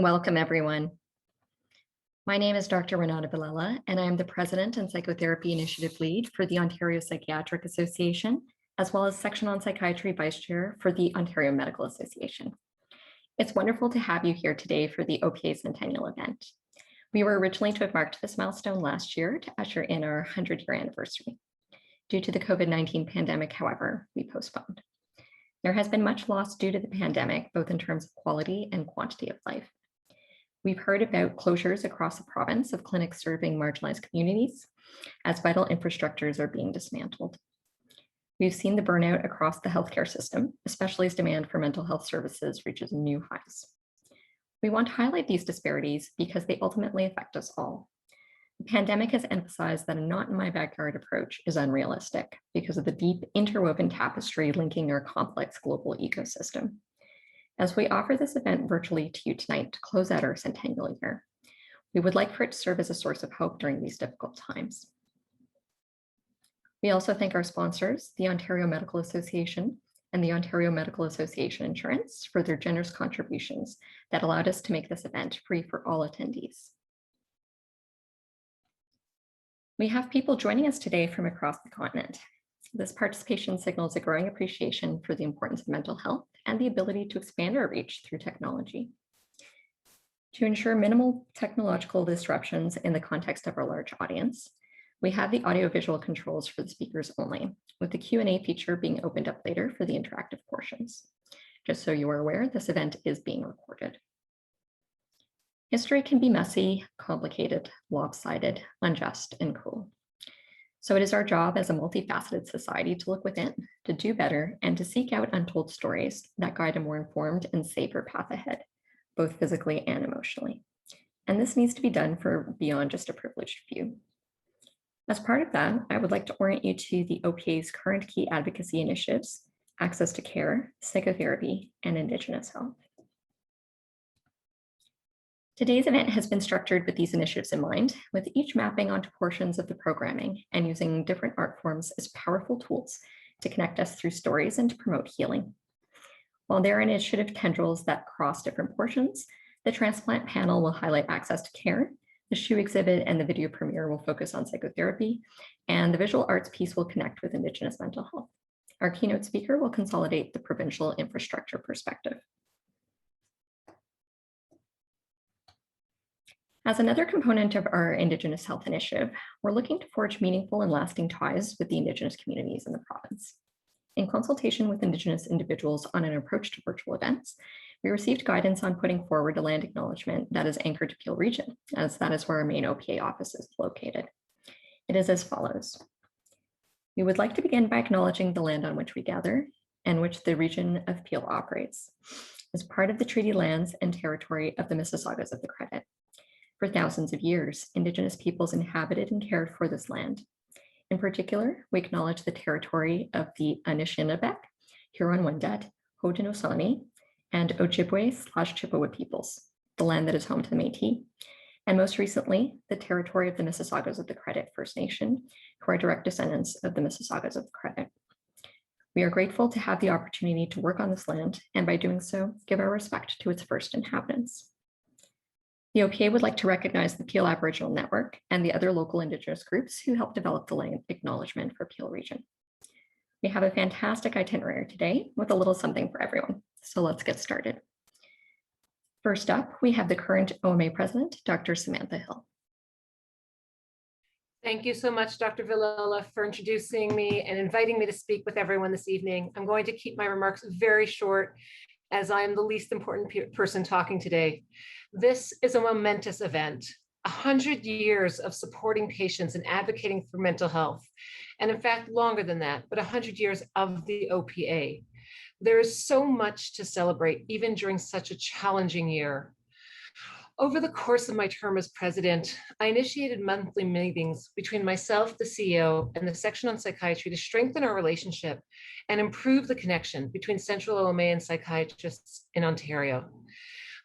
Welcome, everyone. My name is Dr. Renata Villela, and I am the President and Psychotherapy Initiative Lead for the Ontario Psychiatric Association, as well as Section on Psychiatry Vice Chair for the Ontario Medical Association. It's wonderful to have you here today for the OPA Centennial event. We were originally to have marked this milestone last year to usher in our 100-year anniversary. Due to the COVID-19 pandemic, however, we postponed. There has been much loss due to the pandemic, both in terms of quality and quantity of life. We've heard about closures across the province of clinics serving marginalized communities as vital infrastructures are being dismantled. We've seen the burnout across the healthcare system, especially as demand for mental health services reaches new highs. We want to highlight these disparities because they ultimately affect us all. The pandemic has emphasized that a not in my backyard approach is unrealistic because of the deep interwoven tapestry linking our complex global ecosystem. As we offer this event virtually to you tonight to close out our centennial year, we would like for it to serve as a source of hope during these difficult times. We also thank our sponsors, the Ontario Medical Association and the Ontario Medical Association Insurance, for their generous contributions that allowed us to make this event free for all attendees. We have people joining us today from across the continent. This participation signals a growing appreciation for the importance of mental health and the ability to expand our reach through technology. To ensure minimal technological disruptions in the context of our large audience, we have the audiovisual controls for the speakers only, with the Q&A feature being opened up later for the interactive portions. Just so you are aware, this event is being recorded. History can be messy, complicated, lopsided, unjust, and cruel. So it is our job as a multifaceted society to look within, to do better, and to seek out untold stories that guide a more informed and safer path ahead, both physically and emotionally. And this needs to be done for beyond just a privileged few. As part of that, I would like to orient you to the OPA's current key advocacy initiatives: access to care, psychotherapy, and Indigenous health. Today's event has been structured with these initiatives in mind, with each mapping onto portions of the programming and using different art forms as powerful tools to connect us through stories and to promote healing. While there are initiative tendrils that cross different portions, the Transplant panel will highlight access to care, the shoe exhibit and the video premiere will focus on psychotherapy, and the visual arts piece will connect with Indigenous mental health. Our keynote speaker will consolidate the provincial infrastructure perspective. As another component of our Indigenous Health Initiative, we're looking to forge meaningful and lasting ties with the Indigenous communities in the province. In consultation with Indigenous individuals on an approach to virtual events, we received guidance on putting forward a land acknowledgement that is anchored to Peel Region, as that is where our main OPA office is located. It is as follows. We would like to begin by acknowledging the land on which we gather and which the region of Peel operates, as part of the treaty lands and territory of the Mississaugas of the Credit. For thousands of years, Indigenous peoples inhabited and cared for this land. In particular, we acknowledge the territory of the Anishinaabe, Huron-Wendat, Haudenosaunee, and Ojibwe/Chippewa peoples, the land that is home to the Métis, and most recently, the territory of the Mississaugas of the Credit First Nation, who are direct descendants of the Mississaugas of the Credit. We are grateful to have the opportunity to work on this land, and by doing so, give our respect to its first inhabitants. The OPA would like to recognize the Peel Aboriginal Network and the other local Indigenous groups who helped develop the land acknowledgement for Peel Region. We have a fantastic itinerary today with a little something for everyone, so let's get started. First up, we have the current OMA President, Dr. Samantha Hill. Thank you so much, Dr. Villela, for introducing me and inviting me to speak with everyone this evening. I'm going to keep my remarks very short, as I am the least important person talking today. This is a momentous event, 100 years of supporting patients and advocating for mental health. And in fact, longer than that, but 100 years of the OPA. There is so much to celebrate, even during such a challenging year. Over the course of my term as president, I initiated monthly meetings between myself, the CEO, and the section on psychiatry to strengthen our relationship and improve the connection between Central OMA and psychiatrists in Ontario.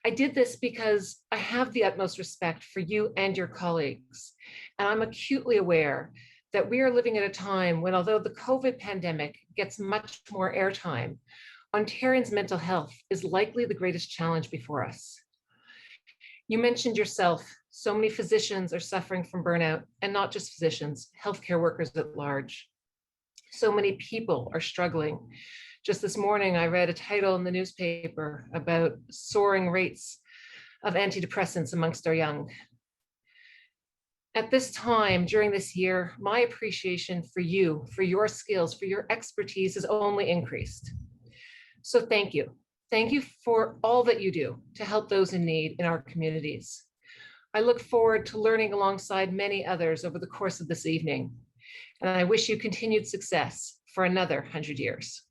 I did this because I have the utmost respect for you and your colleagues, and I'm acutely aware that we are living at a time when, although the COVID pandemic gets much more airtime, Ontarians' mental health is likely the greatest challenge before us. You mentioned yourself, so many physicians are suffering from burnout, and not just physicians, healthcare workers at large. So many people are struggling. Just this morning, I read a title in the newspaper about soaring rates of antidepressants amongst our young. At this time, during this year, my appreciation for you, for your skills, for your expertise has only increased. So thank you. Thank you for all that you do to help those in need in our communities. I look forward to learning alongside many others over the course of this evening, and I wish you continued success for another 100 years.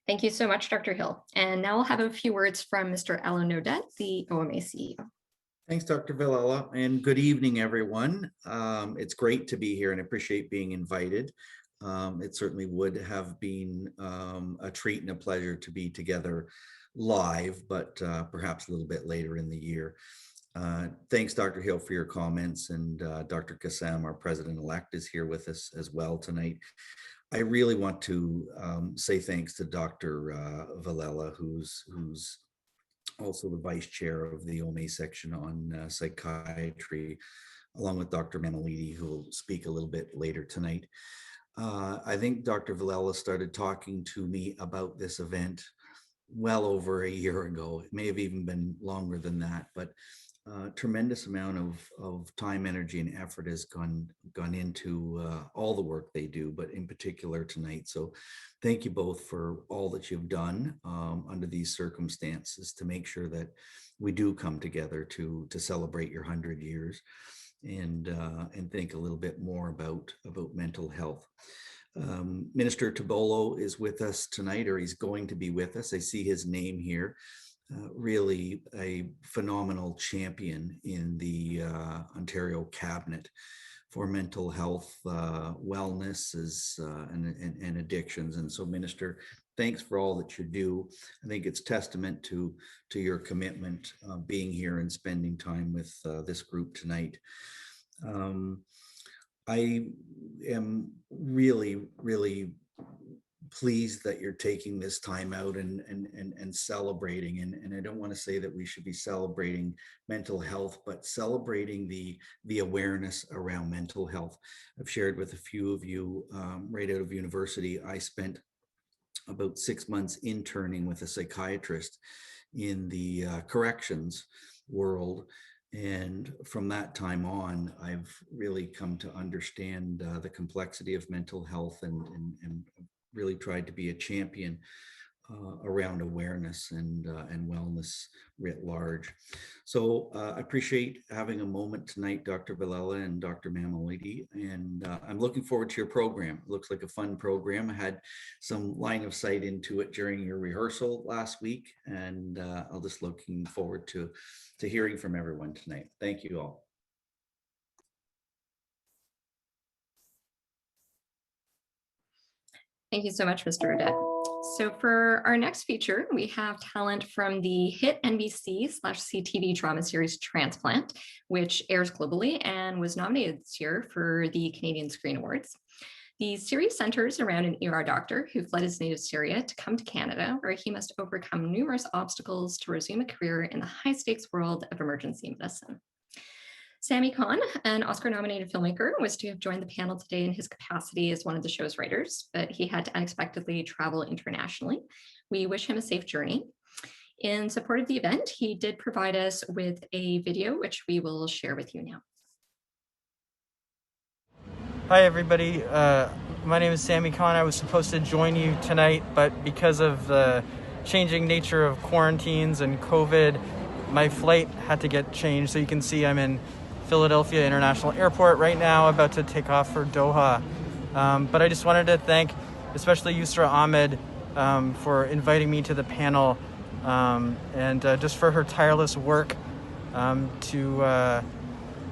Thank you so much, Dr. Hill. And now we'll have a few words from Mr. Alan Nodet, the OMA CEO. Thanks, Dr. Villela, and good evening, everyone. It's great to be here and appreciate being invited. It certainly would have been a treat and a pleasure to be together live, but perhaps a little bit later in the year. Thanks, Dr. Hill, for your comments, and Dr. Kassam, our president-elect, is here with us as well tonight. I really want to say thanks to Dr. Villela, who's also the vice chair of the OMA section on psychiatry, along with Dr. Mamalidi, who will speak a little bit later tonight. I think Dr. Villela started talking to me about this event well over a year ago. It may have even been longer than that, but tremendous amount of time, energy, and effort has gone into all the work they do, but in particular tonight. So thank you both for all that you've done under these circumstances to make sure that we do come together to celebrate your 100 years and think a little bit more about mental health. Minister Tibollo is with us tonight, or he's going to be with us. I see his name here. Really a phenomenal champion in the Ontario Cabinet for mental health, wellness and addictions. And so, Minister, thanks for all that you do. I think it's testament to your commitment being here and spending time with this group tonight. I am really, really pleased that you're taking this time out and celebrating. And I don't want to say that we should be celebrating mental health, but celebrating the awareness around mental health. I've shared with a few of you right out of university. I spent about 6 months interning with a psychiatrist in the corrections world. And from that time on, I've really come to understand the complexity of mental health and really tried to be a champion around awareness and wellness writ large. So I appreciate having a moment tonight, Dr. Villela and Dr. Mamalidi, and I'm looking forward to your program. It looks like a fun program. I had some line of sight into it during your rehearsal last week, and I'll just looking forward to hearing from everyone tonight. Thank you all. Thank you so much, Mr. Odette. So for our next feature, we have talent from the hit NBC/CTV drama series Transplant, which airs globally and was nominated this year for the Canadian Screen Awards. The series centers around an ER doctor who fled his native Syria to come to Canada, where he must overcome numerous obstacles to resume a career in the high-stakes world of emergency medicine. Sami Khan, an Oscar-nominated filmmaker, was to have joined the panel today in his capacity as one of the show's writers, but he had to unexpectedly travel internationally. We wish him a safe journey. In support of the event, he did provide us with a video, which we will share with you now. Hi, everybody. My name is Sami Khan. I was supposed to join you tonight, but because of the changing nature of quarantines and COVID, my flight had to get changed. So you can see I'm in Philadelphia International Airport right now, about to take off for Doha. But I just wanted to thank especially Yusra Ahmed for inviting me to the panel and just for her tireless work to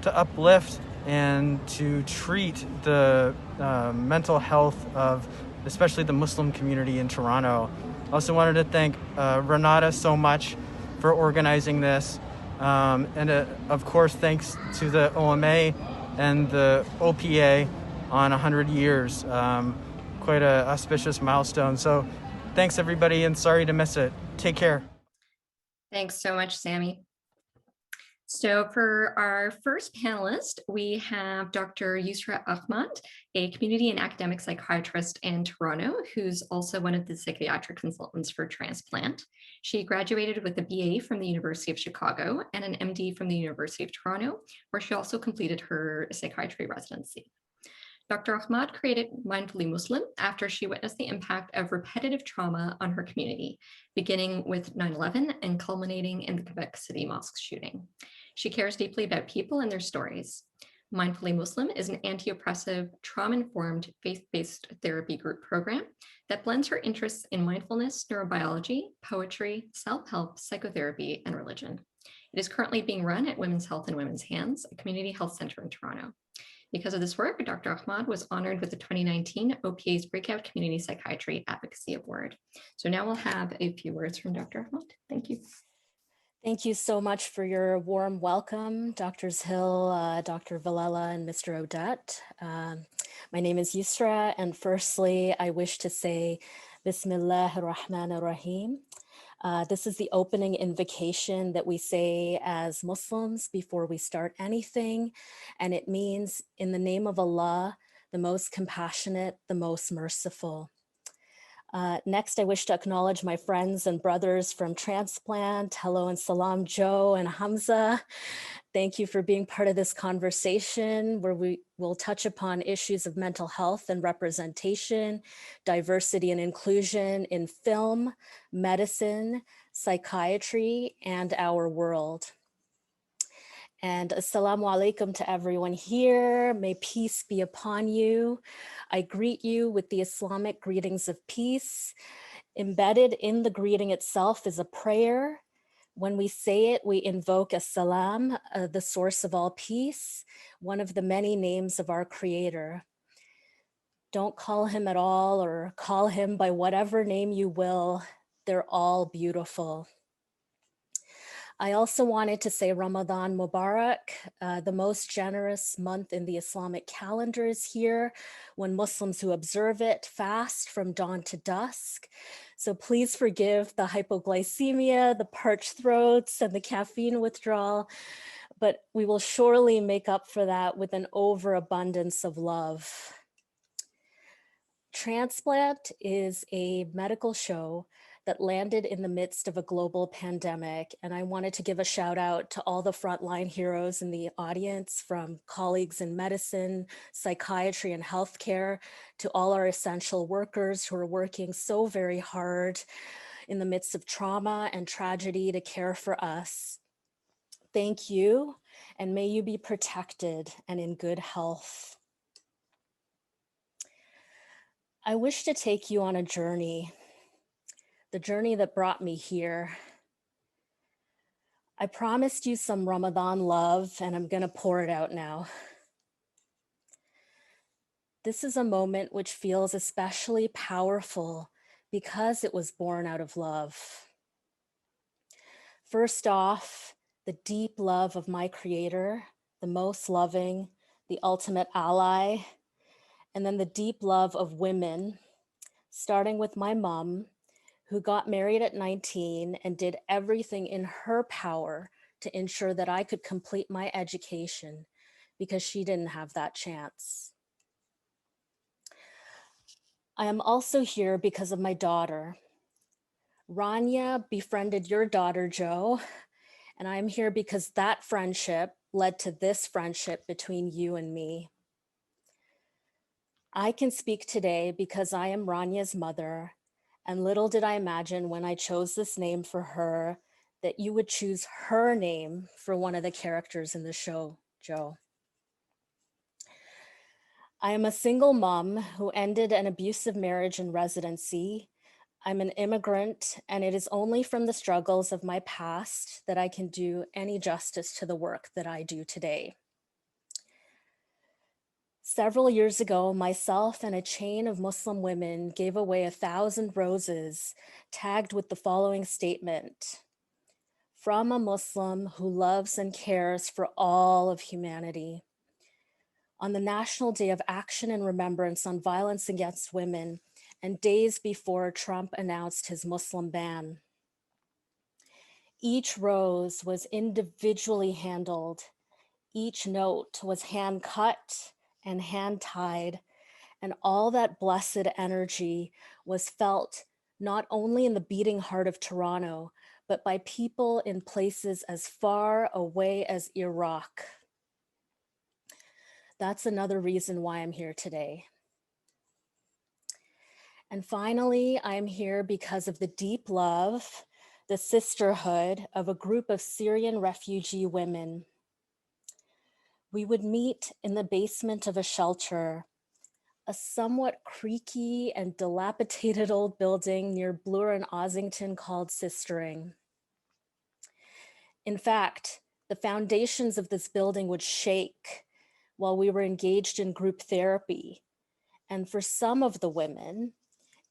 uplift and to treat the mental health of especially the Muslim community in Toronto. I also wanted to thank Renata so much for organizing this. And of course, thanks to the OMA and the OPA on 100 years. Quite an auspicious milestone. So Thanks, everybody, and sorry to miss it. Take care. Thanks so much, Sammy. So for our first panelist, we have Dr. Yusra Ahmad, a community and academic psychiatrist in Toronto, who's also one of the psychiatric consultants for Transplant. She graduated with a BA from the University of Chicago and an MD from the University of Toronto, where she also completed her psychiatry residency. Dr. Ahmad created Mindfully Muslim after she witnessed the impact of repetitive trauma on her community, beginning with 9/11 and culminating in the Quebec City mosque shooting. She cares deeply about people and their stories. Mindfully Muslim is an anti-oppressive, trauma-informed, faith-based therapy group program that blends her interests in mindfulness, neurobiology, poetry, self-help, psychotherapy, and religion. It is currently being run at Women's Health and Women's Hands, a community health center in Toronto. Because of this work, Dr. Ahmad was honored with the 2019 OPA's Breakout Community Psychiatry Advocacy Award. So now we'll have a few words from Dr. Ahmad. Thank you. Thank you so much for your warm welcome, Drs. Hill, Dr. Villela, and Mr. Odette. My name is Yusra, and firstly, I wish to say Bismillah ar-Rahman ar-Rahim. This is the opening invocation that we say as Muslims before we start anything, and it means, in the name of Allah, the most compassionate, the most merciful. Next, I wish to acknowledge my friends and brothers from Transplant. Hello and salam, Joe and Hamza. Thank you for being part of this conversation where we will touch upon issues of mental health and representation, diversity and inclusion in film, medicine, psychiatry, and our world. And assalamu alaikum to everyone here. May peace be upon you. I greet you with the Islamic greetings of peace. Embedded in the greeting itself is a prayer. When we say it, we invoke as-salam, the source of all peace, one of the many names of our Creator. Don't call him at all or call him by whatever name you will. They're all beautiful. I also wanted to say Ramadan Mubarak, the most generous month in the Islamic calendar is here, when Muslims who observe it fast from dawn to dusk. So please forgive the hypoglycemia, the parched throats, and the caffeine withdrawal, but we will surely make up for that with an overabundance of love. Transplant is a medical show that landed in the midst of a global pandemic. And I wanted to give a shout out to all the frontline heroes in the audience, from colleagues in medicine, psychiatry, and healthcare, to all our essential workers who are working so very hard in the midst of trauma and tragedy to care for us. Thank you, and may you be protected and in good health. I wish to take you on a journey, the journey that brought me here. I promised you some Ramadan love, and I'm gonna pour it out now. This is a moment which feels especially powerful because it was born out of love. First off, the deep love of my Creator, the most loving, the ultimate ally, and then the deep love of women, starting with my mom, who got married at 19 and did everything in her power to ensure that I could complete my education because she didn't have that chance. I am also here because of my daughter. Rania befriended your daughter, Joe, and I'm here because that friendship led to this friendship between you and me. I can speak today because I am Rania's mother, and little did I imagine when I chose this name for her that you would choose her name for one of the characters in the show, Joe. I am a single mom who ended an abusive marriage in residency. I'm an immigrant, and it is only from the struggles of my past that I can do any justice to the work that I do today. Several years ago, myself and a chain of Muslim women gave away 1,000 roses tagged with the following statement: from a Muslim who loves and cares for all of humanity. On the National Day of Action and Remembrance on Violence Against Women and days before Trump announced his Muslim ban. Each rose was individually handled. Each note was hand cut and hand tied, and all that blessed energy was felt not only in the beating heart of Toronto, but by people in places as far away as Iraq. That's another reason why I'm here today. And finally, I'm here because of the deep love, the sisterhood of a group of Syrian refugee women. We would meet in the basement of a shelter, a somewhat creaky and dilapidated old building near Bloor and Ossington called Sistering. In fact, the foundations of this building would shake while we were engaged in group therapy. And for some of the women,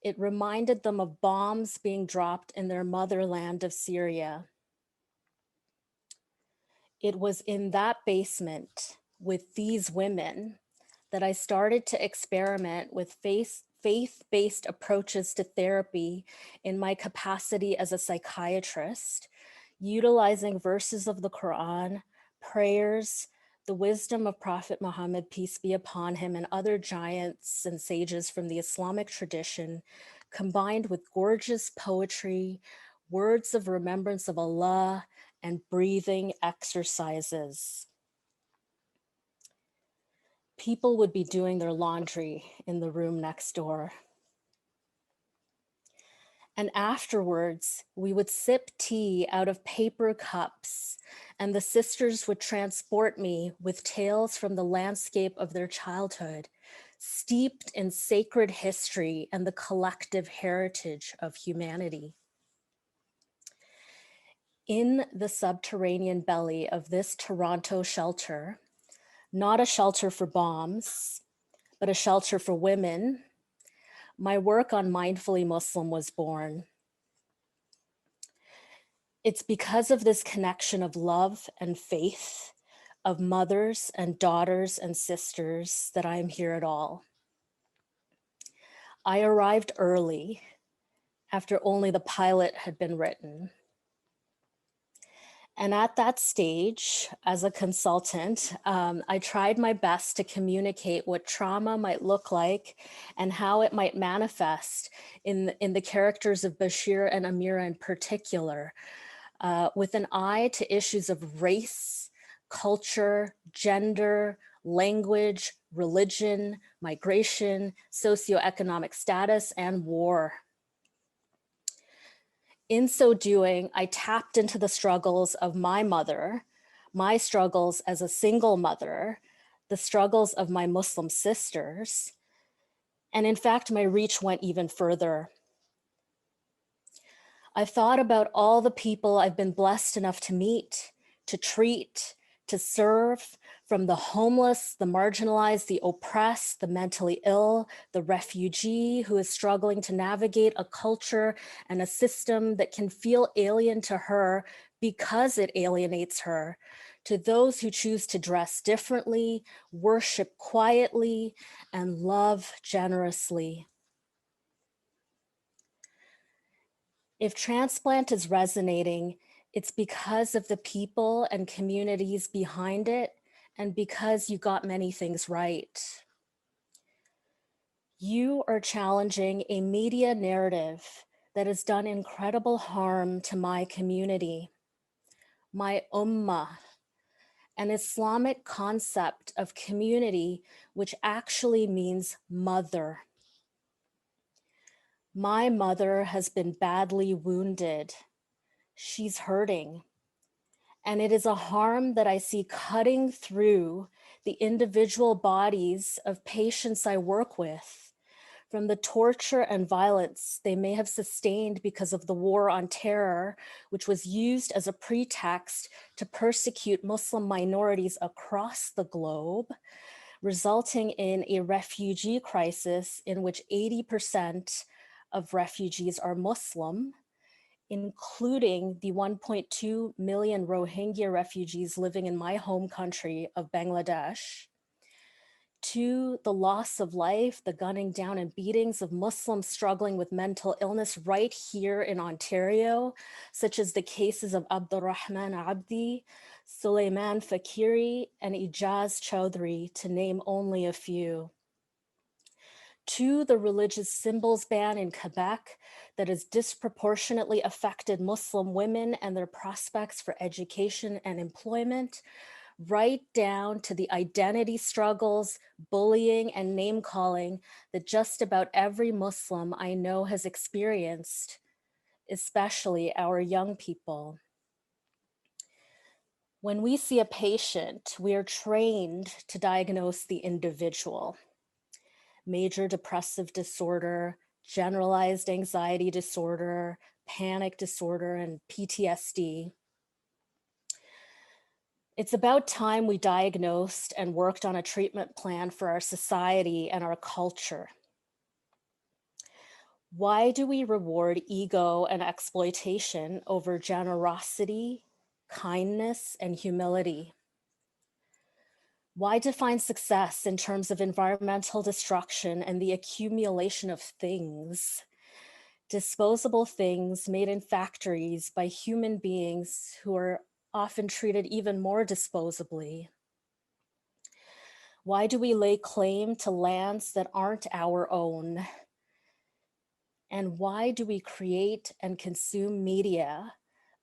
it reminded them of bombs being dropped in their motherland of Syria. It was in that basement with these women that I started to experiment with faith-based approaches to therapy in my capacity as a psychiatrist, utilizing verses of the Quran, prayers, the wisdom of Prophet Muhammad, peace be upon him, and other giants and sages from the Islamic tradition, combined with gorgeous poetry, words of remembrance of Allah, and breathing exercises. People would be doing their laundry in the room next door. And afterwards, we would sip tea out of paper cups, and the sisters would transport me with tales from the landscape of their childhood, steeped in sacred history and the collective heritage of humanity. In the subterranean belly of this Toronto shelter, not a shelter for bombs, but a shelter for women, my work on Mindfully Muslim was born. It's because of this connection of love and faith, of mothers and daughters and sisters, that I am here at all. I arrived early, after only the pilot had been written. And at that stage, as a consultant, I tried my best to communicate what trauma might look like and how it might manifest in the characters of Bashir and Amira in particular, with an eye to issues of race, culture, gender, language, religion, migration, socioeconomic status, and war. In so doing, I tapped into the struggles of my mother, my struggles as a single mother, the struggles of my Muslim sisters, and in fact, my reach went even further. I thought about all the people I've been blessed enough to meet, to treat, to serve, from the homeless, the marginalized, the oppressed, the mentally ill, the refugee who is struggling to navigate a culture and a system that can feel alien to her because it alienates her, to those who choose to dress differently, worship quietly, and love generously. If Transplant is resonating, it's because of the people and communities behind it, and because you got many things right. You are challenging a media narrative that has done incredible harm to my community, my ummah, an Islamic concept of community, which actually means mother. My mother has been badly wounded. She's hurting. And it is a harm that I see cutting through the individual bodies of patients I work with, from the torture and violence they may have sustained because of the war on terror, which was used as a pretext to persecute Muslim minorities across the globe, resulting in a refugee crisis in which 80% of refugees are Muslim, including the 1.2 million Rohingya refugees living in my home country of Bangladesh, to the loss of life, the gunning down and beatings of Muslims struggling with mental illness right here in Ontario, such as the cases of Abdurrahman Abdi, Suleiman Fakiri, and Ijaz Chowdhury, to name only a few. To the religious symbols ban in Quebec that has disproportionately affected Muslim women and their prospects for education and employment, right down to the identity struggles, bullying, and name-calling that just about every Muslim I know has experienced, especially our young people. When we see a patient, we are trained to diagnose the individual. Major depressive disorder, generalized anxiety disorder, panic disorder, and PTSD. It's about time we diagnosed and worked on a treatment plan for our society and our culture. Why do we reward ego and exploitation over generosity, kindness, and humility? Why define success in terms of environmental destruction and the accumulation of things? Disposable things made in factories by human beings who are often treated even more disposably. Why do we lay claim to lands that aren't our own? And why do we create and consume media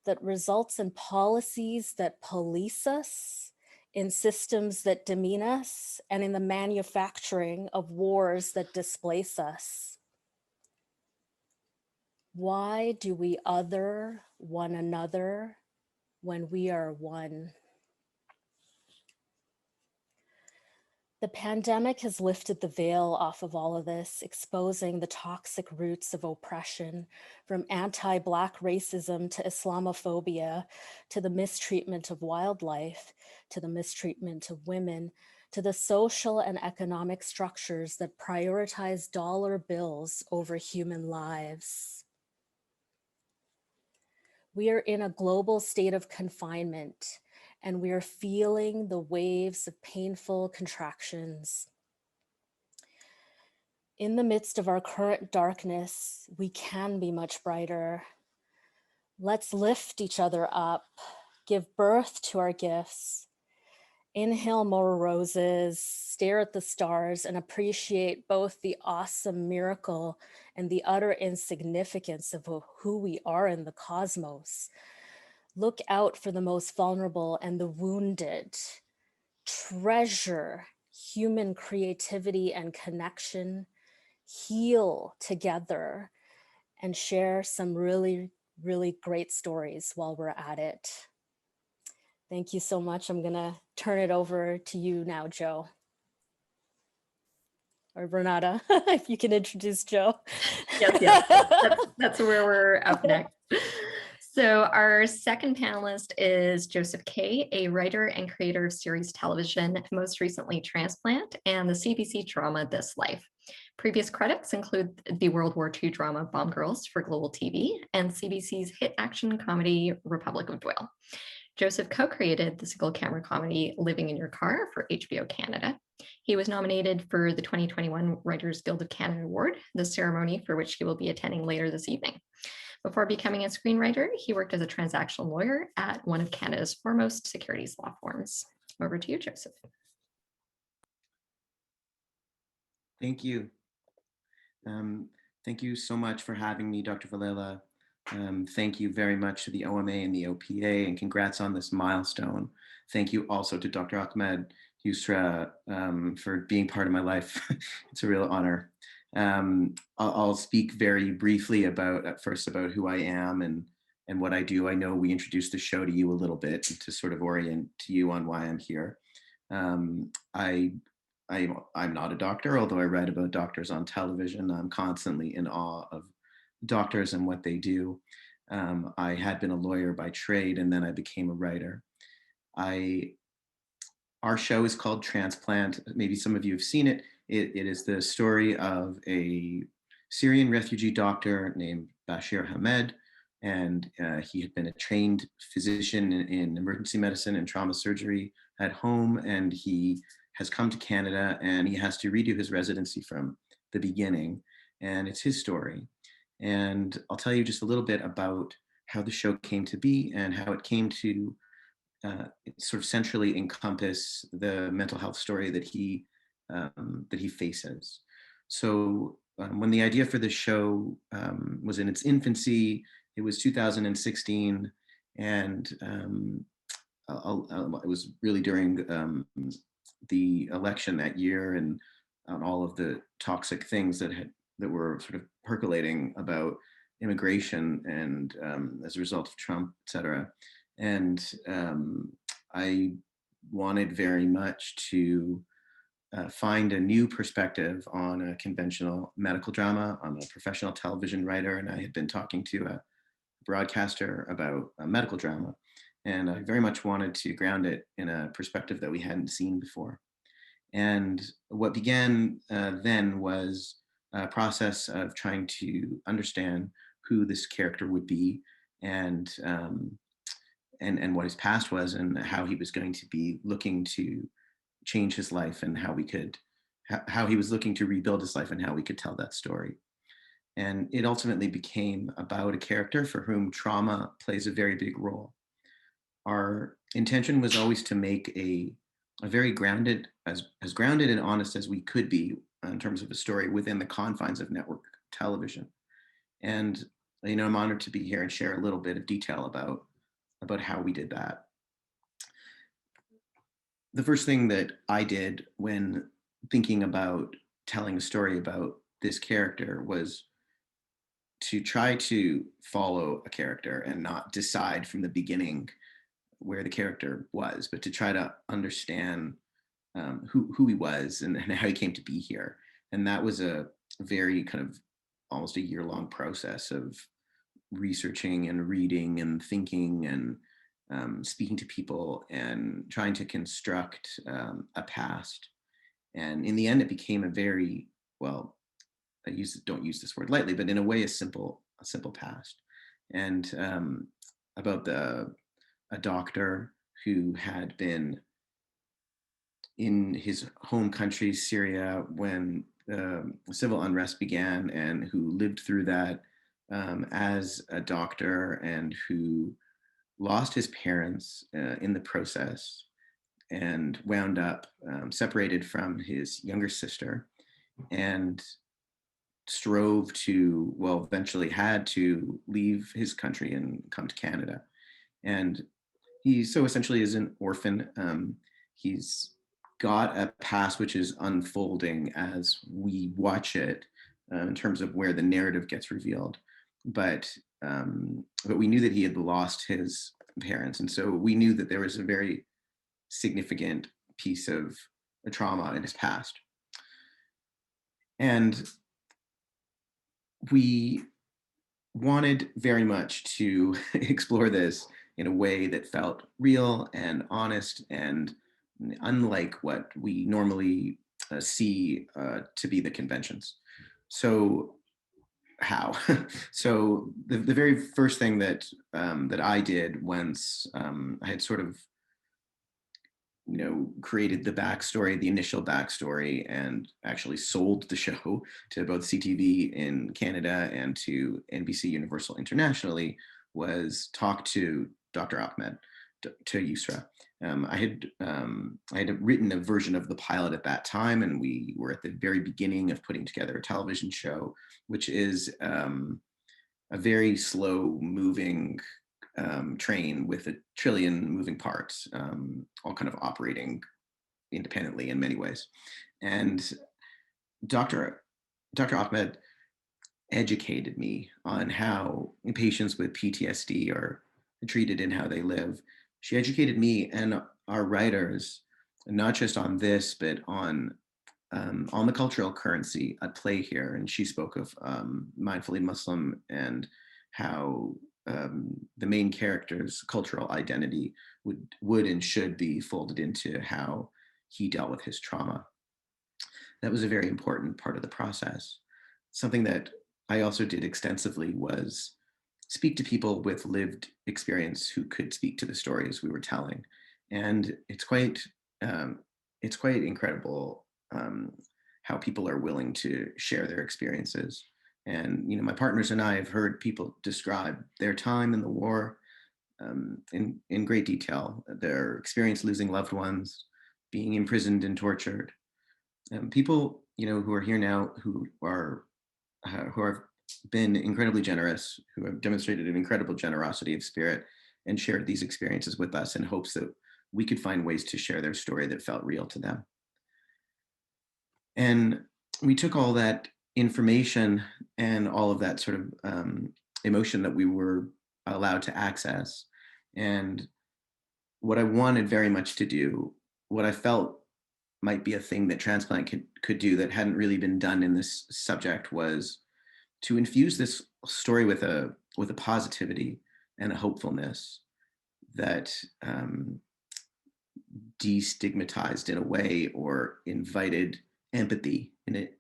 that results in policies that police us, in systems that demean us, and in the manufacturing of wars that displace us? Why do we other one another when we are one? The pandemic has lifted the veil off of all of this, exposing the toxic roots of oppression, from anti-Black racism to Islamophobia, to the mistreatment of wildlife, to the mistreatment of women, to the social and economic structures that prioritize dollar bills over human lives. We are in a global state of confinement, and we are feeling the waves of painful contractions. In the midst of our current darkness, we can be much brighter. Let's lift each other up, give birth to our gifts, inhale more roses, stare at the stars, and appreciate both the awesome miracle and the utter insignificance of who we are in the cosmos. Look out for the most vulnerable and the wounded. Treasure human creativity and connection. Heal together and share some really, really great stories while we're at it. Thank you so much. I'm gonna turn it over to you now, Joe. Or Renata, if you can introduce Joe. Yes, that's where we're up next. So our second panelist is Joseph Kay, a writer and creator of series television, most recently Transplant, and the CBC drama This Life. Previous credits include the World War II drama Bomb Girls for Global TV and CBC's hit action comedy Republic of Doyle. Joseph co-created the single camera comedy Living in Your Car for HBO Canada. He was nominated for the 2021 Writers Guild of Canada Award, the ceremony for which he will be attending later this evening. Before becoming a screenwriter, he worked as a transactional lawyer at one of Canada's foremost securities law firms. Over to you, Joseph. Thank you. Thank you so much for having me, Dr. Villela. Thank you very much to the OMA and the OPA, and congrats on this milestone. Thank you also to Dr. Ahmed Yusra for being part of my life. It's a real honor. I'll speak very briefly about who I am and what I do. I know we introduced the show to you a little bit to sort of orient to you on why I'm here. I'm not a doctor, although I read about doctors on television. I'm constantly in awe of doctors and what they do. I had been a lawyer by trade, and then I became a writer. Our show is called Transplant. Maybe some of you have seen it. It is the story of a Syrian refugee doctor named Bashir Hamed, and he had been a trained physician in emergency medicine and trauma surgery at home, and he has come to Canada, and he has to redo his residency from the beginning. And it's his story. And I'll tell you just a little bit about how the show came to be and how it came to sort of centrally encompass the mental health story that he faces. So when the idea for the show was in its infancy, it was 2016, and it was really during the election that year, and all of the toxic things that were sort of percolating about immigration and as a result of Trump, et cetera. And I wanted very much to find a new perspective on a conventional medical drama. I'm a professional television writer, and I had been talking to a broadcaster about a medical drama. And I very much wanted to ground it in a perspective that we hadn't seen before. And what began then was a process of trying to understand who this character would be, and what his past was, and how he was going to be looking to change his life, and how he was looking to rebuild his life, and how we could tell that story. And it ultimately became about a character for whom trauma plays a very big role. Our intention was always to make a very grounded, as grounded and honest as we could be in terms of a story within the confines of network television. And I'm honored to be here and share a little bit of detail about how we did that. The first thing that I did when thinking about telling a story about this character was to try to follow a character and not decide from the beginning where the character was, but to try to understand who he was and how he came to be here. And that was a very kind of almost a year-long process of researching and reading and thinking and speaking to people and trying to construct a past. And in the end, it became a very, well, don't use this word lightly, but in a way, a simple past. And about a doctor who had been in his home country, Syria, when civil unrest began, and who lived through that as a doctor, and who lost his parents in the process, and wound up separated from his younger sister, and strove to, well, eventually had to leave his country and come to Canada. And he so essentially is an orphan. He's got a past which is unfolding as we watch it in terms of where the narrative gets revealed. But we knew that he had lost his parents. And so we knew that there was a very significant piece of a trauma in his past. And we wanted very much to explore this in a way that felt real and honest and unlike what we normally see to be the conventions. So how? So the very first thing that I did once I had sort of created the backstory, the initial backstory, and actually sold the show to both CTV in Canada and to NBC Universal internationally, was talk to Dr. Ahmed, to Yusra. I had written a version of the pilot at that time, and we were at the very beginning of putting together a television show, which is a very slow moving train with a trillion moving parts, all kind of operating independently in many ways. And Dr. Ahmed educated me on how patients with PTSD are treated and how they live. She educated me and our writers, not just on this, but on the cultural currency at play here. And she spoke of Mindfully Muslim and how the main character's cultural identity would and should be folded into how he dealt with his trauma. That was a very important part of the process. Something that I also did extensively was speak to people with lived experience who could speak to the stories we were telling. And it's quite it's quite incredible how people are willing to share their experiences. And, my partners and I have heard people describe their time in the war in great detail, their experience losing loved ones, being imprisoned and tortured. People, who are here now, who have been incredibly generous, who have demonstrated an incredible generosity of spirit and shared these experiences with us in hopes that we could find ways to share their story that felt real to them. And we took all that information and all of that sort of emotion that we were allowed to access. And what I wanted very much to do, what I felt might be a thing that Transplant could do that hadn't really been done in this subject, was to infuse this story with a positivity and a hopefulness that destigmatized in a way, or invited empathy in it,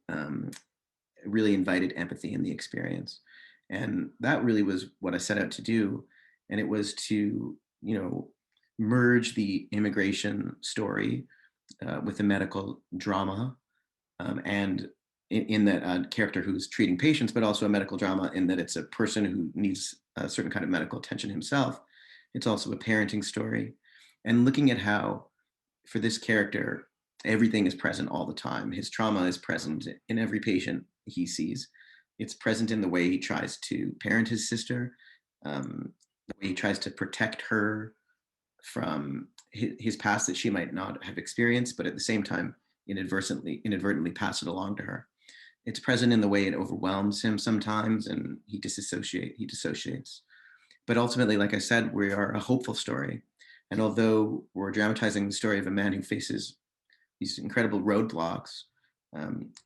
really invited empathy in the experience. And that really was what I set out to do. And it was to, merge the immigration story with the medical drama, and in that character who's treating patients, but also a medical drama in that it's a person who needs a certain kind of medical attention himself. It's also a parenting story. And looking at how, for this character, everything is present all the time. His trauma is present in every patient he sees. It's present in the way he tries to parent his sister, the way he tries to protect her from his past that she might not have experienced, but at the same time, inadvertently pass it along to her. It's present in the way it overwhelms him sometimes, and he dissociates. But ultimately, like I said, we are a hopeful story. And although we're dramatizing the story of a man who faces these incredible roadblocks,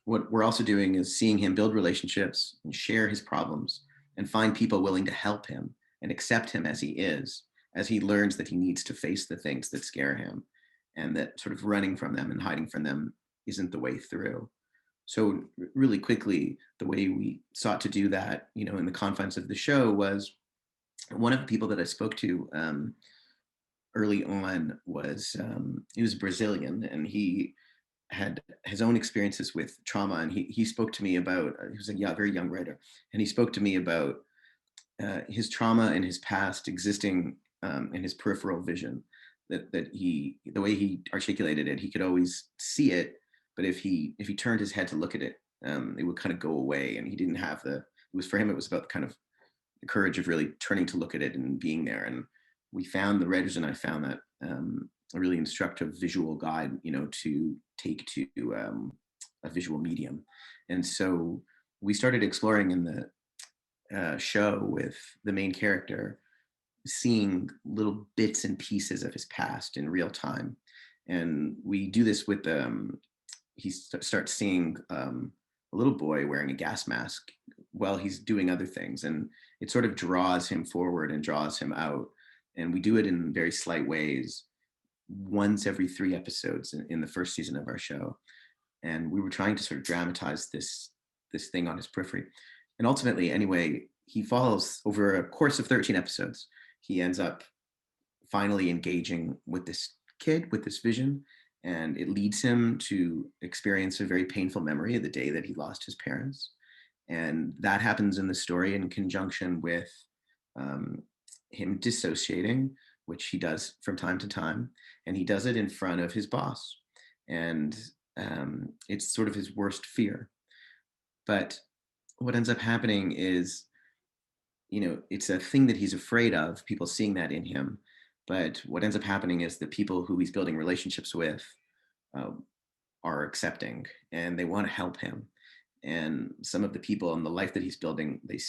what we're also doing is seeing him build relationships and share his problems and find people willing to help him and accept him as he is, as he learns that he needs to face the things that scare him, and that sort of running from them and hiding from them isn't the way through. So really quickly, the way we sought to do that, in the confines of the show, was one of the people that I spoke to early on was, he was Brazilian, and he had his own experiences with trauma. And he spoke to me about, he was a very young writer, and he spoke to me about his trauma and his past existing in his peripheral vision. That the way he articulated it, he could always see it, but if he turned his head to look at it, it would kind of go away, and he didn't have for him, it was about the kind of the courage of really turning to look at it and being there. And the writers and I found that a really instructive visual guide, to take to a visual medium. And so we started exploring in the show with the main character, seeing little bits and pieces of his past in real time. And we do this with he starts seeing a little boy wearing a gas mask while he's doing other things, and it sort of draws him forward and draws him out. And we do it in very slight ways, once every 3 episodes in the first season of our show. And we were trying to sort of dramatize this thing on his periphery. And ultimately, anyway, he follows over a course of 13 episodes. He ends up finally engaging with this kid, with this vision, and it leads him to experience a very painful memory of the day that he lost his parents. And that happens in the story in conjunction with him dissociating, which he does from time to time, and he does it in front of his boss. And it's sort of his worst fear. But what ends up happening is, it's a thing that he's afraid of, people seeing that in him. But what ends up happening is the people who he's building relationships with are accepting, and they want to help him. And some of the people in the life that he's building, they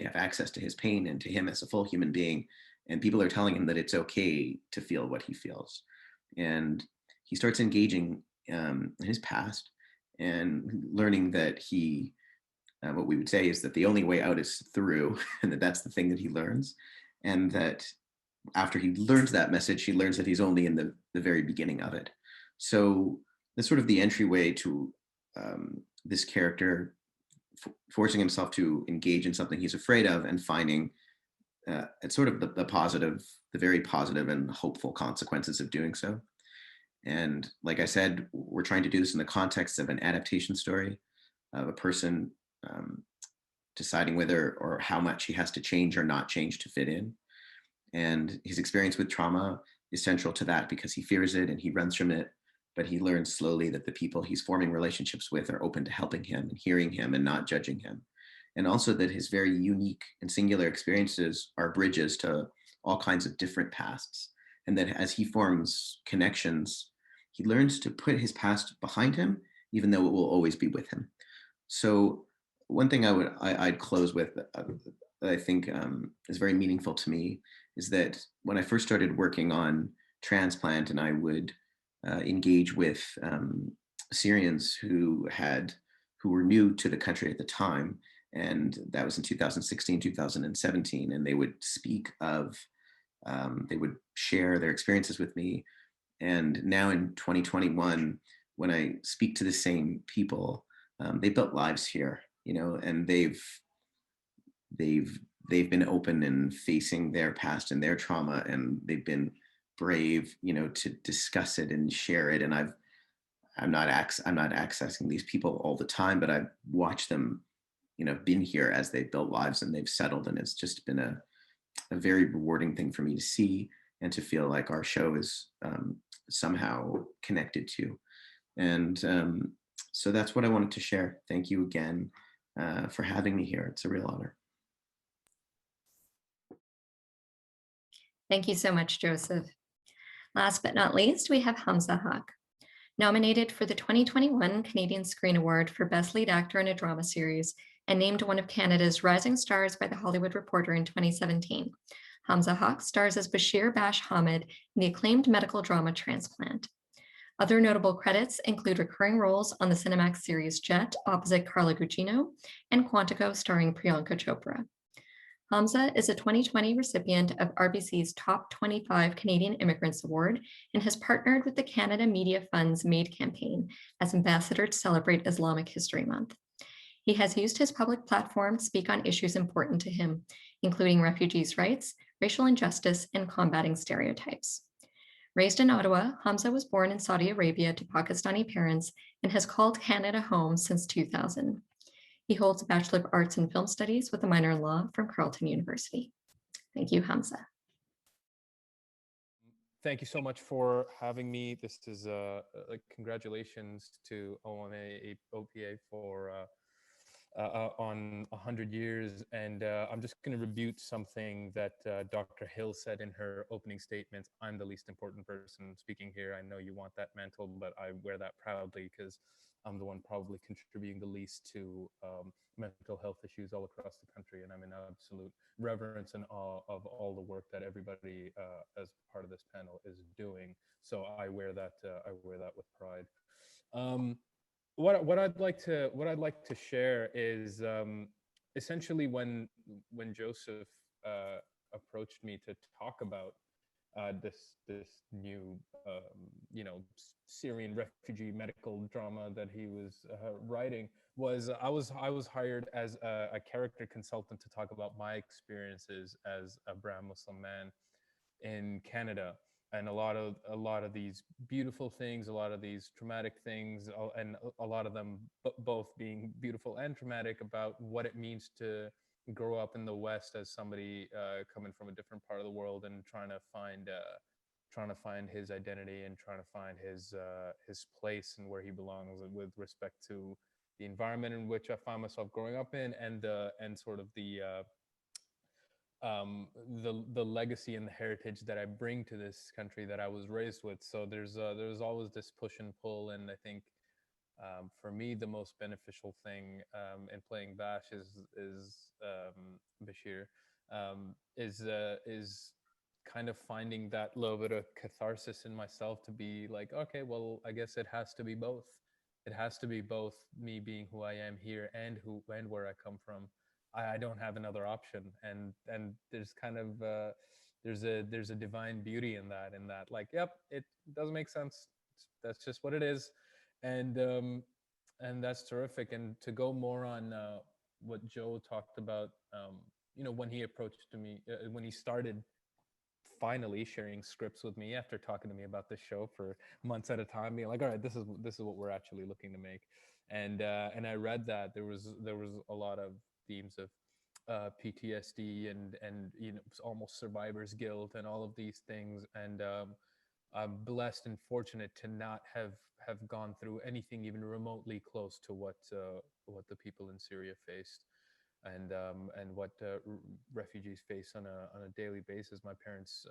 have access to his pain and to him as a full human being. And people are telling him that it's okay to feel what he feels. And he starts engaging in his past and learning that what we would say is that the only way out is through, and that's the thing that he learns. And that after he learns that message, he learns that he's only in the very beginning of it. So that's sort of the entryway to this character forcing himself to engage in something he's afraid of, and finding it's sort of the very positive and hopeful consequences of doing so. And like I said, we're trying to do this in the context of an adaptation story of a person deciding whether or how much he has to change or not change to fit in. And his experience with trauma is central to that because he fears it and he runs from it. But he learns slowly that the people he's forming relationships with are open to helping him and hearing him and not judging him. And also that his very unique and singular experiences are bridges to all kinds of different pasts. And that as he forms connections, he learns to put his past behind him, even though it will always be with him. So one thing I'd close with that I think is very meaningful to me is that when I first started working on Transplant, and I would engage with Syrians who were new to the country at the time, and that was in 2016, 2017, and they would speak of, they would share their experiences with me. And now in 2021, when I speak to the same people, they built lives here, you know, and they've been open and facing their past and their trauma, and they've been brave, you know, to discuss it and share it. And I'm not accessing these people all the time, but I've watched them, you know, been here as they've built lives and they've settled, and it's just been a very rewarding thing for me to see and to feel like our show is somehow connected to. And so that's what I wanted to share. Thank you again for having me here. It's a real honor. Thank you so much, Joseph. Last but not least, we have Hamza Haq. Nominated for the 2021 Canadian Screen Award for Best Lead Actor in a Drama Series and named one of Canada's Rising Stars by The Hollywood Reporter in 2017. Hamza Haq stars as Bashir Bash Hamid in the acclaimed medical drama Transplant. Other notable credits include recurring roles on the Cinemax series Jet opposite Carla Gugino and Quantico starring Priyanka Chopra. Hamza is a 2020 recipient of RBC's Top 25 Canadian Immigrants Award and has partnered with the Canada Media Fund's MADE campaign as ambassador to celebrate Islamic History Month. He has used his public platform to speak on issues important to him, including refugees' rights, racial injustice, and combating stereotypes. Raised in Ottawa, Hamza was born in Saudi Arabia to Pakistani parents and has called Canada home since 2000. He holds a Bachelor of Arts in Film Studies with a minor in law from Carleton University. Thank you, Hamza. Thank you so much for having me. This is congratulations to OMA, OPA for on 100 years. And I'm just going to rebuke something that Dr. Hill said in her opening statements. I'm the least important person speaking here. I know you want that mantle, but I wear that proudly because I'm the one probably contributing the least to mental health issues all across the country. And I'm in absolute reverence and awe of all the work that everybody as part of this panel is doing. So I wear that with pride. What I'd like to share is essentially when Joseph approached me to talk about this new Syrian refugee medical drama that he was writing, was I was hired as a character consultant to talk about my experiences as a brown Muslim man in Canada, and a lot of these beautiful things, a lot of these traumatic things, and a lot of them both being beautiful and traumatic, about what it means to grow up in the West as somebody coming from a different part of the world and trying to find his identity and trying to find his place and where he belongs with respect to the environment in which I found myself growing up in, and sort of the legacy and the heritage that I bring to this country that I was raised with. So there's always this push and pull, and I think for me the most beneficial thing in playing Bash is Bashir is kind of finding that little bit of catharsis in myself to be like, okay, well, I guess it has to be both. It has to be both me being who I am here and where I come from. I don't have another option, and there's kind of there's a divine beauty in that like, yep, it doesn't make sense. That's just what it is, and that's terrific. And to go more on what Joe talked about, when he approached me, when he started finally sharing scripts with me after talking to me about this show for months at a time, being like, all right, this is what we're actually looking to make. And I read that there was a lot of themes of PTSD and almost survivor's guilt and all of these things. And I'm blessed and fortunate to not have gone through anything even remotely close to what the people in Syria faced, and what refugees face on a daily basis. My parents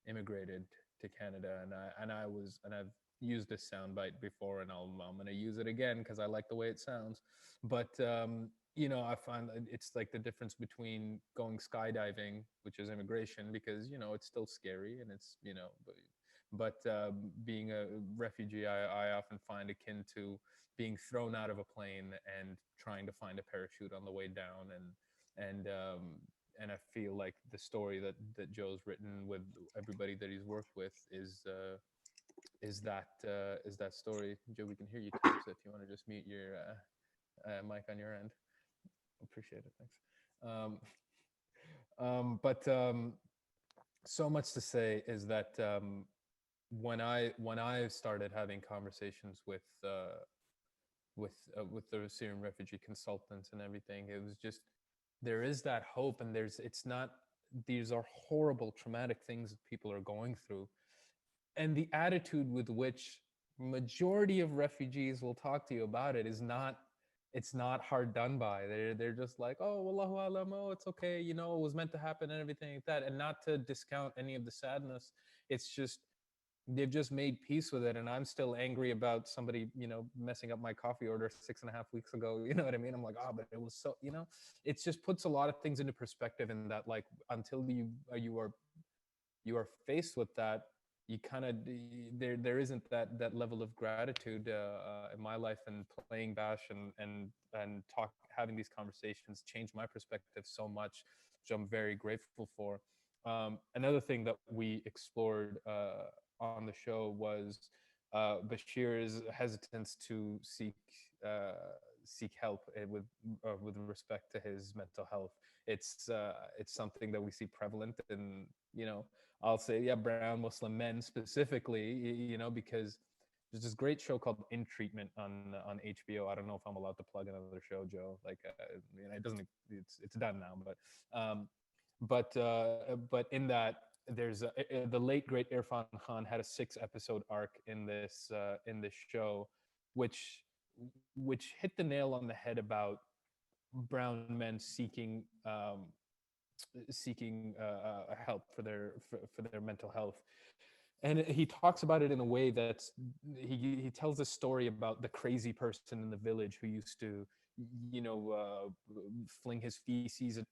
immigrated to Canada, and I've used this soundbite before, and I'm going to use it again because I like the way it sounds. But I find it's like the difference between going skydiving, which is immigration, because it's still scary, and it's but being a refugee, I often find akin to being thrown out of a plane and trying to find a parachute on the way down. And I feel like the story that Joe's written with everybody that he's worked with is that story. Joe, we can hear you too, so if you want to just mute your mic on your end, appreciate it. Thanks. But so much to say is that when I started having conversations with the Syrian refugee consultants and everything, it was just, there is that hope, and it's not, these are horrible traumatic things that people are going through, and the attitude with which majority of refugees will talk to you about it is not, it's not hard done by. They're just like, oh, wallahu alam, oh, it's okay, it was meant to happen and everything like that. And not to discount any of the sadness, it's just they've just made peace with it. And I'm still angry about somebody messing up my coffee order 6.5 weeks ago. You know what I mean? I'm like, oh, but it was so, it just puts a lot of things into perspective, in that, like, until you are faced with that, you kind of, there isn't that level of gratitude in my life. And playing Bash and having these conversations changed my perspective so much, which I'm very grateful for. Another thing that we explored on the show was Bashir's hesitance to seek help with respect to his mental health. It's something that we see prevalent in, I'll say, yeah, brown Muslim men specifically, because there's this great show called In Treatment on HBO. I don't know if I'm allowed to plug another show, Joe. Like, it doesn't. It's done now, but in that, there's the late great Irfan Khan had a 6-episode arc in this show, which hit the nail on the head about brown men seeking help for their mental health. And he talks about it in a way that's, he tells a story about the crazy person in the village who used to fling his feces at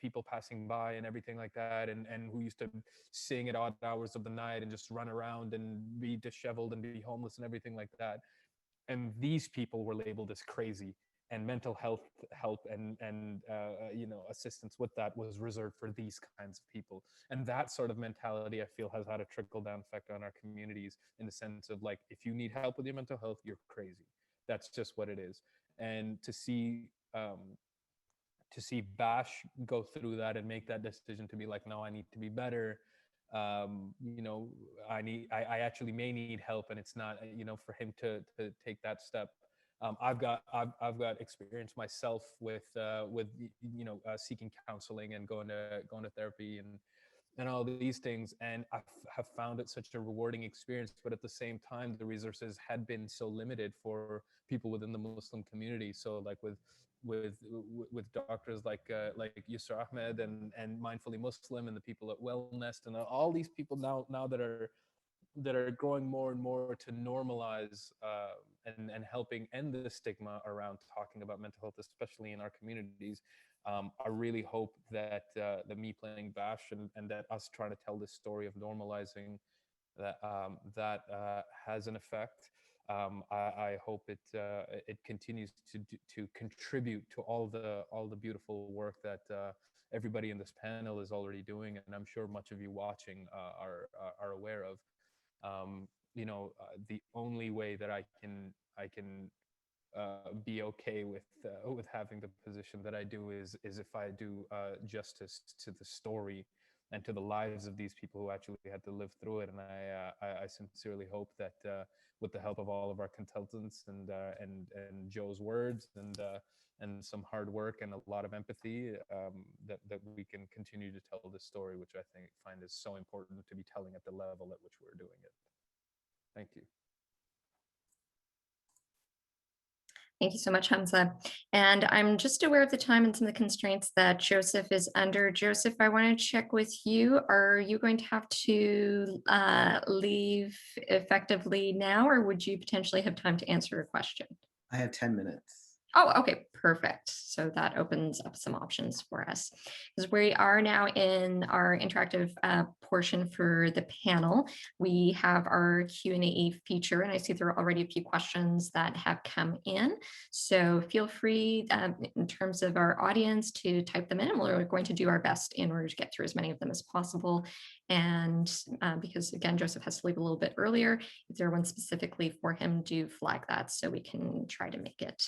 people passing by and everything like that, and who used to sing at odd hours of the night and just run around and be disheveled and be homeless and everything like that. And these people were labeled as crazy, and mental health help and assistance with that was reserved for these kinds of people. And that sort of mentality, I feel, has had a trickle down effect on our communities, in the sense of, like, if you need help with your mental health, you're crazy. That's just what it is. And to see Bash go through that and make that decision to be like, no, I need to be better. I actually may need help, and it's not, for him to take that step. I've got experience myself with seeking counseling and going to therapy and all these things, and I have found it such a rewarding experience. But at the same time, the resources had been so limited for people within the Muslim community. So, like, with doctors like Yusra Ahmed and Mindfully Muslim and the people at Wellnest and all these people now that are growing more and more to normalize and helping end the stigma around talking about mental health, especially in our communities. I really hope that me playing Bash and that us trying to tell this story of normalizing that has an effect. I hope it continues to contribute to all the beautiful work that everybody in this panel is already doing, and I'm sure much of you watching are aware of. The only way that I can be okay with having the position that I do is if I do justice to the story and to the lives of these people who actually had to live through it. And I sincerely hope that with the help of all of our consultants and Joe's words and some hard work and a lot of empathy, that we can continue to tell this story, which I find is so important to be telling at the level at which we're doing it. Thank you. Thank you so much, Hamza. And I'm just aware of the time and some of the constraints that Joseph is under. Joseph, I want to check with you. Are you going to have to leave effectively now, or would you potentially have time to answer a question? I have 10 minutes. Oh, okay, perfect. So that opens up some options for us, because we are now in our interactive portion for the panel. We have our Q&A feature, and I see there are already a few questions that have come in. So feel free in terms of our audience to type them in, and we're going to do our best in order to get through as many of them as possible. And because again, Joseph has to leave a little bit earlier, if there are one specifically for him, do flag that so we can try to make it.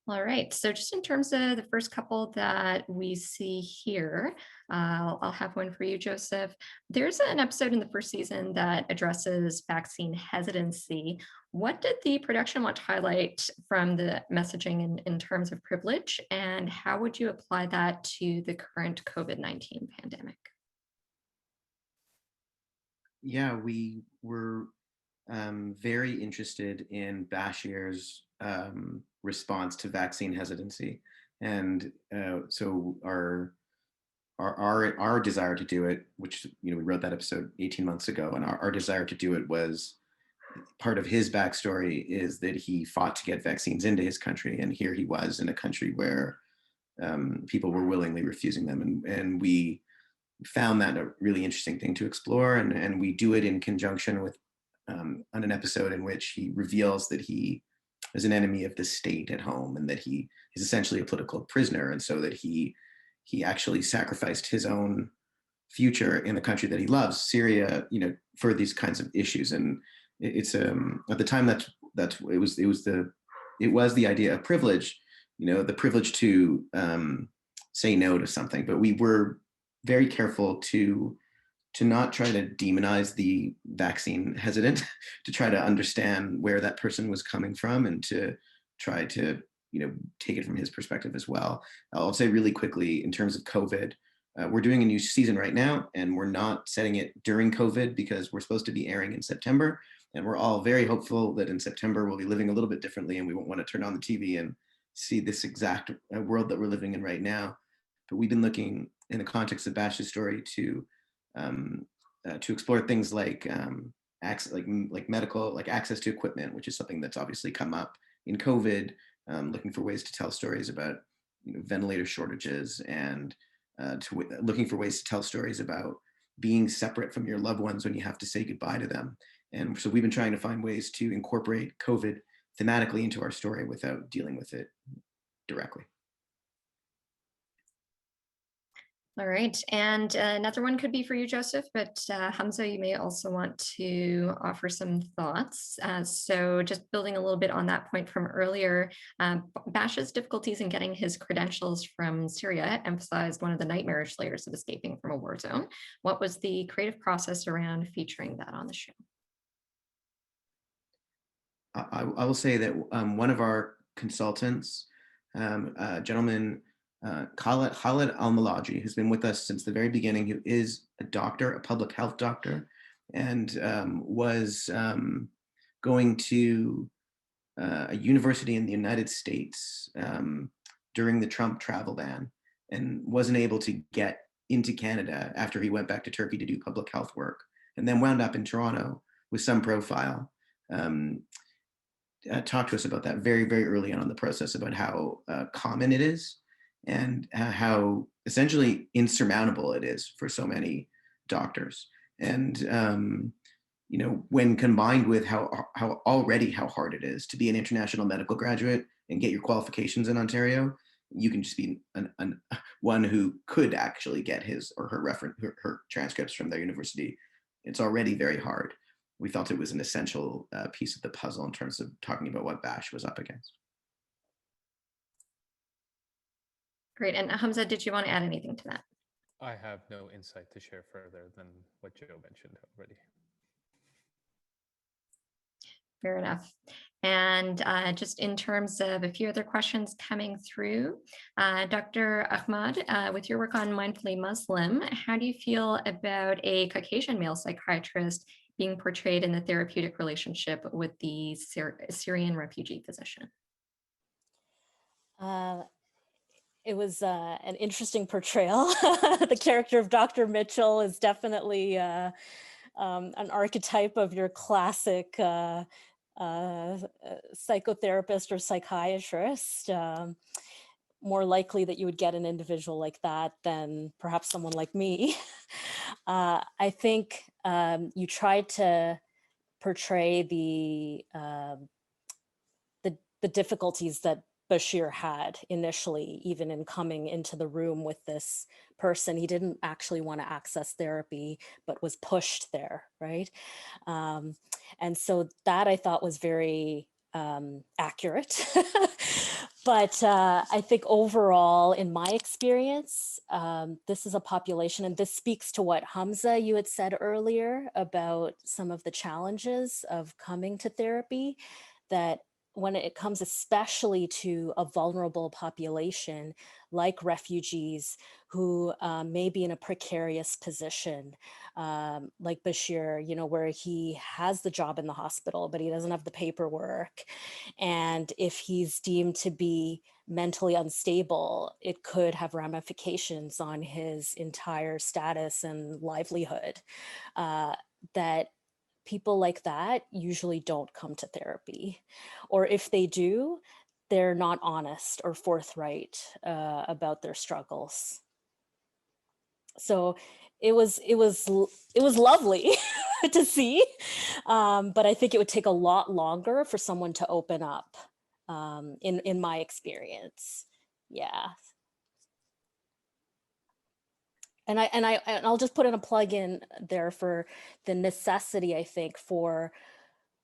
All right, so just in terms of the first couple that we see here, I'll have one for you, Joseph. There's an episode in the first season that addresses vaccine hesitancy. What did the production want to highlight from the messaging in terms of privilege, and how would you apply that to the current COVID-19 pandemic? Yeah, we were very interested in Bashir's response to vaccine hesitancy, and so our desire to do it, which we wrote that episode 18 months ago, and our desire to do it was part of his backstory is that he fought to get vaccines into his country, and here he was in a country where people were willingly refusing them, and we found that a really interesting thing to explore, and we do it in conjunction with on an episode in which he reveals that he is an enemy of the state at home, and that he is essentially a political prisoner, and so that he actually sacrificed his own future in the country that he loves, Syria, for these kinds of issues. And it's at the time it was the idea of privilege, the privilege to say no to something, but we were very careful to not try to demonize the vaccine hesitant, to try to understand where that person was coming from, and to try to, take it from his perspective as well. I'll say really quickly, in terms of COVID, we're doing a new season right now, and we're not setting it during COVID because we're supposed to be airing in September. And we're all very hopeful that in September we'll be living a little bit differently, and we won't want to turn on the TV and see this exact world that we're living in right now. But we've been looking in the context of Bash's story to explore things like medical, access to equipment, which is something that's obviously come up in COVID. Looking for ways to tell stories about ventilator shortages, and looking for ways to tell stories about being separate from your loved ones when you have to say goodbye to them. And so we've been trying to find ways to incorporate COVID thematically into our story without dealing with it directly. All right, and another one could be for you, Joseph, but Hamza, you may also want to offer some thoughts. So just building a little bit on that point from earlier, Bash's difficulties in getting his credentials from Syria emphasized one of the nightmarish layers of escaping from a war zone. What was the creative process around featuring that on the show? I will say that one of our consultants, a gentleman, Khalid Al-Malaji, who's been with us since the very beginning, who is a doctor, a public health doctor, and was going to a university in the United States during the Trump travel ban, and wasn't able to get into Canada after he went back to Turkey to do public health work, and then wound up in Toronto with some profile. Talked to us about that very, very early on in the process, about how common it is, and how essentially insurmountable it is for so many doctors. And when combined with how hard it is to be an international medical graduate and get your qualifications in Ontario, you can just be one who could actually get his or her transcripts from their university. It's already very hard. We felt it was an essential piece of the puzzle in terms of talking about what Bash was up against. Great. And Hamza, did you want to add anything to that? I have no insight to share further than what Joe mentioned already. Fair enough. And just in terms of a few other questions coming through, Dr. Ahmad, with your work on Mindfully Muslim, how do you feel about a Caucasian male psychiatrist being portrayed in the therapeutic relationship with the Syrian refugee physician? It was an interesting portrayal. The character of Dr. Mitchell is definitely an archetype of your classic psychotherapist or psychiatrist. More likely that you would get an individual like that than perhaps someone like me. I think you tried to portray the difficulties that Bashir had initially, even in coming into the room with this person. He didn't actually want to access therapy, but was pushed there, right? And so that I thought was very accurate. But I think overall, in my experience, this is a population, and this speaks to what Hamza, you had said earlier about some of the challenges of coming to therapy, that when it comes especially to a vulnerable population like refugees who may be in a precarious position, like Bashir, where he has the job in the hospital, but he doesn't have the paperwork. And if he's deemed to be mentally unstable, it could have ramifications on his entire status and livelihood. That people like that usually don't come to therapy, or if they do, they're not honest or forthright about their struggles. So it was lovely to see, but I think it would take a lot longer for someone to open up, in my experience. Yeah. And I'll just put in a plug in there for the necessity, I think, for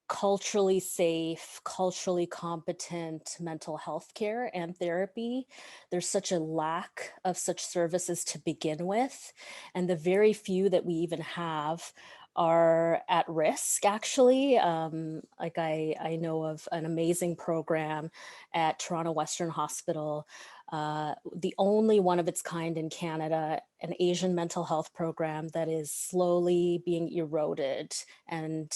culturally safe, culturally competent mental health care and therapy. There's such a lack of such services to begin with. And the very few that we even have are at risk, actually. Like I know of an amazing program at Toronto Western Hospital, the only one of its kind in Canada, an Asian mental health program that is slowly being eroded and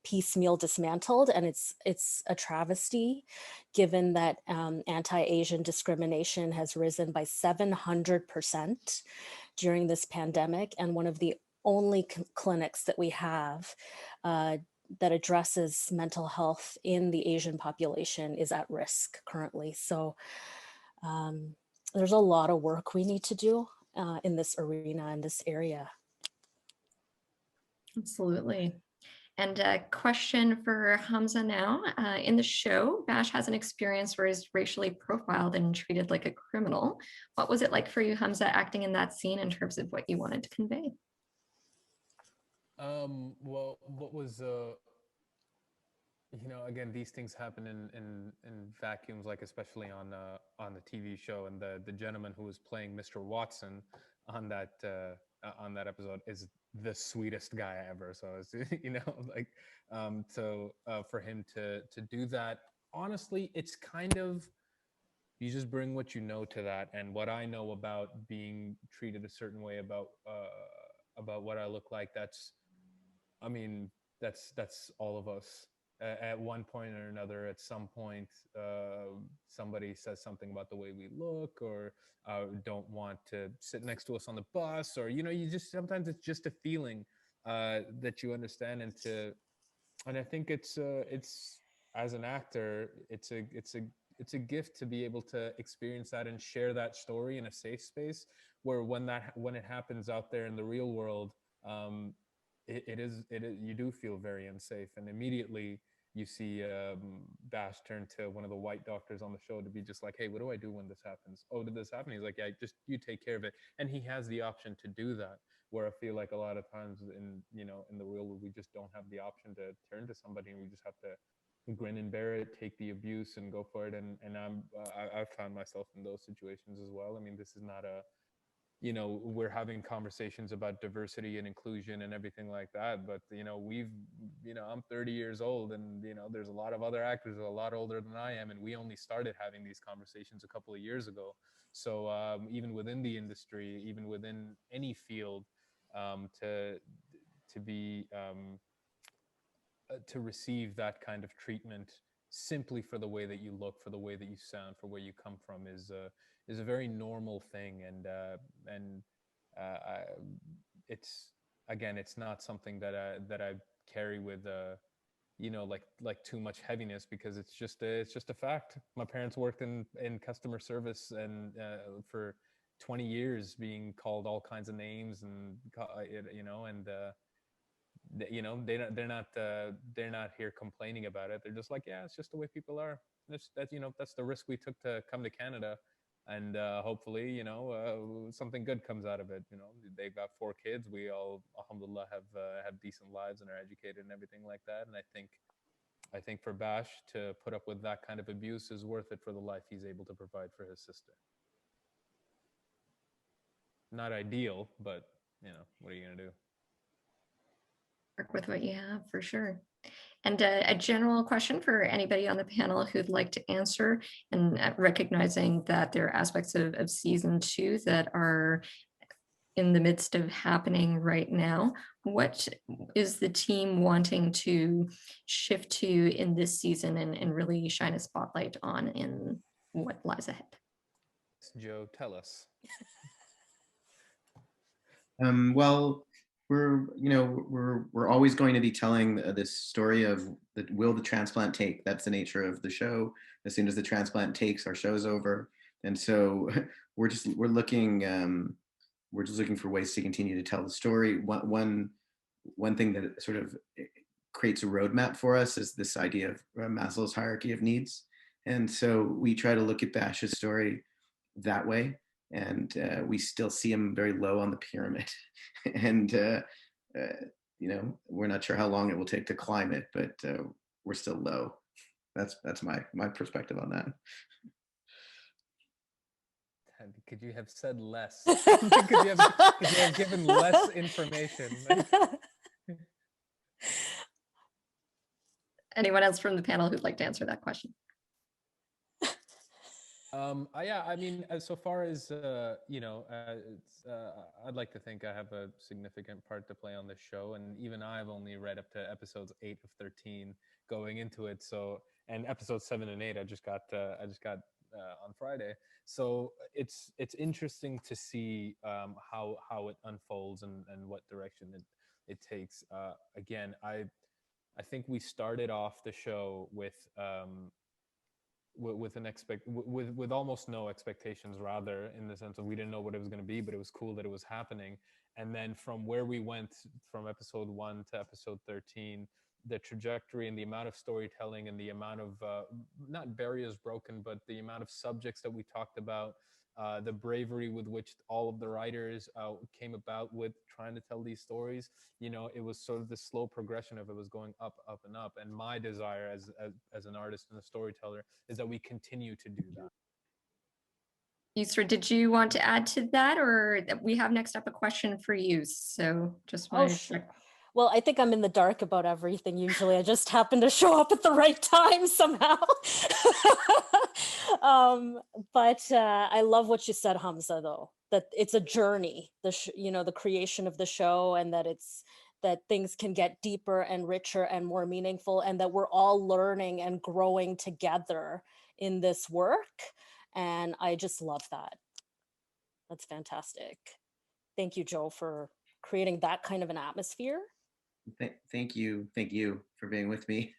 piecemeal dismantled. And it's a travesty, given that anti-Asian discrimination has risen by 700% during this pandemic. And one of the only clinics that we have that addresses mental health in the Asian population is at risk currently. So there's a lot of work we need to do in this arena, in this area. Absolutely. And a question for Hamza now. In the show, Bash has an experience where he's racially profiled and treated like a criminal. What was it like for you, Hamza, acting in that scene in terms of what you wanted to convey? Well, what was again, these things happen in vacuums, like especially on the TV show, and the gentleman who was playing Mr. Watson on that episode is the sweetest guy ever. So it's like for him to do that, honestly, it's kind of, you just bring what you know to that, and what I know about being treated a certain way about what I look like. That's all of us. At one point or another, at some point, somebody says something about the way we look, or don't want to sit next to us on the bus, or you just, sometimes it's just a feeling that you understand, and I think it's as an actor, it's a gift to be able to experience that and share that story in a safe space, where when it happens out there in the real world, it is you do feel very unsafe. And immediately you see Bash turn to one of the white doctors on the show to be just like, hey, what do I do when this happens? Oh, did this happen? He's like, yeah, just you take care of it. And he has the option to do that, where I feel like a lot of times in the real world, we just don't have the option to turn to somebody, and we just have to grin and bear it, take the abuse and go for it. And I've found myself in those situations as well. I mean, this is not you know, we're having conversations about diversity and inclusion and everything like that. But, you know, I'm 30 years old, and, you know, there's a lot of other actors who are a lot older than I am. And we only started having these conversations a couple of years ago. So even within the industry, even within any field, to be, to receive that kind of treatment simply for the way that you look, for the way that you sound, for where you come from is a very normal thing. And it's, again, it's not something that I carry with you know, like too much heaviness, because it's just a fact. My parents worked in customer service and for 20 years, being called all kinds of names, and you know, and you know, they're not here complaining about it. They're just like, yeah, it's just the way people are. You know, that's the risk we took to come to Canada, and hopefully, you know, something good comes out of it. You know, they've got 4 kids. We all, alhamdulillah, have decent lives and are educated and everything like that. And I think for Bash to put up with that kind of abuse is worth it for the life he's able to provide for his sister. Not ideal, but, you know, what are you gonna do? Work with what you have, for sure. And a general question for anybody on the panel who'd like to answer, and recognizing that there are aspects of season 2 that are in the midst of happening right now. What is the team wanting to shift to in this season and really shine a spotlight on in what lies ahead? Joe, tell us. Well, we're always going to be telling this story of will the transplant take? That's the nature of the show. As soon as the transplant takes, our show's over. And so we're looking for ways to continue to tell the story. One thing that sort of creates a roadmap for us is this idea of Maslow's hierarchy of needs. And so we try to look at Bash's story that way. And we still see him very low on the pyramid. And, you know, we're not sure how long it will take to climb it, but we're still low. That's my perspective on that. Could you have said less? could you have given less information? Anyone else from the panel who'd like to answer that question? Yeah, I mean, so far as you know, I'd like to think I have a significant part to play on this show, and even I've only read up to episodes 8 of 13 going into it. So, and episodes 7 and 8, I just got on Friday. So it's interesting to see how it unfolds and what direction it takes. Again, I think we started off the show with almost no expectations, rather, in the sense of we didn't know what it was going to be, but it was cool that it was happening. And then from where we went from episode 1 to episode 13, the trajectory and the amount of storytelling and the amount of not barriers broken, but the amount of subjects that we talked about, the bravery with which all of the writers came about with trying to tell these stories. You know, it was sort of the slow progression of it was going up, up, and up. And my desire as an artist and a storyteller is that we continue to do that. Yusra, did you want to add to that, or we have next up a question for you? So just want to check. Well, I think I'm in the dark about everything. Usually I just happen to show up at the right time somehow. But I love what you said, Hamza, though, that it's a journey, you know, the creation of the show, and that things can get deeper and richer and more meaningful, and that we're all learning and growing together in this work. And I just love that. That's fantastic. Thank you, Joe, for creating that kind of an atmosphere. Thank you for being with me.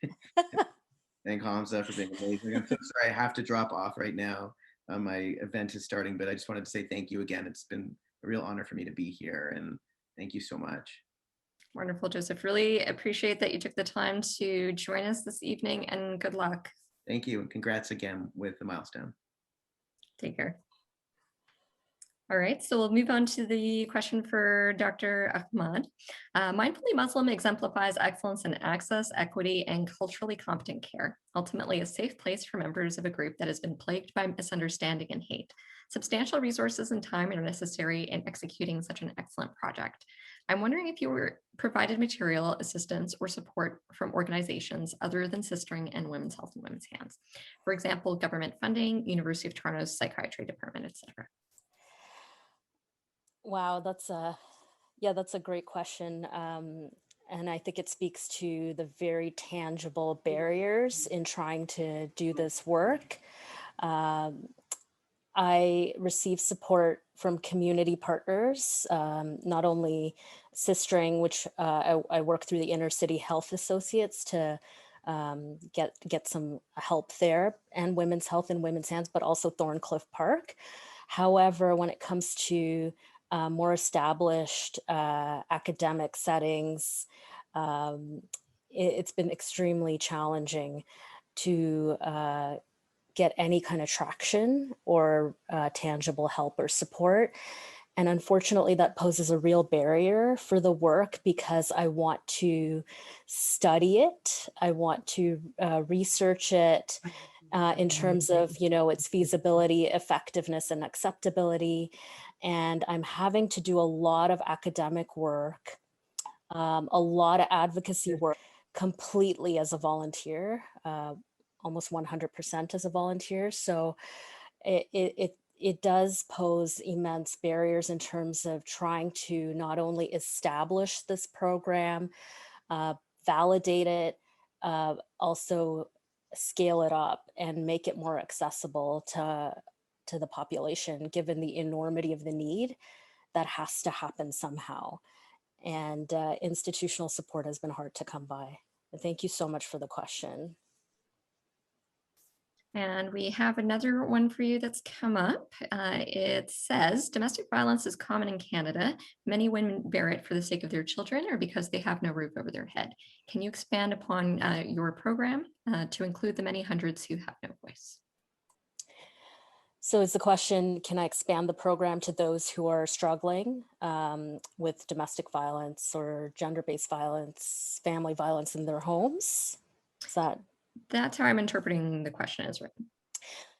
Thank Hamza for being amazing. I'm so sorry I have to drop off right now. My event is starting, but I just wanted to say thank you again. It's been a real honor for me to be here, and thank you so much. Wonderful, Joseph. Really appreciate that you took the time to join us this evening, and good luck. Thank you, and congrats again with the milestone. Take care. All right, so we'll move on to the question for Dr. Ahmad. Mindfully Muslim exemplifies excellence in access, equity, and culturally competent care, ultimately a safe place for members of a group that has been plagued by misunderstanding and hate. Substantial resources and time are necessary in executing such an excellent project. I'm wondering if you were provided material, assistance, or support from organizations other than Sistering and Women's Health in Women's Hands. For example, government funding, University of Toronto's psychiatry department, etc. Wow, that's a great question. And I think it speaks to the very tangible barriers in trying to do this work. I receive support from community partners, not only Sistering, which I work through the Inner City Health Associates to get some help there, and Women's Health in Women's Hands, but also Thorncliffe Park. However, when it comes to more established academic settings, it's been extremely challenging to get any kind of traction or tangible help or support. And unfortunately, that poses a real barrier for the work because I want to study it. I want to research it in terms of, its feasibility, effectiveness, and acceptability. And I'm having to do a lot of academic work, a lot of advocacy work completely as a volunteer, almost 100% as a volunteer. So it does pose immense barriers in terms of trying to not only establish this program, validate it, also scale it up and make it more accessible to the population, given the enormity of the need that has to happen somehow. And institutional support has been hard to come by. Thank you so much for the question. And we have another one for you that's come up. It says, domestic violence is common in Canada. Many women bear it for the sake of their children or because they have no roof over their head. Can you expand upon your program to include the many hundreds who have no voice? So is the question, can I expand the program to those who are struggling with domestic violence or gender-based violence, family violence in their homes? Is that? That's how I'm interpreting the question as written.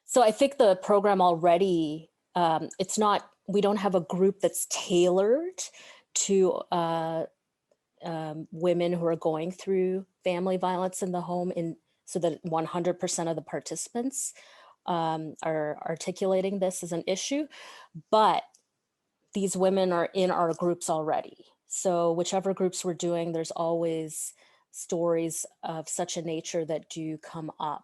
So I think the program already, we don't have a group that's tailored to women who are going through family violence in the home, so that 100% of the participants are articulating this as an issue, but these women are in our groups already. So whichever groups we're doing, there's always stories of such a nature that do come up.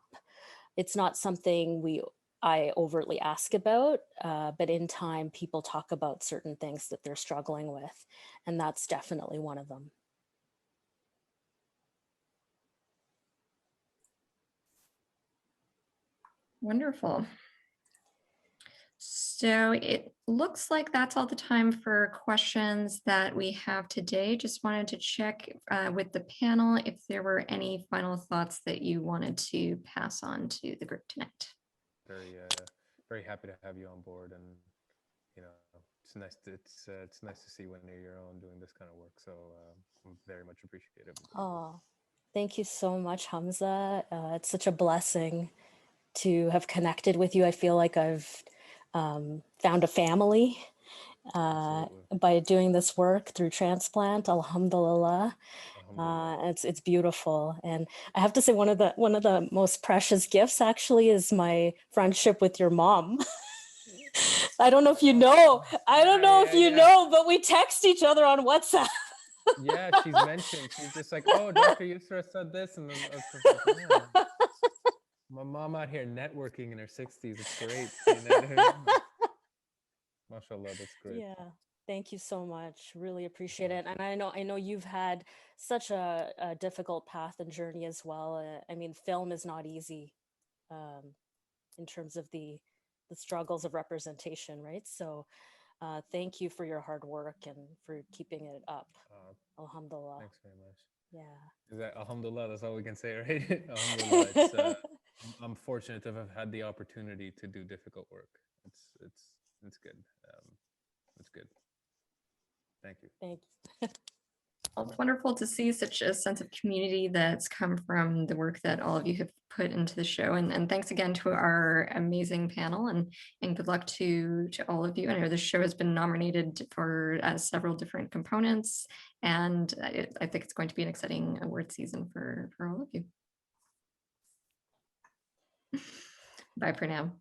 It's not something I overtly ask about, but in time, people talk about certain things that they're struggling with, and that's definitely one of them. Wonderful. So it looks like that's all the time for questions that we have today. Just wanted to check with the panel if there were any final thoughts that you wanted to pass on to the group tonight. Very happy to have you on board, and it's nice to see when you're your own doing this kind of work. So I'm very much appreciative. Oh, thank you so much, Hamza. It's such a blessing to have connected with you. I feel like I've found a family by doing this work through Transplant. Alhamdulillah. It's beautiful, and I have to say one of the most precious gifts actually is my friendship with your mom. I don't know if you know. I don't know if you know, but we text each other on WhatsApp. Yeah, she's mentioned. She's just like, oh, Dr. Yusra said this, and then oh. My mom out here networking in her 60s. It's great. Mashallah, that's great. Yeah, thank you so much. Really appreciate it. And I know you've had such a difficult path and journey as well. I mean, film is not easy in terms of the struggles of representation, right? So thank you for your hard work and for keeping it up. Alhamdulillah. Thanks very much. Yeah. Is that Alhamdulillah? That's all we can say, right? Alhamdulillah. I'm fortunate to have had the opportunity to do difficult work. It's good. It's good. Thank you. Thank you. Well, it's wonderful to see such a sense of community that's come from the work that all of you have put into the show. And thanks again to our amazing panel, and good luck to all of you. I know the show has been nominated for several different components, and I think it's going to be an exciting award season for all of you. Bye for now.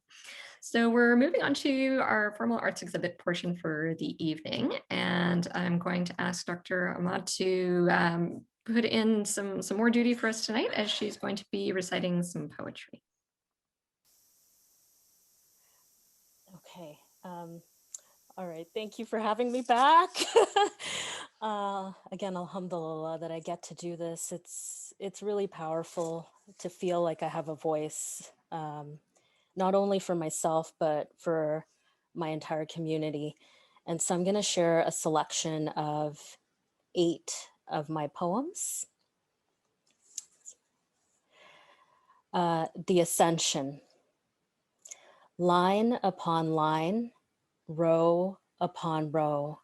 So we're moving on to our formal arts exhibit portion for the evening, and I'm going to ask Dr. Ahmad to put in some more duty for us tonight, as she's going to be reciting some poetry. Okay. All right. Thank you for having me back. Again, alhamdulillah that I get to do this. It's really powerful to feel like I have a voice. Not only for myself, but for my entire community. And so I'm going to share a selection of 8 of my poems. The Ascension. Line upon line, row upon row,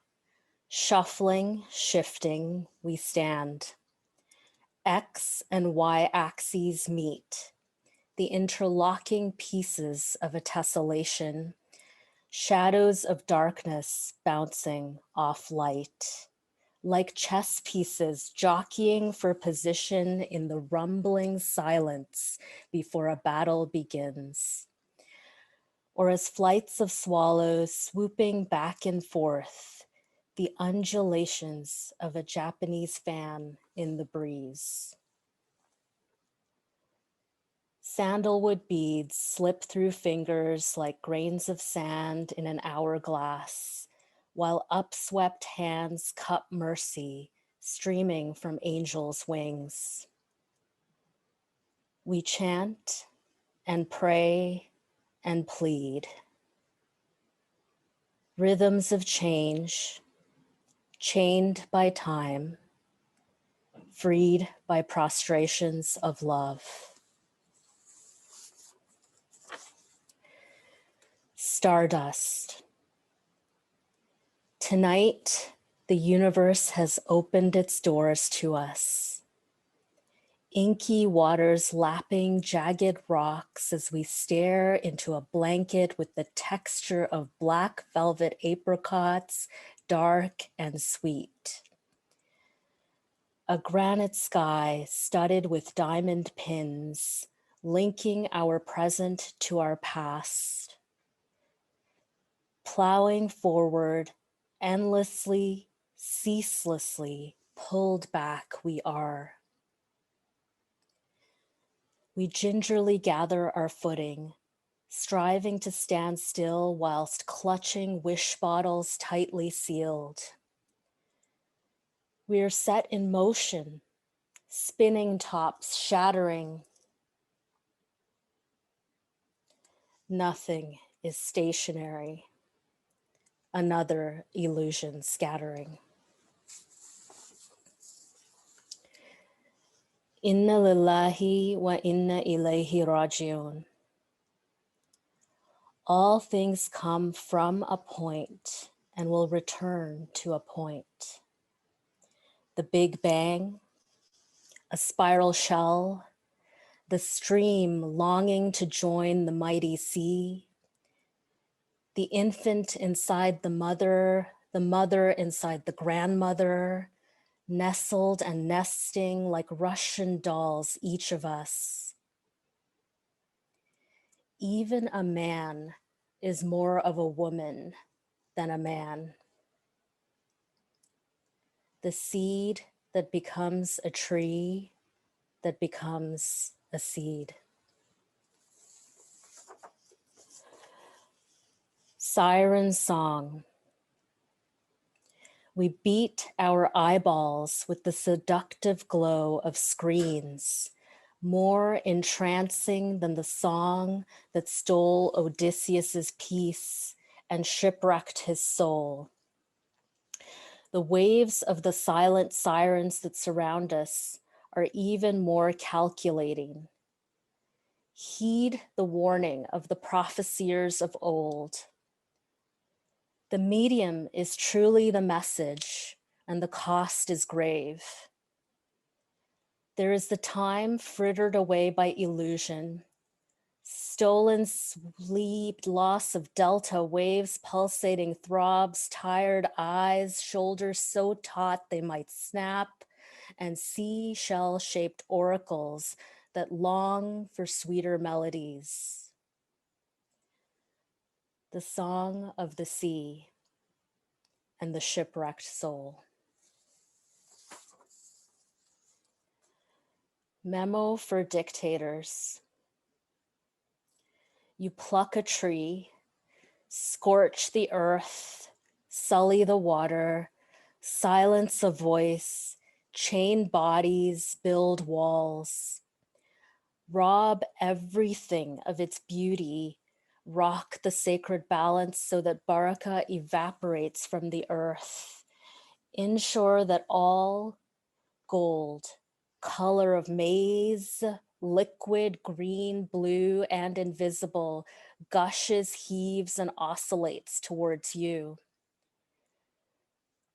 shuffling, shifting, we stand. X and Y axes meet, the interlocking pieces of a tessellation, shadows of darkness bouncing off light, like chess pieces jockeying for position in the rumbling silence before a battle begins. Or as flights of swallows swooping back and forth, the undulations of a Japanese fan in the breeze. Sandalwood beads slip through fingers like grains of sand in an hourglass, while upswept hands cup mercy streaming from angels' wings. We chant and pray and plead. Rhythms of change, chained by time, freed by prostrations of love. Stardust. Tonight, the universe has opened its doors to us. Inky waters lapping jagged rocks as we stare into a blanket with the texture of black velvet apricots, dark and sweet. A granite sky studded with diamond pins, linking our present to our past. Plowing forward, endlessly, ceaselessly pulled back we are. We gingerly gather our footing, striving to stand still whilst clutching wish bottles tightly sealed. We are set in motion, spinning tops shattering. Nothing is stationary. Another illusion scattering. Inna lillahi wa inna ilayhi rajiun. All things come from a point and will return to a point. The Big Bang, a spiral shell, the stream longing to join the mighty sea, the infant inside the mother inside the grandmother, nestled and nesting like Russian dolls, each of us. Even a man is more of a woman than a man. The seed that becomes a tree, that becomes a seed. Siren song. We beat our eyeballs with the seductive glow of screens, more entrancing than the song that stole Odysseus's peace and shipwrecked his soul. The waves of the silent sirens that surround us are even more calculating. Heed the warning of the prophesiers of old. The medium is truly the message, and the cost is grave. There is the time frittered away by illusion, stolen sleep, loss of delta waves, pulsating throbs, tired eyes, shoulders so taut they might snap, and seashell-shaped oracles that long for sweeter melodies. The song of the sea and the shipwrecked soul. Memo for dictators. You pluck a tree, scorch the earth, sully the water, silence a voice, chain bodies, build walls, rob everything of its beauty, rock the sacred balance so that baraka evaporates from the earth, ensure that all gold, color of maize, liquid, green, blue, and invisible, gushes, heaves, and oscillates towards you.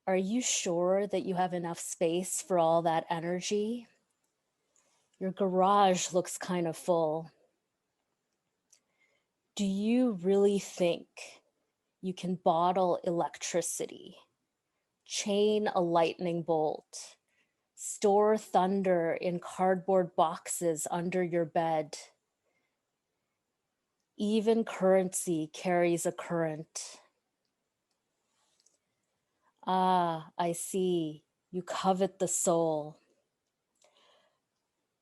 Are you sure that you have enough space for all that energy? Your garage looks kind of full. Do you really think you can bottle electricity, chain a lightning bolt, store thunder in cardboard boxes under your bed? Even currency carries a current. Ah, I see. You covet the soul.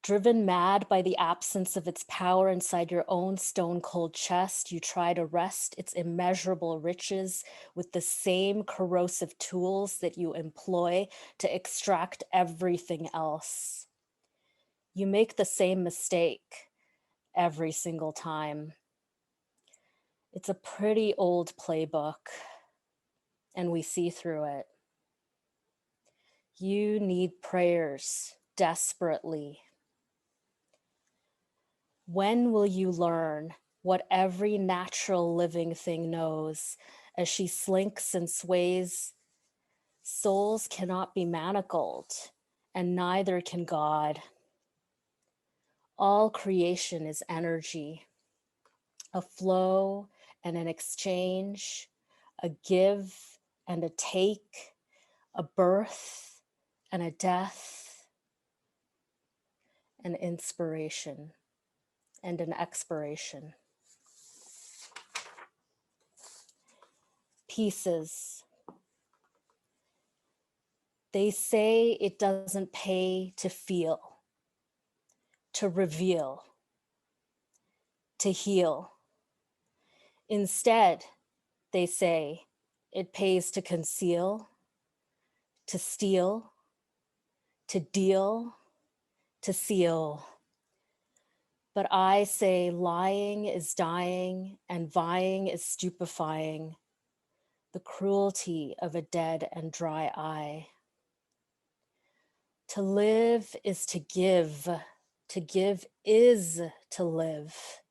Driven mad by the absence of its power inside your own stone-cold chest, you try to wrest its immeasurable riches with the same corrosive tools that you employ to extract everything else. You make the same mistake every single time. It's a pretty old playbook, and we see through it. You need prayers desperately. When will you learn what every natural living thing knows as she slinks and sways? Souls cannot be manacled, and neither can God. All creation is energy, a flow and an exchange, a give and a take, a birth and a death, an inspiration and an expiration. Pieces. They say it doesn't pay to feel, to reveal, to heal. Instead, they say it pays to conceal, to steal, to deal, to seal. But I say lying is dying and vying is stupefying, the cruelty of a dead and dry eye. To live is to give is to live.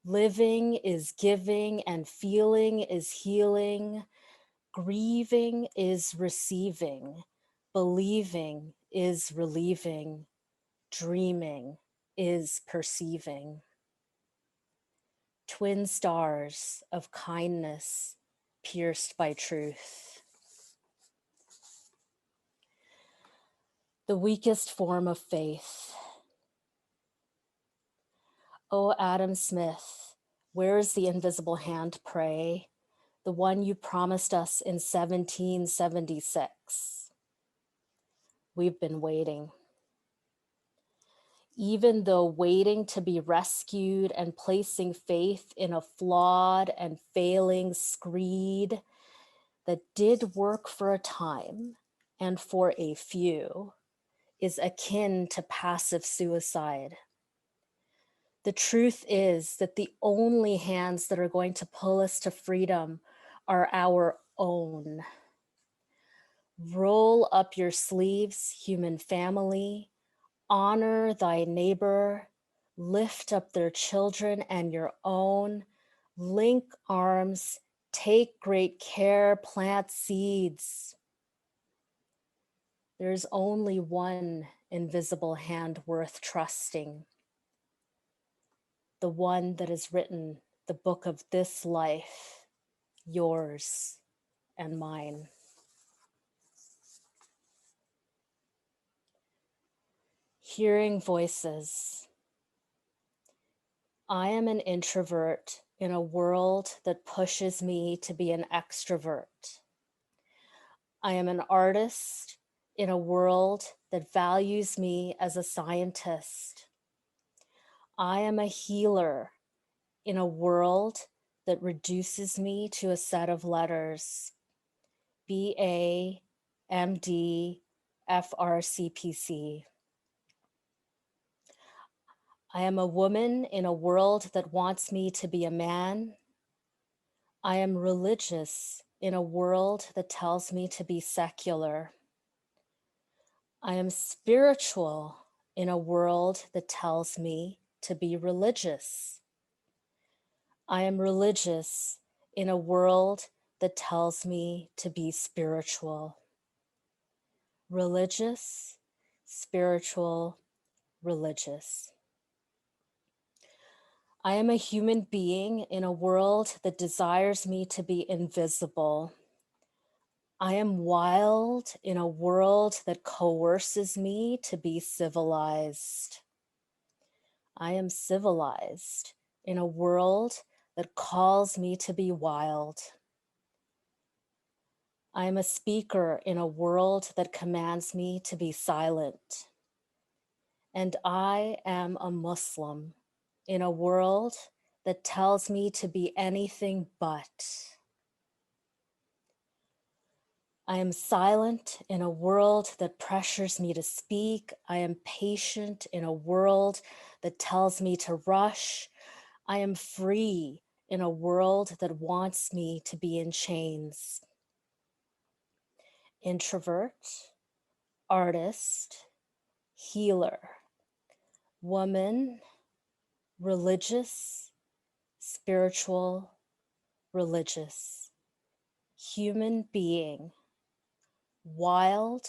Living is giving and feeling is healing. Grieving is receiving. Believing is relieving. Dreaming is perceiving. Twin stars of kindness pierced by truth. The weakest form of faith. Oh, Adam Smith, where is the invisible hand, pray? The one you promised us in 1776. We've been waiting. Even though waiting to be rescued and placing faith in a flawed and failing screed that did work for a time and for a few is akin to passive suicide. The truth is that the only hands that are going to pull us to freedom are our own. Roll up your sleeves, human family. Honor thy neighbor. Lift up their children and your own. Link arms. Take great care. Plant seeds. There's only one invisible hand worth trusting, the one that has written the book of this life, yours and mine. Hearing voices. I am an introvert in a world that pushes me to be an extrovert. I am an artist in a world that values me as a scientist. I am a healer in a world that reduces me to a set of letters: BA, MD, FRCPC. I am a woman in a world that wants me to be a man. I am religious in a world that tells me to be secular. I am spiritual in a world that tells me to be religious. I am religious in a world that tells me to be spiritual. Religious, spiritual, religious. I am a human being in a world that desires me to be invisible. I am wild in a world that coerces me to be civilized. I am civilized in a world that calls me to be wild. I am a speaker in a world that commands me to be silent. And I am a Muslim in a world that tells me to be anything but. I am silent in a world that pressures me to speak. I am patient in a world that tells me to rush. I am free in a world that wants me to be in chains. Introvert, artist, healer, woman, religious, spiritual, religious, human being, wild,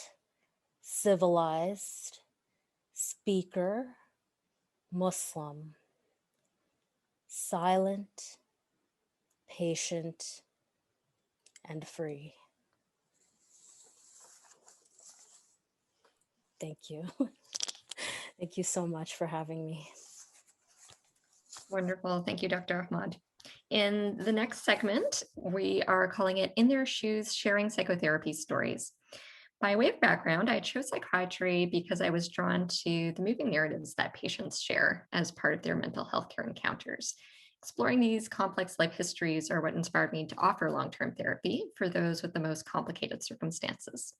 civilized, speaker, Muslim, silent, patient, and free. Thank you. Thank you so much for having me. Wonderful. Thank you, Dr. Ahmad. In the next segment, we are calling it In Their Shoes, Sharing Psychotherapy Stories. By way of background, I chose psychiatry because I was drawn to the moving narratives that patients share as part of their mental health care encounters. Exploring these complex life histories are what inspired me to offer long-term therapy for those with the most complicated circumstances.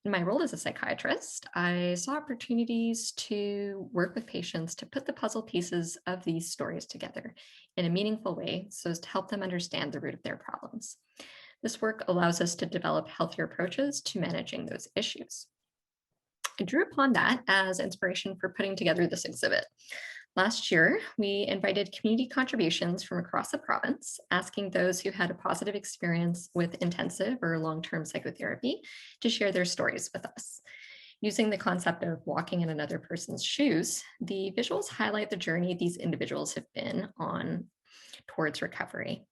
In my role as a psychiatrist, I saw opportunities to work with patients to put the puzzle pieces of these stories together in a meaningful way so as to help them understand the root of their problems. This work allows us to develop healthier approaches to managing those issues. I drew upon that as inspiration for putting together this exhibit. Last year, we invited community contributions from across the province, asking those who had a positive experience with intensive or long-term psychotherapy to share their stories with us. Using the concept of walking in another person's shoes, the visuals highlight the journey these individuals have been on towards recovery.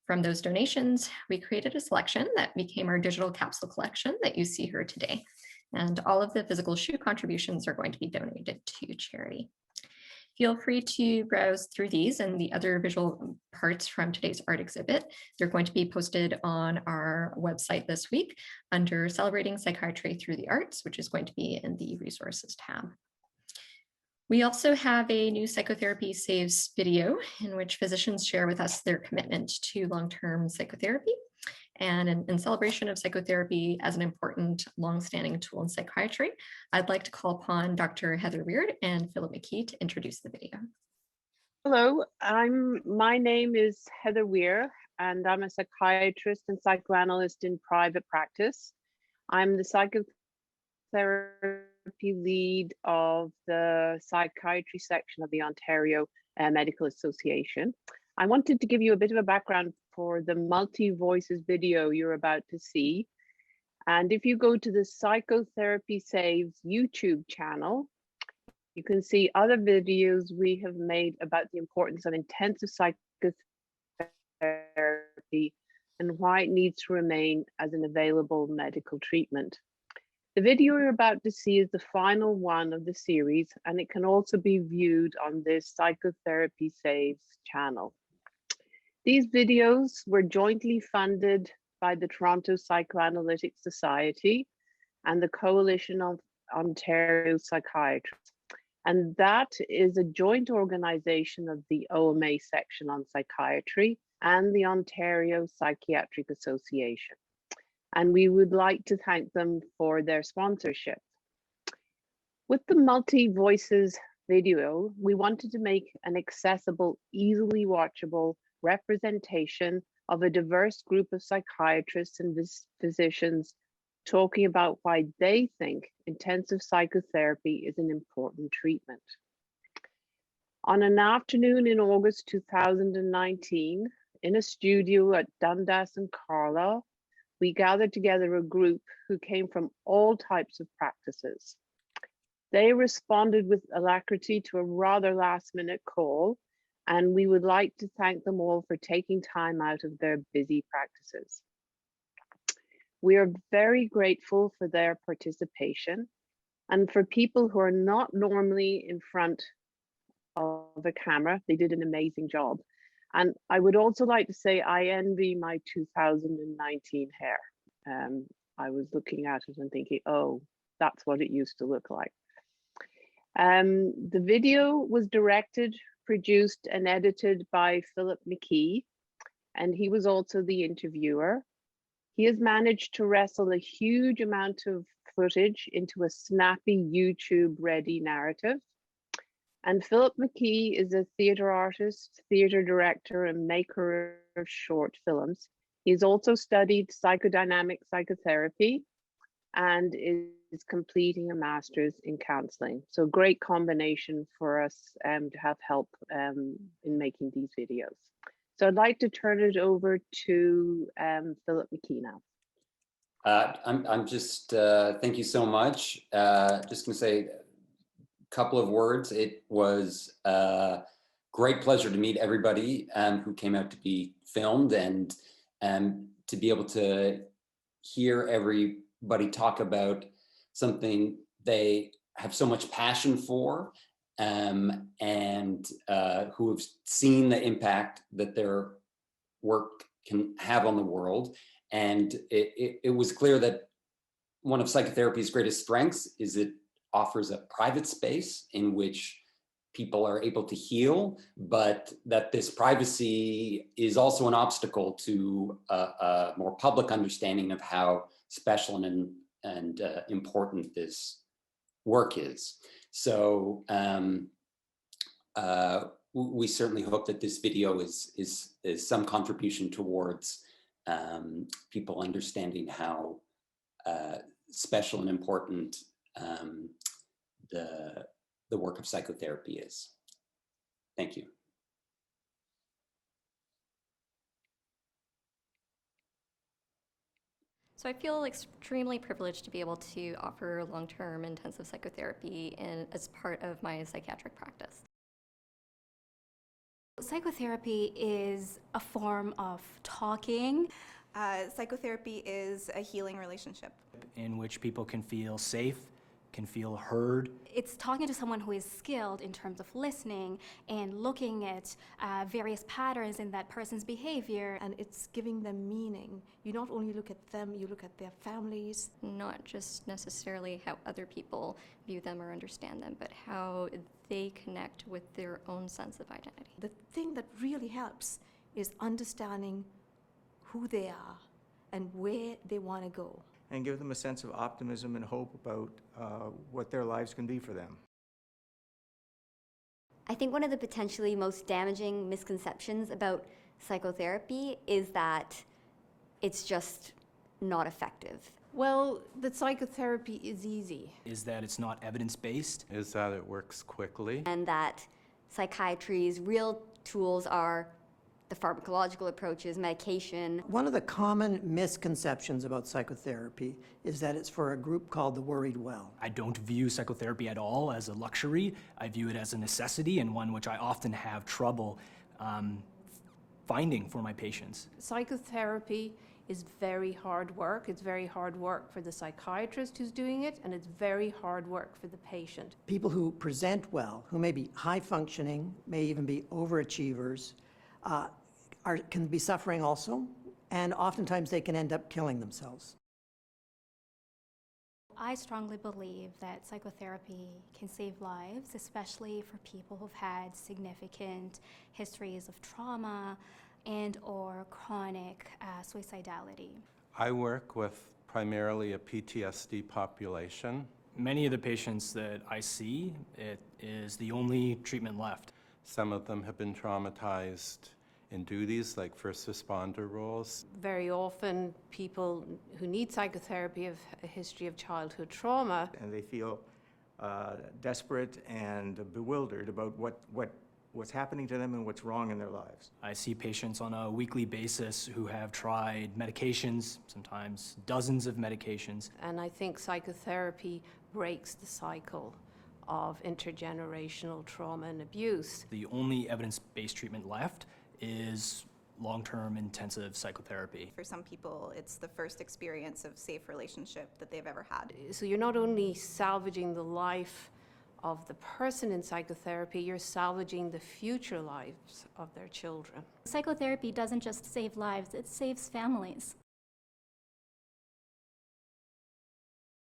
From those donations, we created a selection that became our digital capsule collection that you see here today. And all of the physical shoe contributions are going to be donated to charity. Feel free to browse through these and the other visual parts from today's art exhibit. They're going to be posted on our website this week under Celebrating Psychiatry Through the Arts, which is going to be in the Resources tab. We also have a new Psychotherapy Saves video in which physicians share with us their commitment to long-term psychotherapy. And in celebration of psychotherapy as an important longstanding tool in psychiatry, I'd like to call upon Dr. Heather Weird and Philip McKee to introduce the video. Hello, my name is Heather Weir, and I'm a psychiatrist and psychoanalyst in private practice. I'm the psychotherapy lead of the psychiatry section of the Ontario Medical Association. I wanted to give you a bit of a background for the multi-voices video you're about to see. And if you go to the Psychotherapy Saves YouTube channel, you can see other videos we have made about the importance of intensive psychotherapy and why it needs to remain as an available medical treatment. The video you're about to see is the final one of the series, and it can also be viewed on this Psychotherapy Saves channel. These videos were jointly funded by the Toronto Psychoanalytic Society and the Coalition of Ontario Psychiatrists. And that is a joint organization of the OMA section on psychiatry and the Ontario Psychiatric Association. And we would like to thank them for their sponsorship. With the multi-voices video, we wanted to make an accessible, easily watchable representation of a diverse group of psychiatrists and physicians talking about why they think intensive psychotherapy is an important treatment. On an afternoon in August 2019, in a studio at Dundas and Carlisle, we gathered together a group who came from all types of practices. They responded with alacrity to a rather last-minute call, and we would like to thank them all for taking time out of their busy practices. We are very grateful for their participation, and for people who are not normally in front of a camera, they did an amazing job. And I would also like to say I envy my 2019 hair. I was looking at it and thinking, oh, that's what it used to look like. The video was directed, produced, and edited by Philip McKee, and he was also the interviewer. He has managed to wrestle a huge amount of footage into a snappy YouTube-ready narrative. And Philip McKee is a theatre artist, theatre director, and maker of short films. He's also studied psychodynamic psychotherapy and is completing a master's in counseling. So great combination for us to have help in making these videos. So I'd like to turn it over to Philip McKee now. I'm just, thank you so much. Just gonna say, couple of words. It was a great pleasure to meet everybody who came out to be filmed, and to be able to hear everybody talk about something they have so much passion for, and who have seen the impact that their work can have on the world. And it was clear that one of psychotherapy's greatest strengths is it offers a private space in which people are able to heal, but that this privacy is also an obstacle to a more public understanding of how special and important this work is. So we certainly hope that this video is some contribution towards people understanding how special and important the work of psychotherapy is. Thank you. So I feel extremely privileged to be able to offer long-term intensive psychotherapy as part of my psychiatric practice. Psychotherapy is a form of talking. Psychotherapy is a healing relationship in which people can feel safe, can feel heard. It's talking to someone who is skilled in terms of listening and looking at various patterns in that person's behavior. And it's giving them meaning. You not only look at them, you look at their families. Not just necessarily how other people view them or understand them, but how they connect with their own sense of identity. The thing that really helps is understanding who they are and where they want to go. And give them a sense of optimism and hope about what their lives can be for them. I think one of the potentially most damaging misconceptions about psychotherapy is that it's just not effective. Well, that psychotherapy is easy. Is that it's not evidence-based. Is that it works quickly. And that psychiatry's real tools are the the pharmacological approaches, medication. One of the common misconceptions about psychotherapy is that it's for a group called the worried well. I don't view psychotherapy at all as a luxury. I view it as a necessity, and one which I often have trouble finding for my patients. Psychotherapy is very hard work. It's very hard work for the psychiatrist who's doing it, and it's very hard work for the patient. People who present well, who may be high functioning, may even be overachievers, can be suffering also, and oftentimes they can end up killing themselves. I strongly believe that psychotherapy can save lives, especially for people who've had significant histories of trauma and or chronic suicidality. I work with primarily a PTSD population. Many of the patients that I see, it is the only treatment left. Some of them have been traumatized in duties like first responder roles. Very often people who need psychotherapy have a history of childhood trauma. And they feel desperate and bewildered about what's happening to them and what's wrong in their lives. I see patients on a weekly basis who have tried medications, sometimes dozens of medications. And I think psychotherapy breaks the cycle of intergenerational trauma and abuse. The only evidence-based treatment left is long-term intensive psychotherapy. For some people, it's the first experience of safe relationship that they've ever had. So you're not only salvaging the life of the person in psychotherapy, you're salvaging the future lives of their children. Psychotherapy doesn't just save lives, it saves families.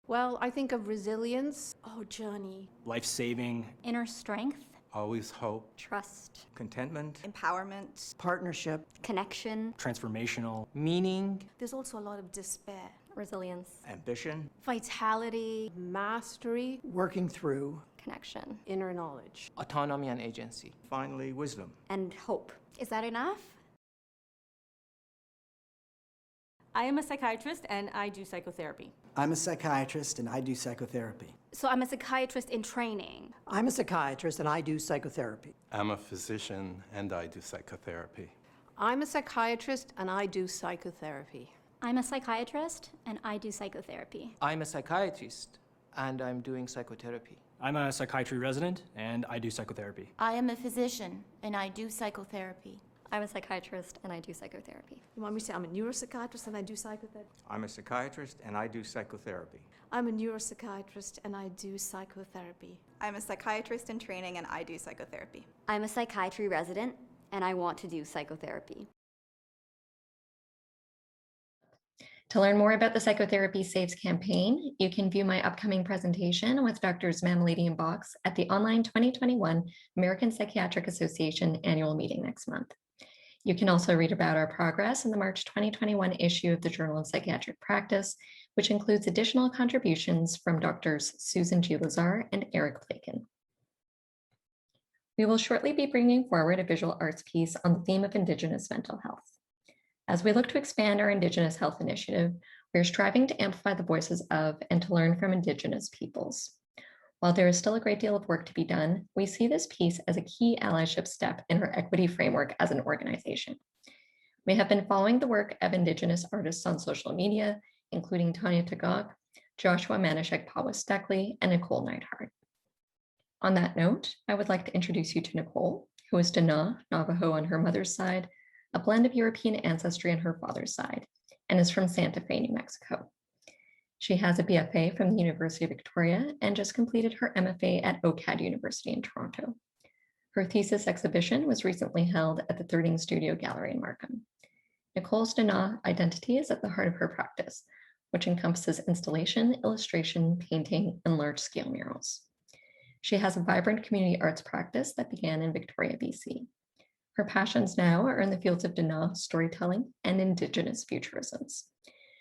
Well, I think of resilience. Oh, journey. Life-saving. Inner strength. Always hope. Trust. Contentment. Empowerment. Partnership. Connection. Transformational. Meaning. There's also a lot of despair. Resilience. Ambition. Vitality. Mastery. Working through. Connection. Inner knowledge. Autonomy and agency. Finally, wisdom. And hope. Is that enough? I am a psychiatrist and I do psychotherapy. I'm a psychiatrist and I do psychotherapy. So I'm a psychiatrist in training. I'm a psychiatrist and I do psychotherapy. I'm a physician and I do psychotherapy. I'm a psychiatrist and I do psychotherapy. I'm a psychiatrist and I do psychotherapy. I'm a psychiatrist and I'm doing psychotherapy. I'm a psychiatry resident and I do psychotherapy. I am a physician and I do psychotherapy. I'm a psychiatrist and I do psychotherapy. You want me to say I'm a neuropsychiatrist and I do psychotherapy? I'm a psychiatrist and I do psychotherapy. I'm a neuropsychiatrist and I do psychotherapy. I'm a psychiatrist in training and I do psychotherapy. I'm a psychiatry resident and I want to do psychotherapy. To learn more about the Psychotherapy Saves campaign, you can view my upcoming presentation with Drs. Mammoliti and Box at the online 2021 American Psychiatric Association annual meeting next month. You can also read about our progress in the March 2021 issue of the Journal of Psychiatric Practice, which includes additional contributions from Drs. Susan G. Lazar and Eric Plakin. We will shortly be bringing forward a visual arts piece on the theme of Indigenous mental health. As we look to expand our Indigenous health initiative, we are striving to amplify the voices of and to learn from Indigenous peoples. While there is still a great deal of work to be done, we see this piece as a key allyship step in our equity framework as an organization. We have been following the work of Indigenous artists on social media, including Tanya Tagaq, Joshua Manishek Pawa-Steckley, and Nicole Neidhart. On that note, I would like to introduce you to Nicole, who is Dana, Navajo on her mother's side, a blend of European ancestry on her father's side, and is from Santa Fe, New Mexico. She has a BFA from the University of Victoria and just completed her MFA at OCAD University in Toronto. Her thesis exhibition was recently held at the Thirting Studio Gallery in Markham. Nicole's Dana identity is at the heart of her practice, which encompasses installation, illustration, painting, and large-scale murals. She has a vibrant community arts practice that began in Victoria, BC. Her passions now are in the fields of Dana storytelling and Indigenous futurisms.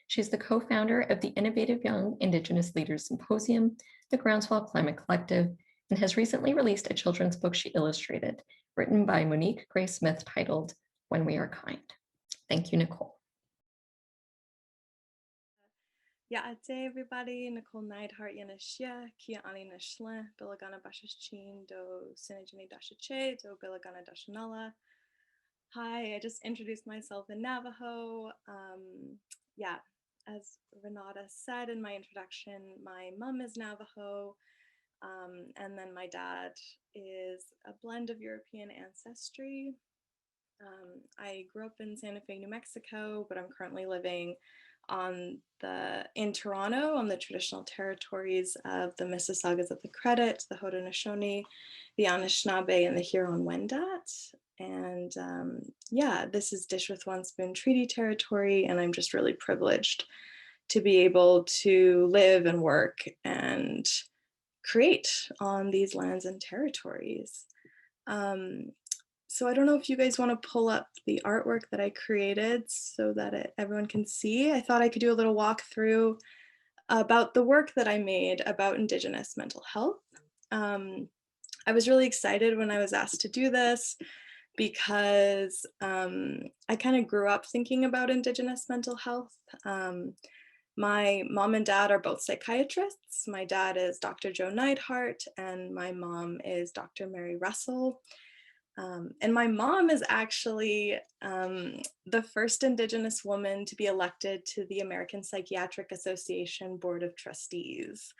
She's the co-founder of the Innovative Young Indigenous Leaders Symposium, the Groundswell Climate Collective, and has recently released a children's book she illustrated, written by Monique Gray Smith, titled When We Are Kind. Thank you, Nicole. Ya'ate everybody, Nicole Neidhart Yanashia, Kia Ani Nashlin, Bilagana Bashachin, Do Sinajini Dashache, Do Bilagana Dashanala. Hi, I just introduced myself in Navajo. Yeah, as Renata said in my introduction, my mom is Navajo, and then my dad is a blend of European ancestry. I grew up in Santa Fe, New Mexico, but I'm currently living in Toronto on the traditional territories of the Mississaugas of the Credit, the Haudenosaunee, the Anishinaabe, and the Huron-Wendat. And yeah, this is Dish with One Spoon Treaty territory, and I'm just really privileged to be able to live and work and create on these lands and territories. So I don't know if you guys want to pull up the artwork that I created so that everyone can see. I thought I could do a little walkthrough about the work that I made about Indigenous mental health. I was really excited when I was asked to do this because I kind of grew up thinking about Indigenous mental health. My mom and dad are both psychiatrists. My dad is Dr. Joe Neidhart and my mom is Dr. Mary Russell. And my mom is actually the first Indigenous woman to be elected to the American Psychiatric Association Board of Trustees.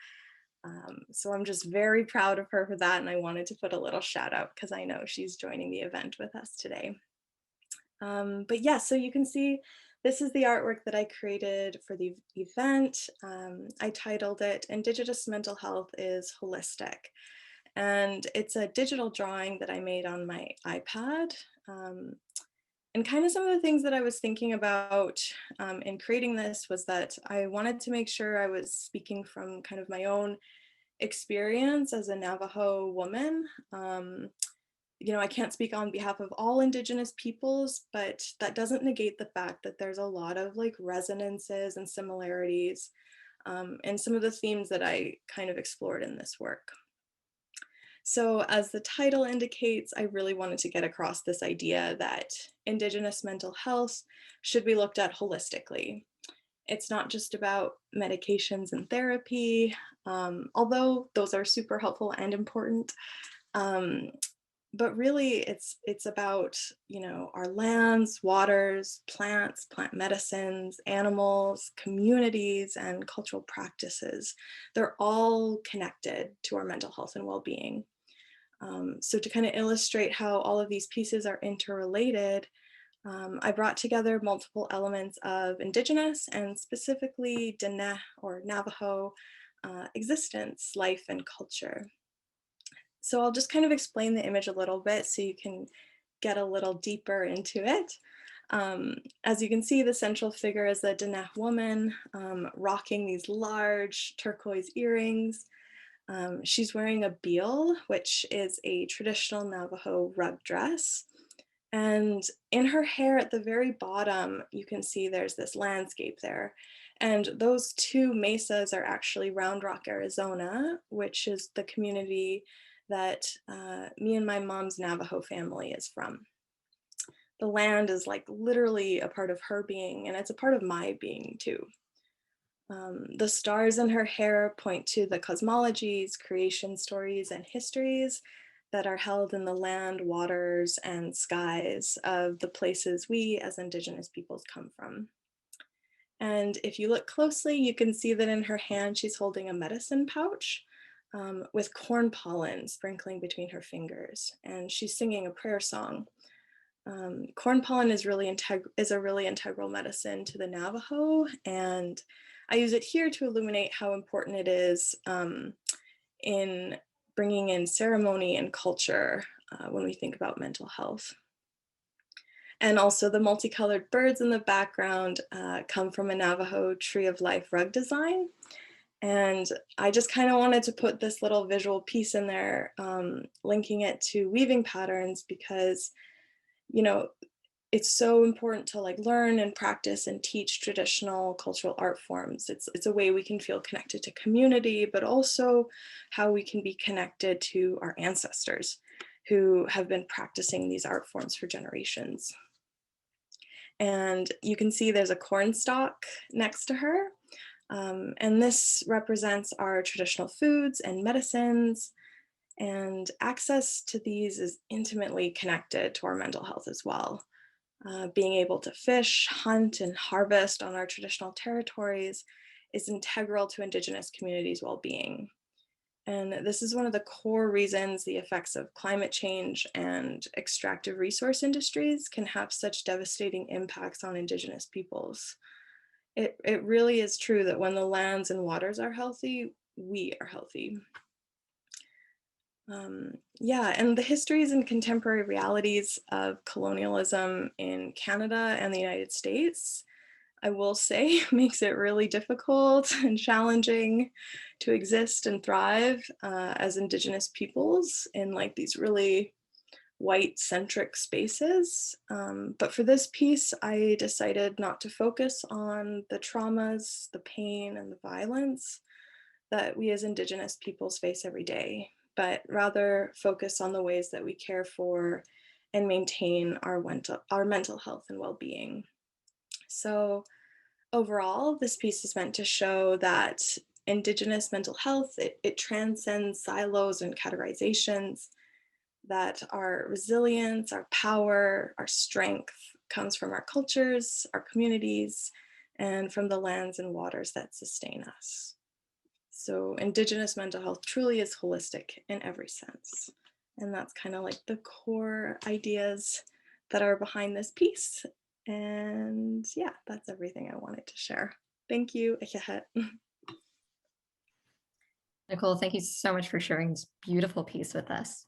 So I'm just very proud of her for that, and I wanted to put a little shout out because I know she's joining the event with us today. But yeah, so you can see this is the artwork that I created for the event. I titled it Indigenous Mental Health is Holistic. And it's a digital drawing that I made on my iPad. And kind of some of the things that I was thinking about in creating this was that I wanted to make sure I was speaking from kind of my own experience as a Navajo woman. You know, I can't speak on behalf of all Indigenous peoples, but that doesn't negate the fact that there's a lot of like resonances and similarities in some of the themes that I kind of explored in this work. So as the title indicates, I really wanted to get across this idea that Indigenous mental health should be looked at holistically. It's not just about medications and therapy, although those are super helpful and important. But really it's about, you know, our lands, waters, plants, plant medicines, animals, communities, and cultural practices. They're all connected to our mental health and well-being. So to kind of illustrate how all of these pieces are interrelated, I brought together multiple elements of Indigenous and specifically Diné or Navajo existence, life, and culture. So I'll just kind of explain the image a little bit so you can get a little deeper into it. As you can see, the central figure is a Diné woman rocking these large turquoise earrings. She's wearing a beal, which is a traditional Navajo rug dress. And in her hair at the very bottom, you can see there's this landscape there. And those two mesas are actually Round Rock, Arizona, which is the community that me and my mom's Navajo family is from. The land is like literally a part of her being, and it's a part of my being too. The stars in her hair point to the cosmologies, creation stories, and histories that are held in the land, waters, and skies of the places we as Indigenous peoples come from. And if you look closely, you can see that in her hand, she's holding a medicine pouch with corn pollen sprinkling between her fingers. And she's singing a prayer song. Corn pollen is a really integral medicine to the Navajo, and I use it here to illuminate how important it is in bringing in ceremony and culture when we think about mental health. And also the multicolored birds in the background come from a Navajo Tree of Life rug design. And I just kind of wanted to put this little visual piece in there, linking it to weaving patterns because, you know, it's so important to like learn and practice and teach traditional cultural art forms. It's a way we can feel connected to community, but also how we can be connected to our ancestors who have been practicing these art forms for generations. And you can see there's a corn stalk next to her. And this represents our traditional foods and medicines. And access to these is intimately connected to our mental health as well. Being able to fish, hunt, and harvest on our traditional territories is integral to Indigenous communities' well-being. And this is one of the core reasons the effects of climate change and extractive resource industries can have such devastating impacts on Indigenous peoples. It really is true that when the lands and waters are healthy, we are healthy. Yeah, and the histories and contemporary realities of colonialism in Canada and the United States, I will say, makes it really difficult and challenging to exist and thrive as Indigenous peoples in like these really white-centric spaces. But for this piece, I decided not to focus on the traumas, the pain, and the violence that we as Indigenous peoples face every day, but rather focus on the ways that we care for and maintain our mental health and well-being. So overall, this piece is meant to show that Indigenous mental health, it transcends silos and categorizations, that our resilience, our power, our strength comes from our cultures, our communities, and from the lands and waters that sustain us. So Indigenous mental health truly is holistic in every sense. And that's kind of like the core ideas that are behind this piece. And yeah, that's everything I wanted to share. Thank you. Nicole, thank you so much for sharing this beautiful piece with us.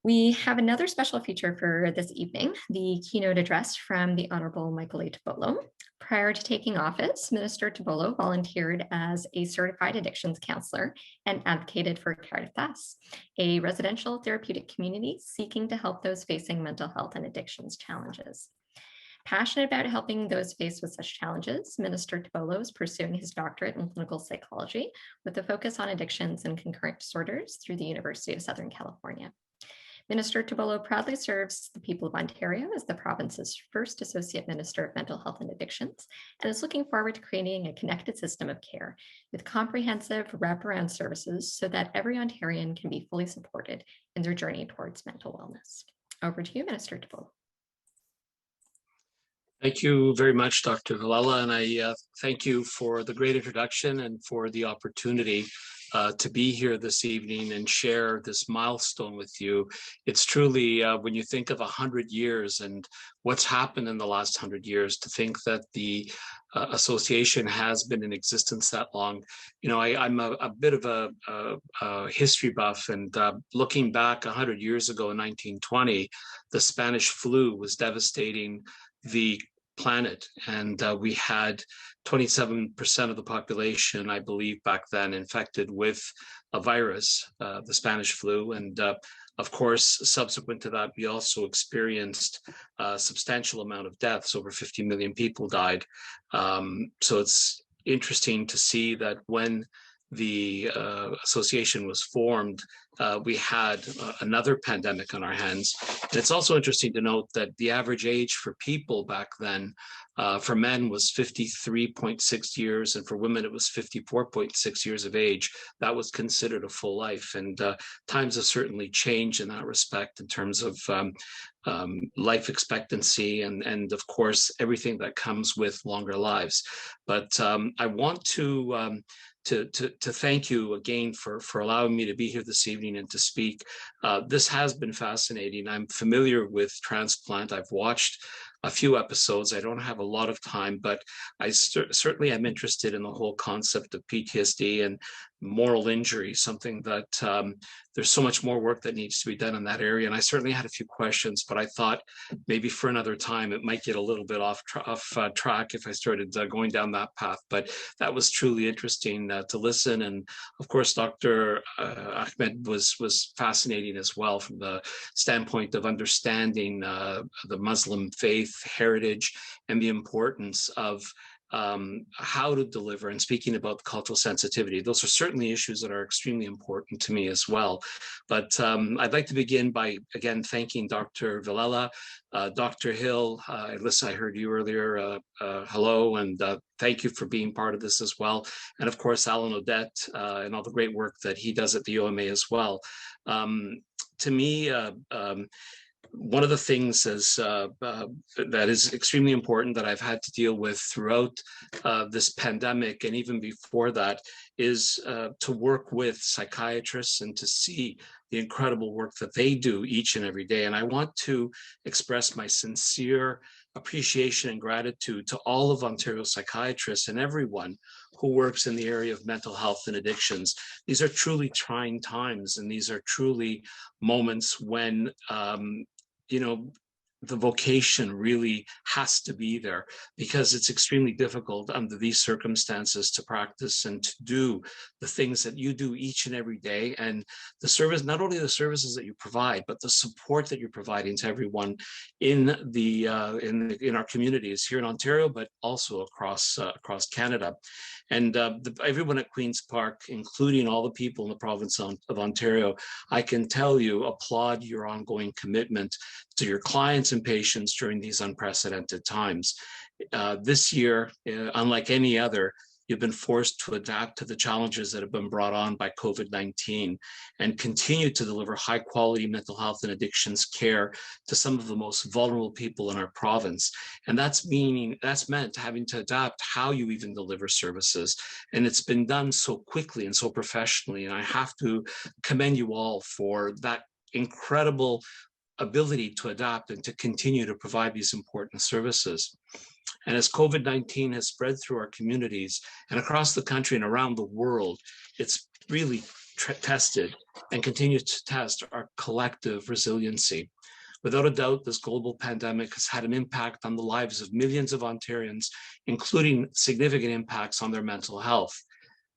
We have another special feature for this evening, the keynote address from the Honorable Michael A. Tibollo. Prior to taking office, Minister Tibollo volunteered as a certified addictions counselor and advocated for Caritas, a residential therapeutic community seeking to help those facing mental health and addictions challenges. Passionate about helping those faced with such challenges, Minister Tibollo is pursuing his doctorate in clinical psychology with a focus on addictions and concurrent disorders through the University of Southern California. Minister Tibollo proudly serves the people of Ontario as the province's first Associate Minister of Mental Health and Addictions, and is looking forward to creating a connected system of care with comprehensive wraparound services so that every Ontarian can be fully supported in their journey towards mental wellness. Over to you, Minister Tibollo. Thank you very much, Dr. Villela, and I thank you for the great introduction and for the opportunity to be here this evening and share this milestone with you. It's truly, when you think of 100 years and what's happened in the last 100 years, to think that the association has been in existence that long. You know, I'm a bit of a history buff, and looking back 100 years ago in 1920, the Spanish flu was devastating the planet, and we had 27% of the population, I believe, back then infected with a virus, the Spanish flu. And of course, subsequent to that, we also experienced a substantial amount of deaths. Over 50 million people died. So it's interesting to see that when the association was formed, we had another pandemic on our hands. And it's also interesting to note that the average age for people back then, for men was 53.6 years, and for women it was 54.6 years of age. That was considered a full life. And times have certainly changed in that respect in terms of life expectancy and of course, everything that comes with longer lives. But I want to thank you again for allowing me to be here this evening and to speak. This has been fascinating. I'm familiar with Transplant. I've watched a few episodes. I don't have a lot of time, but I certainly am interested in the whole concept of PTSD and moral injury, something that there's so much more work that needs to be done in that area. And I certainly had a few questions, but I thought maybe for another time, it might get a little bit off track if I started going down that path. But that was truly interesting to listen. And of course, Dr. Ahmed was fascinating as well from the standpoint of understanding the Muslim faith heritage and the importance of how to deliver, and speaking about cultural sensitivity. Those are certainly issues that are extremely important to me as well. But I'd like to begin by, again, thanking Dr. Villela, Dr. Hill. Alyssa, I heard you earlier. Hello, and thank you for being part of this as well. And of course, Alan Odette and all the great work that he does at the OMA as well. To me, one of the things that is extremely important that I've had to deal with throughout this pandemic and even before that is to work with psychiatrists and to see the incredible work that they do each and every day. And I want to express my sincere appreciation and gratitude to all of Ontario psychiatrists and everyone who works in the area of mental health and addictions. These are truly trying times, and these are truly moments when the vocation really has to be there, because it's extremely difficult under these circumstances to practice and to do the things that you do each and every day. And the service, not only the services that you provide, but the support that you're providing to everyone in our communities here in Ontario, but also across Canada. And everyone at Queen's Park, including all the people in the province of Ontario, I can tell you, applaud your ongoing commitment to your clients and patients during these unprecedented times. This year, unlike any other, you've been forced to adapt to the challenges that have been brought on by COVID-19 and continue to deliver high quality mental health and addictions care to some of the most vulnerable people in our province. And that's meant having to adapt how you even deliver services. And it's been done so quickly and so professionally. And I have to commend you all for that incredible ability to adapt and to continue to provide these important services. And as COVID-19 has spread through our communities and across the country and around the world, it's really tested and continues to test our collective resiliency. Without a doubt, this global pandemic has had an impact on the lives of millions of Ontarians, including significant impacts on their mental health.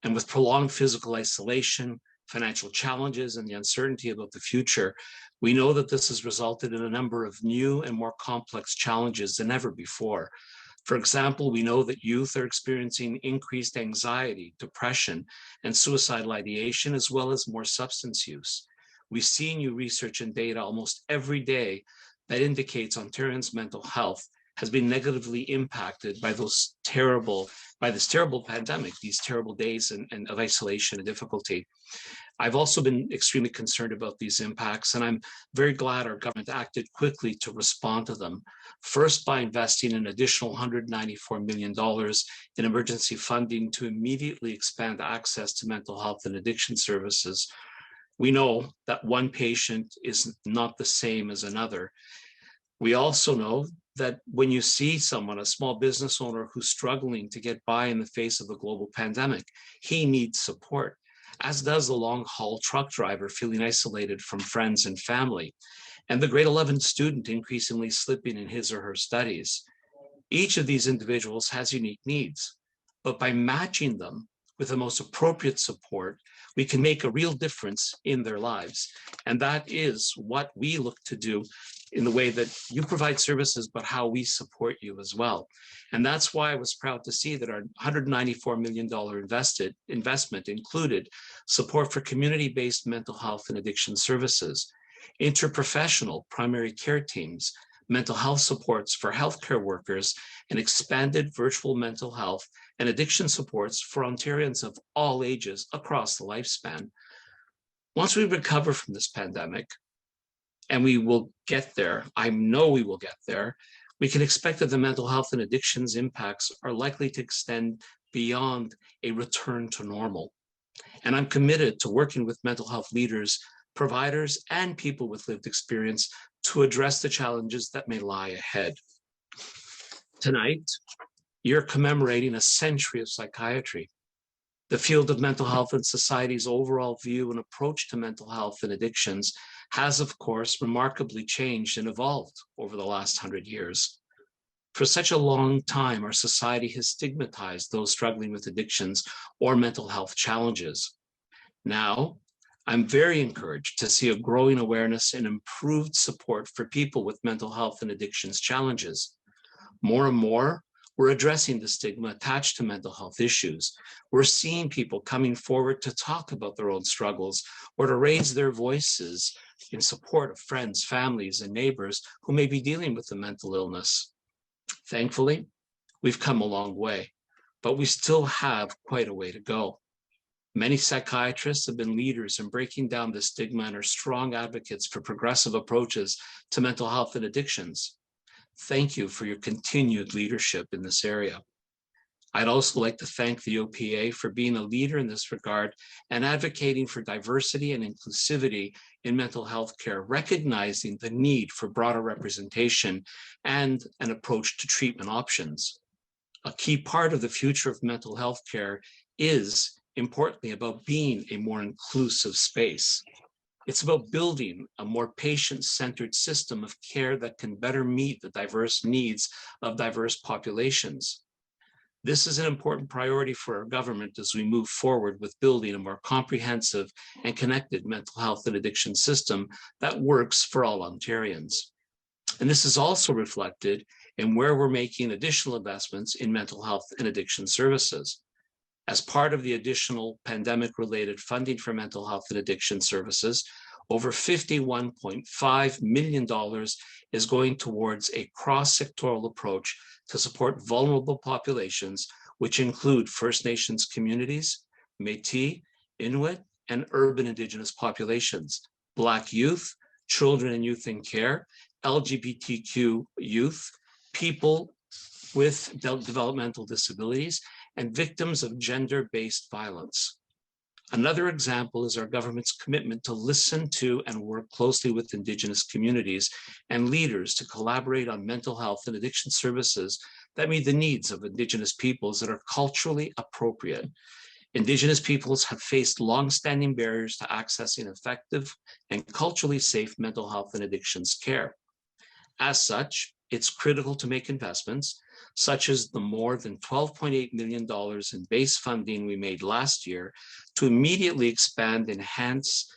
And with prolonged physical isolation, financial challenges, and the uncertainty about the future, we know that this has resulted in a number of new and more complex challenges than ever before. For example, we know that youth are experiencing increased anxiety, depression, and suicidal ideation, as well as more substance use. We see new research and data almost every day that indicates Ontarians' mental health has been negatively impacted by this terrible pandemic, these terrible days of isolation and difficulty. I've also been extremely concerned about these impacts, and I'm very glad our government acted quickly to respond to them. First, by investing an additional $194 million in emergency funding to immediately expand access to mental health and addiction services. We know that one patient is not the same as another. We also know that when you see someone, a small business owner who's struggling to get by in the face of the global pandemic, he needs support, as does the long-haul truck driver feeling isolated from friends and family, and the grade 11 student increasingly slipping in his or her studies. Each of these individuals has unique needs, but by matching them with the most appropriate support, we can make a real difference in their lives. And that is what we look to do in the way that you provide services, but how we support you as well. And that's why I was proud to see that our $194 million investment included support for community-based mental health and addiction services, interprofessional primary care teams, mental health supports for healthcare workers, and expanded virtual mental health and addiction supports for Ontarians of all ages across the lifespan. Once we recover from this pandemic, and we will get there, I know we will get there, we can expect that the mental health and addictions impacts are likely to extend beyond a return to normal. And I'm committed to working with mental health leaders, providers, and people with lived experience to address the challenges that may lie ahead. Tonight, you're commemorating a century of psychiatry. The field of mental health and society's overall view and approach to mental health and addictions has, of course, remarkably changed and evolved over the last 100 years. For such a long time, our society has stigmatized those struggling with addictions or mental health challenges. Now, I'm very encouraged to see a growing awareness and improved support for people with mental health and addictions challenges. More and more, we're addressing the stigma attached to mental health issues. We're seeing people coming forward to talk about their own struggles or to raise their voices in support of friends, families, and neighbors who may be dealing with a mental illness. Thankfully, we've come a long way, but we still have quite a way to go. Many psychiatrists have been leaders in breaking down the stigma and are strong advocates for progressive approaches to mental health and addictions. Thank you for your continued leadership in this area. I'd also like to thank the OPA for being a leader in this regard and advocating for diversity and inclusivity in mental health care, recognizing the need for broader representation and an approach to treatment options. A key part of the future of mental health care is, importantly, about being a more inclusive space. It's about building a more patient-centered system of care that can better meet the diverse needs of diverse populations. This is an important priority for our government as we move forward with building a more comprehensive and connected mental health and addiction system that works for all Ontarians. And this is also reflected in where we're making additional investments in mental health and addiction services. As part of the additional pandemic-related funding for mental health and addiction services, over $51.5 million is going towards a cross-sectoral approach to support vulnerable populations, which include First Nations communities, Métis, Inuit, and urban Indigenous populations, Black youth, children and youth in care, LGBTQ youth, people with developmental disabilities, and victims of gender-based violence. Another example is our government's commitment to listen to and work closely with Indigenous communities and leaders to collaborate on mental health and addiction services that meet the needs of Indigenous peoples that are culturally appropriate. Indigenous peoples have faced long-standing barriers to accessing effective and culturally safe mental health and addictions care. As such, it's critical to make investments, such as the more than $12.8 million in base funding we made last year, to immediately expand and enhance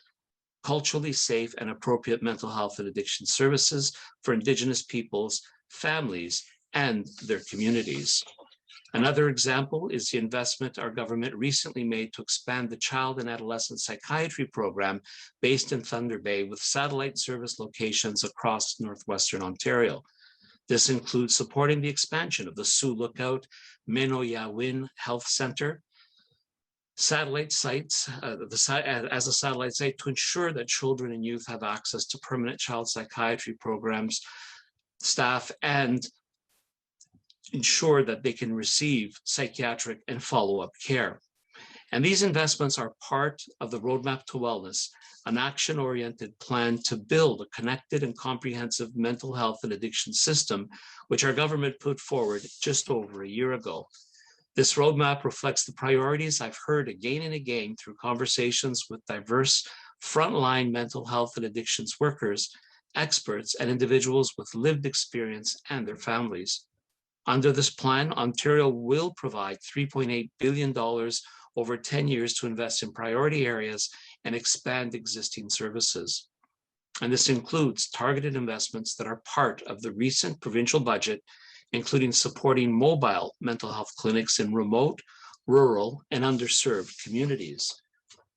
culturally safe and appropriate mental health and addiction services for Indigenous peoples, families, and their communities. Another example is the investment our government recently made to expand the child and adolescent psychiatry program based in Thunder Bay with satellite service locations across northwestern Ontario. This includes supporting the expansion of the Sioux Lookout Menoyawin Health Center satellite sites as a satellite site to ensure that children and youth have access to permanent child psychiatry programs, staff, and ensure that they can receive psychiatric and follow-up care. And these investments are part of the Roadmap to Wellness, an action-oriented plan to build a connected and comprehensive mental health and addiction system, which our government put forward just over a year ago. This roadmap reflects the priorities I've heard again and again through conversations with diverse frontline mental health and addictions workers, experts, and individuals with lived experience and their families. Under this plan, Ontario will provide $3.8 billion over 10 years to invest in priority areas and expand existing services. And this includes targeted investments that are part of the recent provincial budget, including supporting mobile mental health clinics in remote, rural, and underserved communities.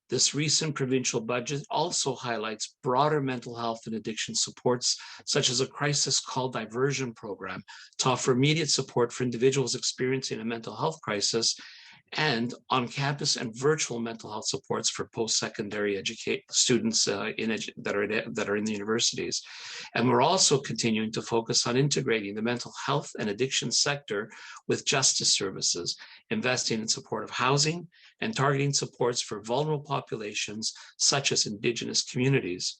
This recent provincial budget also highlights broader mental health and addiction supports, such as a crisis call diversion program to offer immediate support for individuals experiencing a mental health crisis, and on-campus and virtual mental health supports for post-secondary students that are in the universities. And we're also continuing to focus on integrating the mental health and addiction sector with justice services, investing in support of housing and targeting supports for vulnerable populations such as Indigenous communities.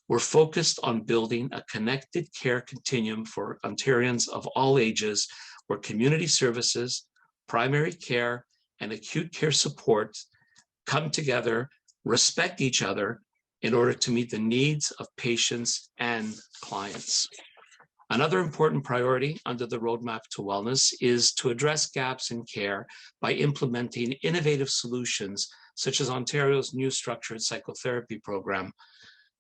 We're focused on building a connected care continuum for Ontarians of all ages, where community services, primary care, and acute care support come together, respect each other in order to meet the needs of patients and clients. Another important priority under the Roadmap to Wellness is to address gaps in care by implementing innovative solutions, such as Ontario's new structured psychotherapy program.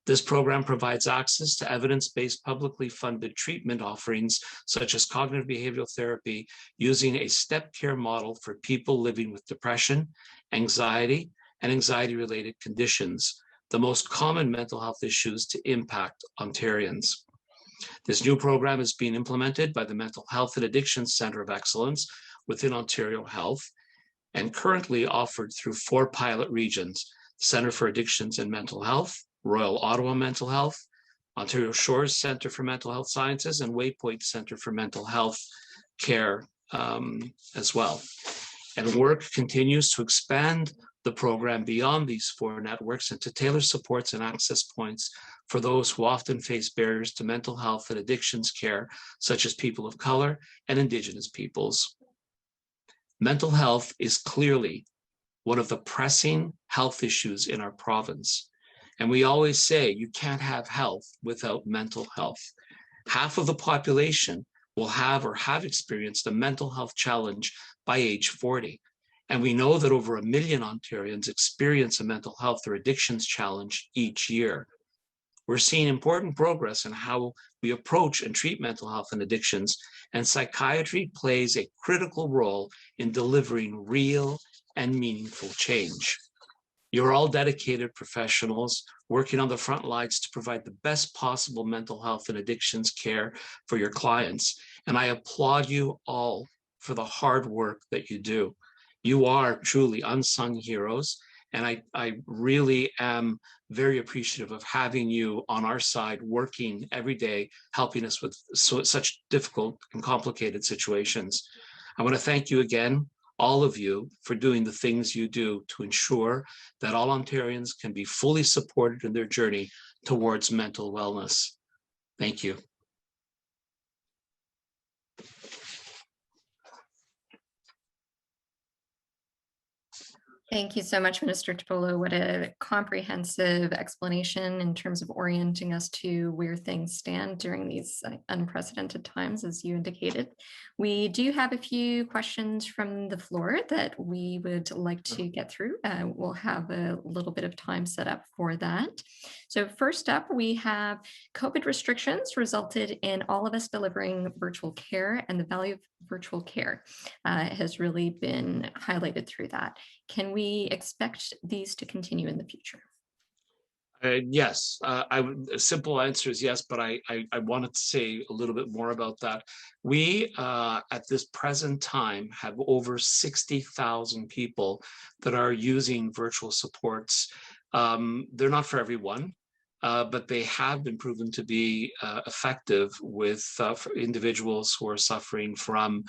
This program provides access to evidence-based publicly funded treatment offerings, such as cognitive behavioral therapy, using a step care model for people living with depression, anxiety, and anxiety-related conditions, the most common mental health issues to impact Ontarians. This new program is being implemented by the Mental Health and Addiction Centre of Excellence within Ontario Health, and currently offered through 4 pilot regions: Center for Addictions and Mental Health, Royal Ottawa Mental Health, Ontario Shores Centre for Mental Health Sciences, and Waypoint Centre for Mental Health Care as well. And work continues to expand the program beyond these 4 networks and to tailor supports and access points for those who often face barriers to mental health and addictions care, such as people of color and Indigenous peoples. Mental health is clearly one of the pressing health issues in our province. And we always say you can't have health without mental health. Half of the population will have or have experienced a mental health challenge by age 40. And we know that over 1 million Ontarians experience a mental health or addictions challenge each year. We're seeing important progress in how we approach and treat mental health and addictions, and psychiatry plays a critical role in delivering real and meaningful change. You're all dedicated professionals working on the front lines to provide the best possible mental health and addictions care for your clients. And I applaud you all for the hard work that you do. You are truly unsung heroes. And I really am very appreciative of having you on our side, working every day, helping us with such difficult and complicated situations. I want to thank you again, all of you, for doing the things you do to ensure that all Ontarians can be fully supported in their journey towards mental wellness. Thank you. Thank you so much, Minister Tibollo. What a comprehensive explanation in terms of orienting us to where things stand during these unprecedented times, as you indicated. We do have a few questions from the floor that we would like to get through. We'll have a little bit of time set up for that. So first up, we have COVID restrictions resulted in all of us delivering virtual care, and the value of virtual care has really been highlighted through that. Can we expect these to continue in the future? Yes, a simple answer is yes, but I wanted to say a little bit more about that. We, at this present time, have over 60,000 people that are using virtual supports. They're not for everyone, but they have been proven to be effective with for individuals who are suffering from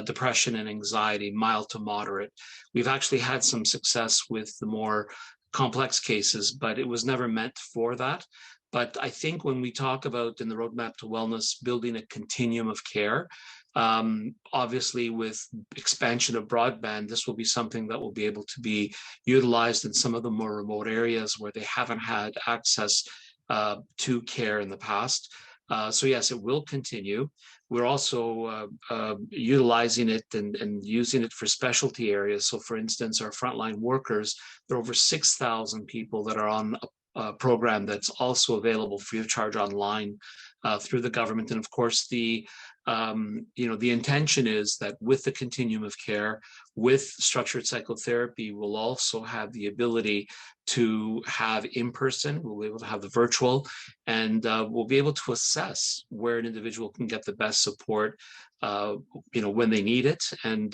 depression and anxiety, mild to moderate. We've actually had some success with the more complex cases, but it was never meant for that. But I think when we talk about in the Roadmap to Wellness, building a continuum of care, obviously with expansion of broadband, this will be something that will be able to be utilized in some of the more remote areas where they haven't had access to care in the past. So yes, it will continue. We're also utilizing it and using it for specialty areas. So for instance, our frontline workers, there are over 6,000 people that are on a program that's also available free of charge online through the government. And of course, the intention is that with the continuum of care, with structured psychotherapy, we'll also have the ability to have in-person, we'll be able to have the virtual, and we'll be able to assess where an individual can get the best support, when they need it. And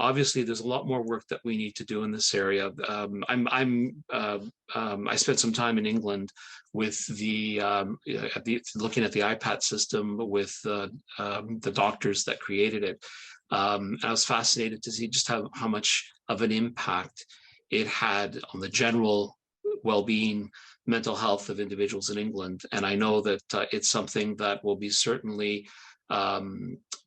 obviously, there's a lot more work that we need to do in this area. I spent some time in England with looking at the iPad system with the doctors that created it. I was fascinated to see just how much of an impact it had on the general well-being, mental health of individuals in England. And I know that it's something that will be certainly,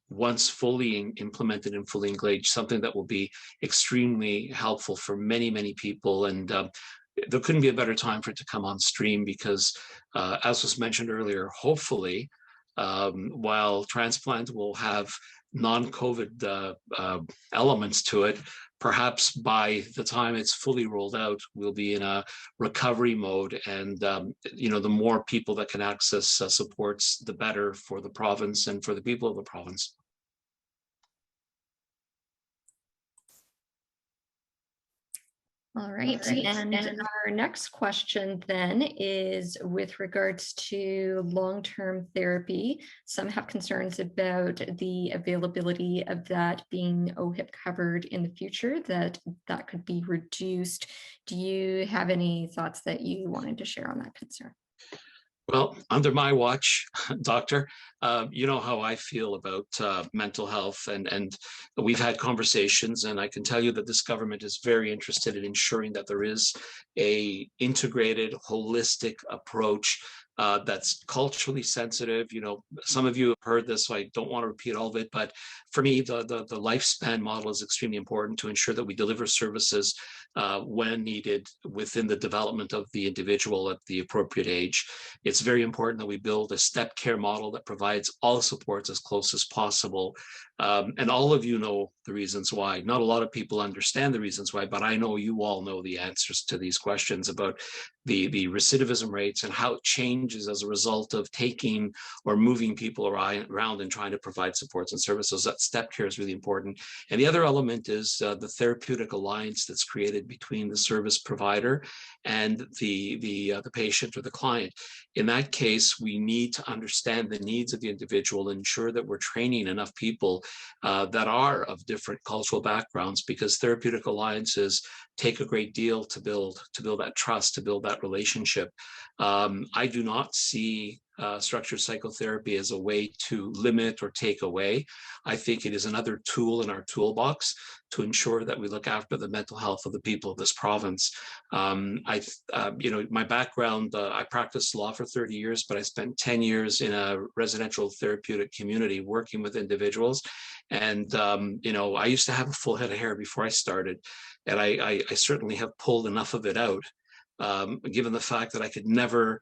once fully implemented and fully engaged, something that will be extremely helpful for many, many people. And there couldn't be a better time for it to come on stream because, as was mentioned earlier, hopefully, while Transplant will have non-COVID elements to it, perhaps by the time it's fully rolled out, we'll be in a recovery mode. And, the more people that can access supports, the better for the province and for the people of the province. All right. And our next question then is with regards to long-term therapy. Some have concerns about the availability of that being OHIP covered in the future, that could be reduced. Do you have any thoughts that you wanted to share on that concern? Well, under my watch, doctor, you know how I feel about mental health, and we've had conversations, and I can tell you that this government is very interested in ensuring that there is a integrated, holistic approach that's culturally sensitive. You know, some of you have heard this, so I don't want to repeat all of it, but for me, the lifespan model is extremely important to ensure that we deliver services when needed within the development of the individual at the appropriate age. It's very important that we build a step care model that provides all supports as close as possible. And all of you know the reasons why. Not a lot of people understand the reasons why, but I know you all know the answers to these questions about the recidivism rates and how it changes as a result of taking or moving people around and trying to provide supports and services. That step care is really important. And the other element is the therapeutic alliance that's created between the service provider and the patient or the client. In that case, we need to understand the needs of the individual and ensure that we're training enough people that are of different cultural backgrounds, because therapeutic alliances take a great deal to build that trust, to build that relationship. I do not see structured psychotherapy as a way to limit or take away. I think it is another tool in our toolbox to ensure that we look after the mental health of the people of this province. You know, my background, I practiced law for 30 years, but I spent 10 years in a residential therapeutic community working with individuals. And, you know, I used to have a full head of hair before I started, and I certainly have pulled enough of it out, given the fact that I could never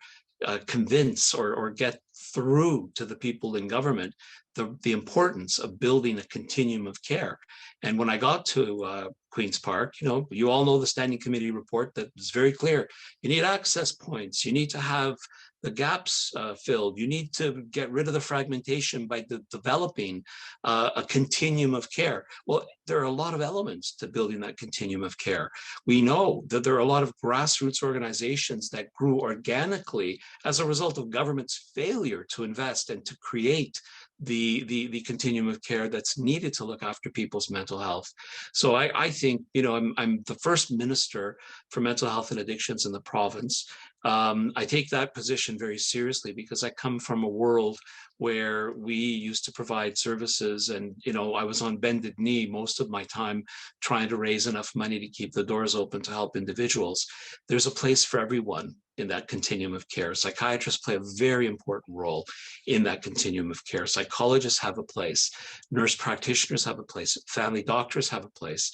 convince or get through to the people in government the importance of building a continuum of care. And when I got to Queen's Park, you know, you all know the standing committee report that is very clear. You need access points. You need to have the gaps filled. You need to get rid of the fragmentation by developing a continuum of care. Well, there are a lot of elements to building that continuum of care. We know that there are a lot of grassroots organizations that grew organically as a result of government's failure to invest and to create the continuum of care that's needed to look after people's mental health. So I think, you know, I'm the first minister for mental health and addictions in the province. I take that position very seriously because I come from a world where we used to provide services, and, you know, I was on bended knee most of my time trying to raise enough money to keep the doors open to help individuals. There's a place for everyone in that continuum of care. Psychiatrists play a very important role in that continuum of care. Psychologists have a place, nurse practitioners have a place, family doctors have a place,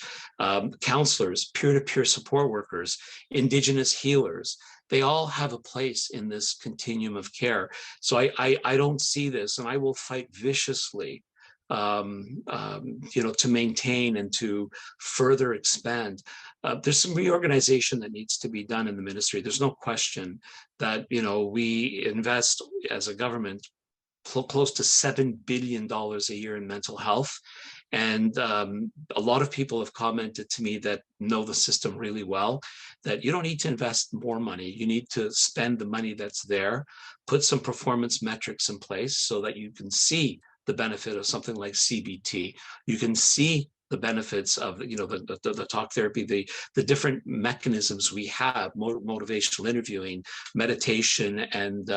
counselors, peer-to-peer support workers, Indigenous healers. They all have a place in this continuum of care. So I don't see this, and I will fight viciously, you know, to maintain and to further expand. There's some reorganization that needs to be done in the ministry. There's no question that, you know, we invest as a government close to $7 billion a year in mental health. And a lot of people have commented to me that know the system really well, that you don't need to invest more money. You need to spend the money that's there, put some performance metrics in place so that you can see the benefit of something like CBT. You can see the benefits of, you know, the talk therapy, the different mechanisms we have, motivational interviewing, meditation, and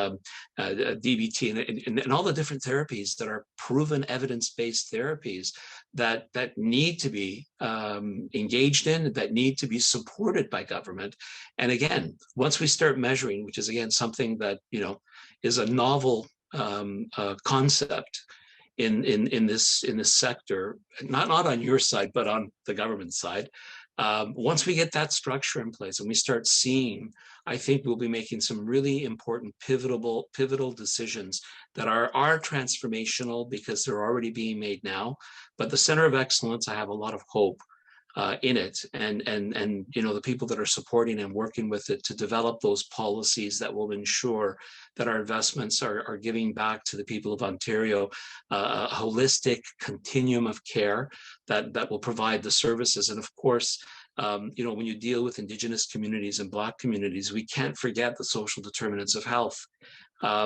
DBT, and all the different therapies that are proven evidence-based therapies that need to be engaged in, that need to be supported by government. And again, once we start measuring, which is again something that, you know, is a novel concept in this sector, not on your side, but on the government side. Once we get that structure in place and we start seeing, I think we'll be making some really important pivotal decisions that are transformational because they're already being made now. But the Center of Excellence, I have a lot of hope in it, and you know, the people that are supporting and working with it to develop those policies that will ensure that our investments are giving back to the people of Ontario a holistic continuum of care that will provide the services. And of course, when you deal with Indigenous communities and Black communities, we can't forget the social determinants of health.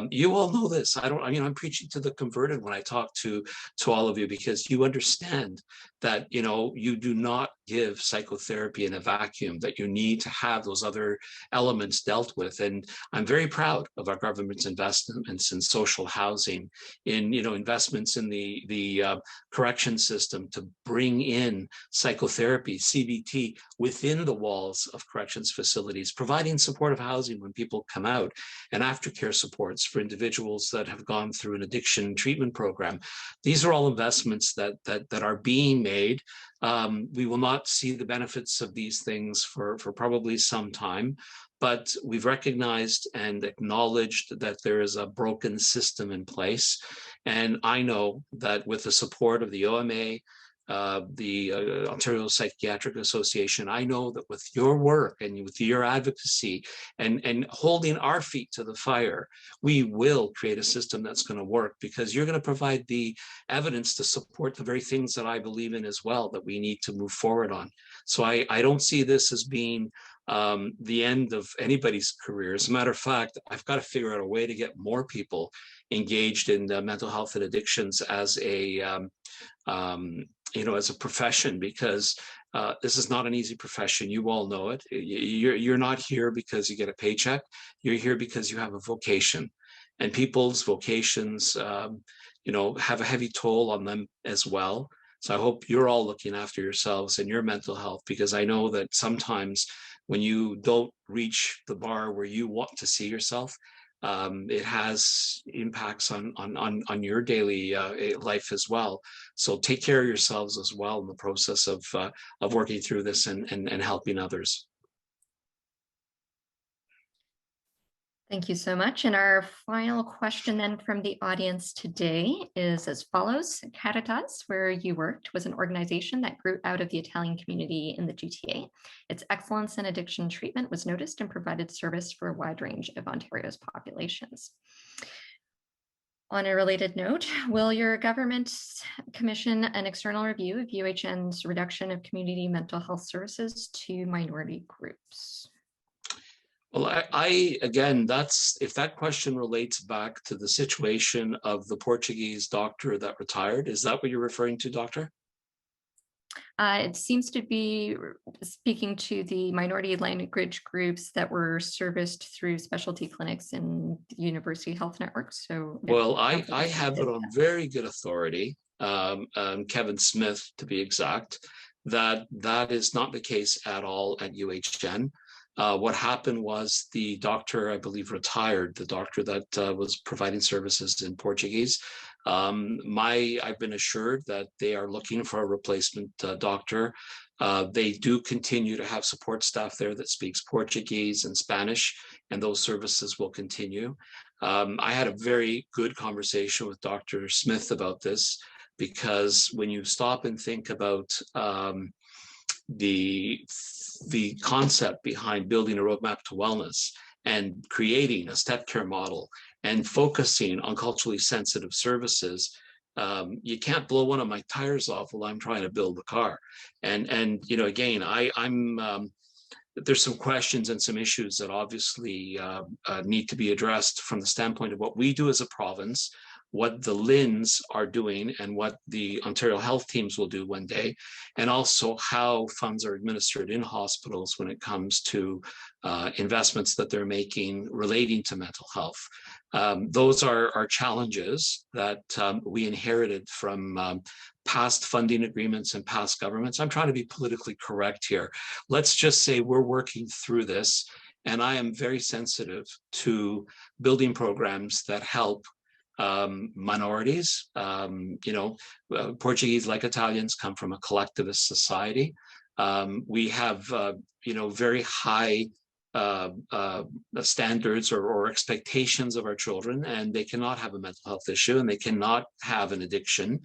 You all know this. I'm preaching to the converted when I talk to all of you, because you understand that, you do not give psychotherapy in a vacuum, that you need to have those other elements dealt with. And I'm very proud of our government's investments in social housing, in, investments in the correction system to bring in psychotherapy, CBT, within the walls of corrections facilities, providing supportive housing when people come out, and aftercare supports for individuals that have gone through an addiction treatment program. These are all investments that are being made. We will not see the benefits of these things for probably some time, but we've recognized and acknowledged that there is a broken system in place. And I know that with the support of the OMA, the Ontario Psychiatric Association, I know that with your work and with your advocacy and holding our feet to the fire, we will create a system that's going to work, because you're going to provide the evidence to support the very things that I believe in as well, that we need to move forward on. So I don't see this as being the end of anybody's career. As a matter of fact, I've got to figure out a way to get more people engaged in mental health and addictions as as a profession, because this is not an easy profession. You all know it. You're not here because you get a paycheck. You're here because you have a vocation, and people's vocations, have a heavy toll on them as well. So I hope you're all looking after yourselves and your mental health, because I know that sometimes when you don't reach the bar where you want to see yourself, it has impacts on your daily life as well. So take care of yourselves as well in the process of working through this and helping others. Thank you so much. And our final question then from the audience today is as follows. Caritas, where you worked, was an organization that grew out of the Italian community in the GTA. Its excellence in addiction treatment was noticed and provided service for a wide range of Ontario's populations. On a related note, will your government commission an external review of UHN's reduction of community mental health services to minority groups? Well, again, if that question relates back to the situation of the Portuguese doctor that retired, is that what you're referring to, doctor? It seems to be speaking to the minority language groups that were serviced through specialty clinics in University Health Networks. So, well, I have it on very good authority, Kevin Smith to be exact, that is not the case at all at UHN. What happened was the doctor, I believe, retired, the doctor that was providing services in Portuguese. I've been assured that they are looking for a replacement doctor. They do continue to have support staff there that speaks Portuguese and Spanish, and those services will continue. I had a very good conversation with Dr. Smith about this, because when you stop and think about the concept behind building a roadmap to wellness and creating a step care model and focusing on culturally sensitive services, you can't blow one of my tires off while I'm trying to build the car. And again, I'm there's some questions and some issues that obviously need to be addressed from the standpoint of what we do as a province, what the LHINs are doing, and what the Ontario health teams will do one day, and also how funds are administered in hospitals when it comes to investments that they're making relating to mental health. Those are challenges that we inherited from past funding agreements and past governments. I'm trying to be politically correct here. Let's just say we're working through this, and I am very sensitive to building programs that help minorities. Portuguese, like Italians, come from a collectivist society. We have very high standards or expectations of our children, and they cannot have a mental health issue, and they cannot have an addiction.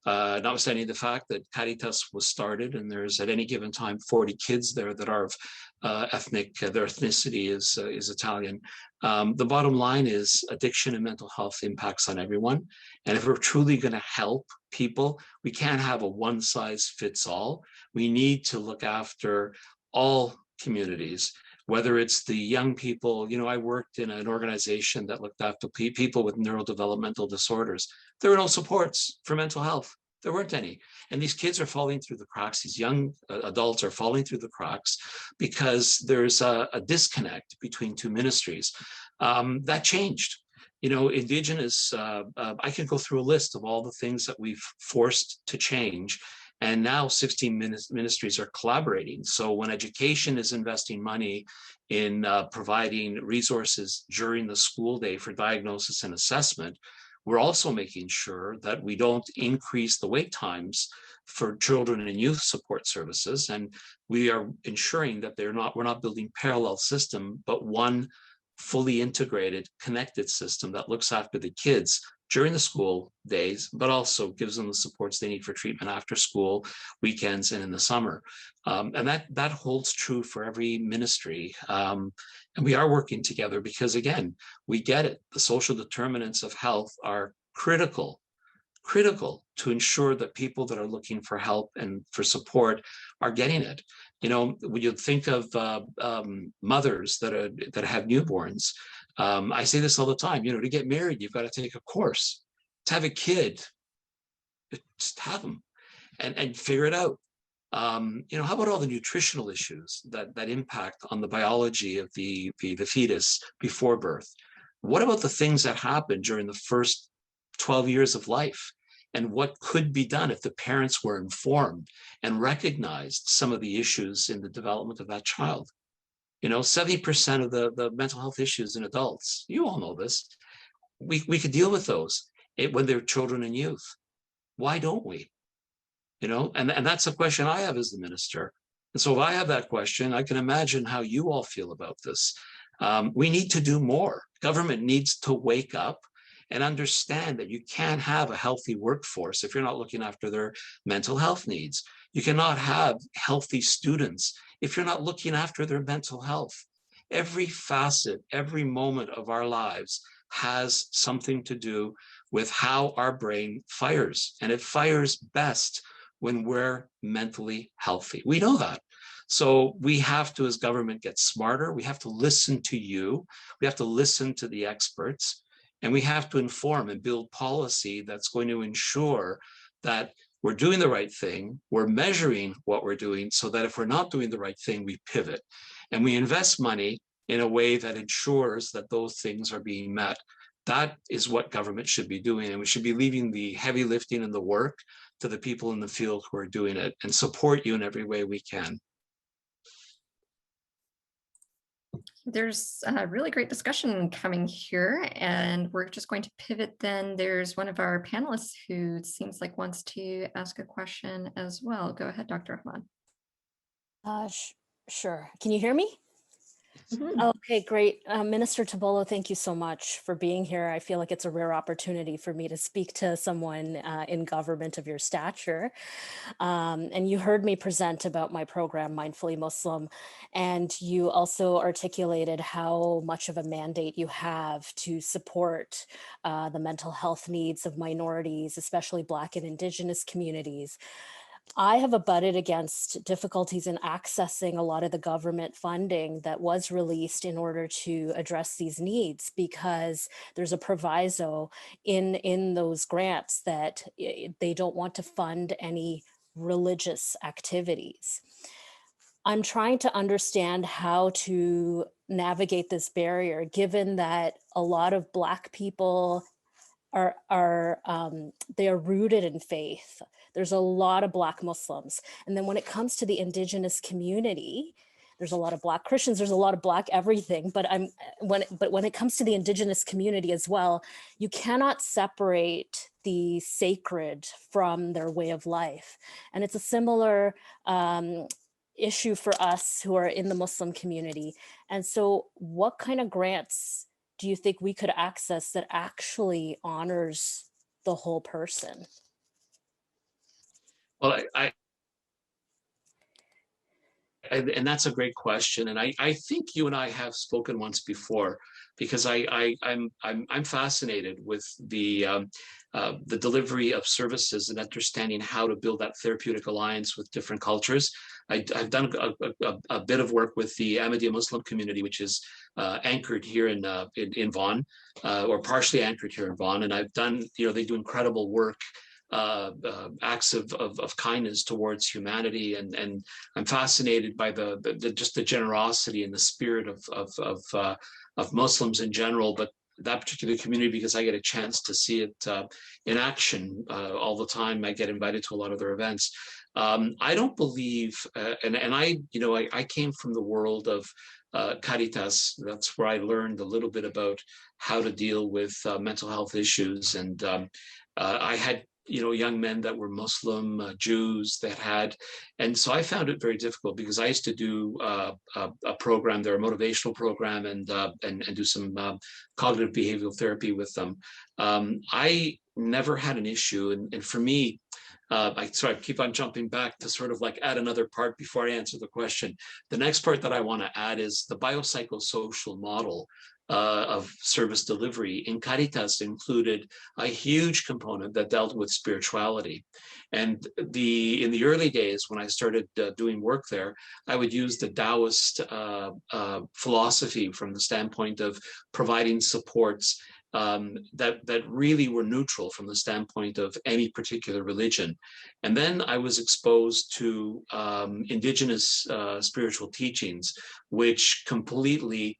notwithstanding the fact that Caritas was started and there's at any given time 40 kids there that are of their ethnicity is Italian. The bottom line is addiction and mental health impacts on everyone. And if we're truly going to help people, we can't have a one size fits all. We need to look after all communities, whether it's the young people. You know, I worked in an organization that looked after people with neurodevelopmental disorders. There were no supports for mental health. There weren't any. And these kids are falling through the cracks. These young adults are falling through the cracks because there's a disconnect between two ministries. That changed. You know, Indigenous, I could go through a list of all the things that we've forced to change. And now 16 ministries are collaborating. So when education is investing money in providing resources during the school day for diagnosis and assessment, we're also making sure that we don't increase the wait times for children and youth support services. And we are ensuring that we're not building parallel system, but one fully integrated, connected system that looks after the kids during the school days, but also gives them the supports they need for treatment after school, weekends, and in the summer. And that holds true for every ministry. And we are working together because, again, we get it. The social determinants of health are critical to ensure that people that are looking for help and for support are getting it. You know, when you think of mothers that have newborns, I say this all the time, you know, to get married, you've got to take a course. To have a kid, just have them and figure it out. You know, how about all the nutritional issues that impact on the biology of the fetus before birth? What about the things that happen during the first 12 years of life? And what could be done if the parents were informed and recognized some of the issues in the development of that child? You know, 70% of the mental health issues in adults, you all know this, we could deal with those when they're children and youth. Why don't we? You know, and that's a question I have as the minister. And so if I have that question, I can imagine how you all feel about this. We need to do more. Government needs to wake up and understand that you can't have a healthy workforce if you're not looking after their mental health needs. You cannot have healthy students if you're not looking after their mental health. Every facet, every moment of our lives has something to do with how our brain fires. And it fires best when we're mentally healthy. We know that. So we have to, as government, get smarter. We have to listen to you. We have to listen to the experts. And we have to inform and build policy that's going to ensure that we're doing the right thing, we're measuring what we're doing, so that if we're not doing the right thing, we pivot. And we invest money in a way that ensures that those things are being met. That is what government should be doing. And we should be leaving the heavy lifting and the work to the people in the field who are doing it, and support you in every way we can. There's a really great discussion coming here, and we're just going to pivot then. There's one of our panelists who seems like wants to ask a question as well. Go ahead, Dr. Ahmad. Sure. Can you hear me? Okay, great. Minister Tibollo, thank you so much for being here. I feel like it's a rare opportunity for me to speak to someone in government of your stature. And you heard me present about my program, Mindfully Muslim, and you also articulated how much of a mandate you have to support the mental health needs of minorities, especially Black and Indigenous communities. I have abutted against difficulties in accessing a lot of the government funding that was released in order to address these needs, because there's a proviso in those grants that they don't want to fund any religious activities. I'm trying to understand how to navigate this barrier, given that a lot of Black people they are rooted in faith. There's a lot of Black Muslims. And then when it comes to the Indigenous community, there's a lot of Black Christians, there's a lot of Black everything, but when it comes to the Indigenous community as well, you cannot separate the sacred from their way of life. And it's a similar issue for us who are in the Muslim community. And so what kind of grants do you think we could access that actually honors the whole person? Well, and that's a great question, and I think you and I have spoken once before, because I'm fascinated with the delivery of services and understanding how to build that therapeutic alliance with different cultures. I've done a bit of work with the Ahmadiyya Muslim community, which is anchored here in Vaughan, or partially anchored here in Vaughan, and I've done, they do incredible work, acts of kindness towards humanity, and I'm fascinated by just the generosity and the spirit of Muslims in general, but that particular community, because I get a chance to see it in action all the time. I get invited to a lot of their events. I don't believe, and I came from the world of Caritas. That's where I learned a little bit about how to deal with mental health issues, and I had young men that were Muslim, Jews that had, and so I found it very difficult, because I used to do a program, their motivational program, and do some cognitive behavioral therapy with them. I never had an issue, and for me, I keep on jumping back to sort of like add another part before I answer the question. The next part that I want to add is the biopsychosocial model of service delivery in Caritas included a huge component that dealt with spirituality. And in the early days when I started doing work there, I would use the Taoist philosophy from the standpoint of providing supports that really were neutral from the standpoint of any particular religion. And then I was exposed to indigenous spiritual teachings, which completely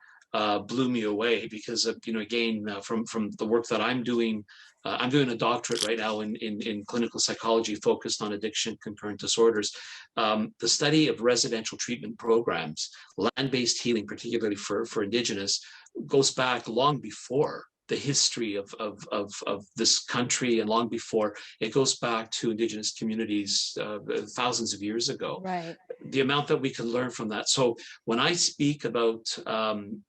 blew me away, because of, again, from the work that I'm doing a doctorate right now in clinical psychology focused on addiction, concurrent disorders. The study of residential treatment programs, land-based healing, particularly for Indigenous, goes back long before the history of this country, and long before it goes back to Indigenous communities thousands of years ago. Right. The amount that we can learn from that. So when I speak about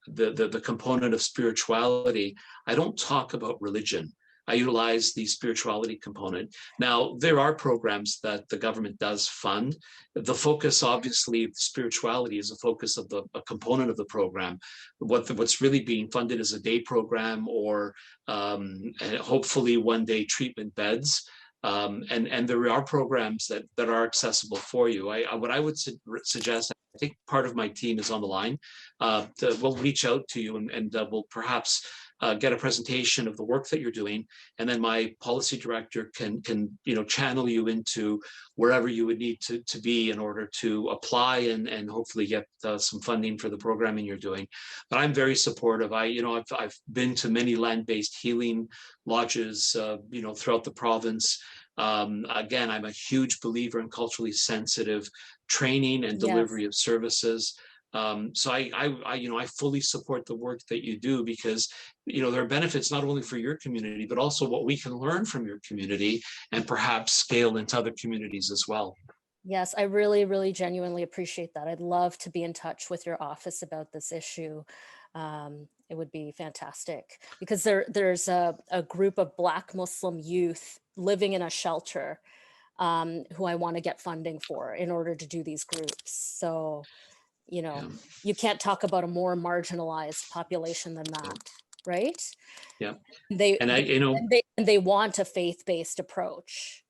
the component of spirituality, I don't talk about religion. I utilize the spirituality component. Now, there are programs that the government does fund. The focus, obviously, spirituality is a focus of a component of the program. What's really being funded is a day program, or hopefully one day treatment beds. And there are programs that are accessible for you. What I would suggest, I think part of my team is on the line. We'll reach out to you, and we'll perhaps get a presentation of the work that you're doing, and then my policy director can channel you into wherever you would need to be in order to apply and hopefully get some funding for the programming you're doing. But I'm very supportive. I've been to many land-based healing lodges throughout the province. Again, I'm a huge believer in culturally sensitive training and delivery of services. So I fully support the work that you do, because there are benefits not only for your community, but also what we can learn from your community and perhaps scale into other communities as well. Yes, I really, really genuinely appreciate that. I'd love to be in touch with your office about this issue. It would be fantastic, because there's a group of Black Muslim youth living in a shelter who I want to get funding for in order to do these groups. So, you can't talk about a more marginalized population than that, right? Yeah. They want a faith-based approach.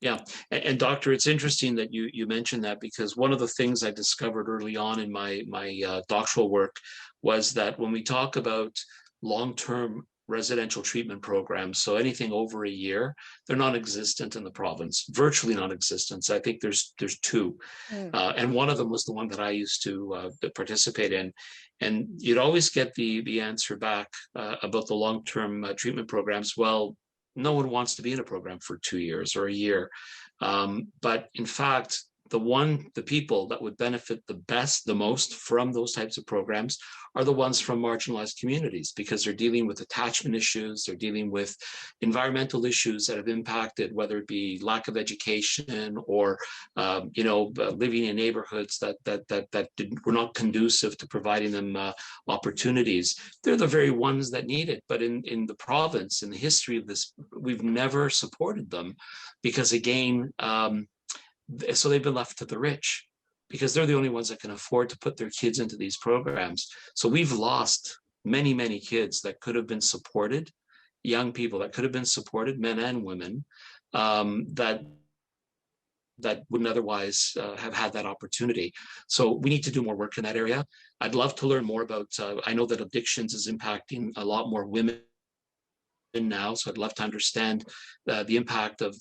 Yeah, and Doctor, it's interesting that you mentioned that, because one of the things I discovered early on in my doctoral work was that when we talk about long-term residential treatment programs, so anything over a year, they're non-existent in the province, virtually non-existent. So I think there's two, and one of them was the one that I used to participate in, and you'd always get the answer back about the long-term treatment programs. Well, no one wants to be in a program for 2 years or a year, but in fact, the people that would benefit the most from those types of programs are the ones from marginalized communities, because they're dealing with attachment issues, they're dealing with environmental issues that have impacted, whether it be lack of education or living in neighborhoods that were not conducive to providing them opportunities. They're the very ones that need it. But in the province, in the history of this, we've never supported them, because again, so they've been left to the rich, because they're the only ones that can afford to put their kids into these programs. So we've lost many, many kids that could have been supported, young people that could have been supported, men and women, that wouldn't otherwise have had that opportunity. So we need to do more work in that area. I'd love to learn more about, I know that addictions is impacting a lot more women now, so I'd love to understand the impact of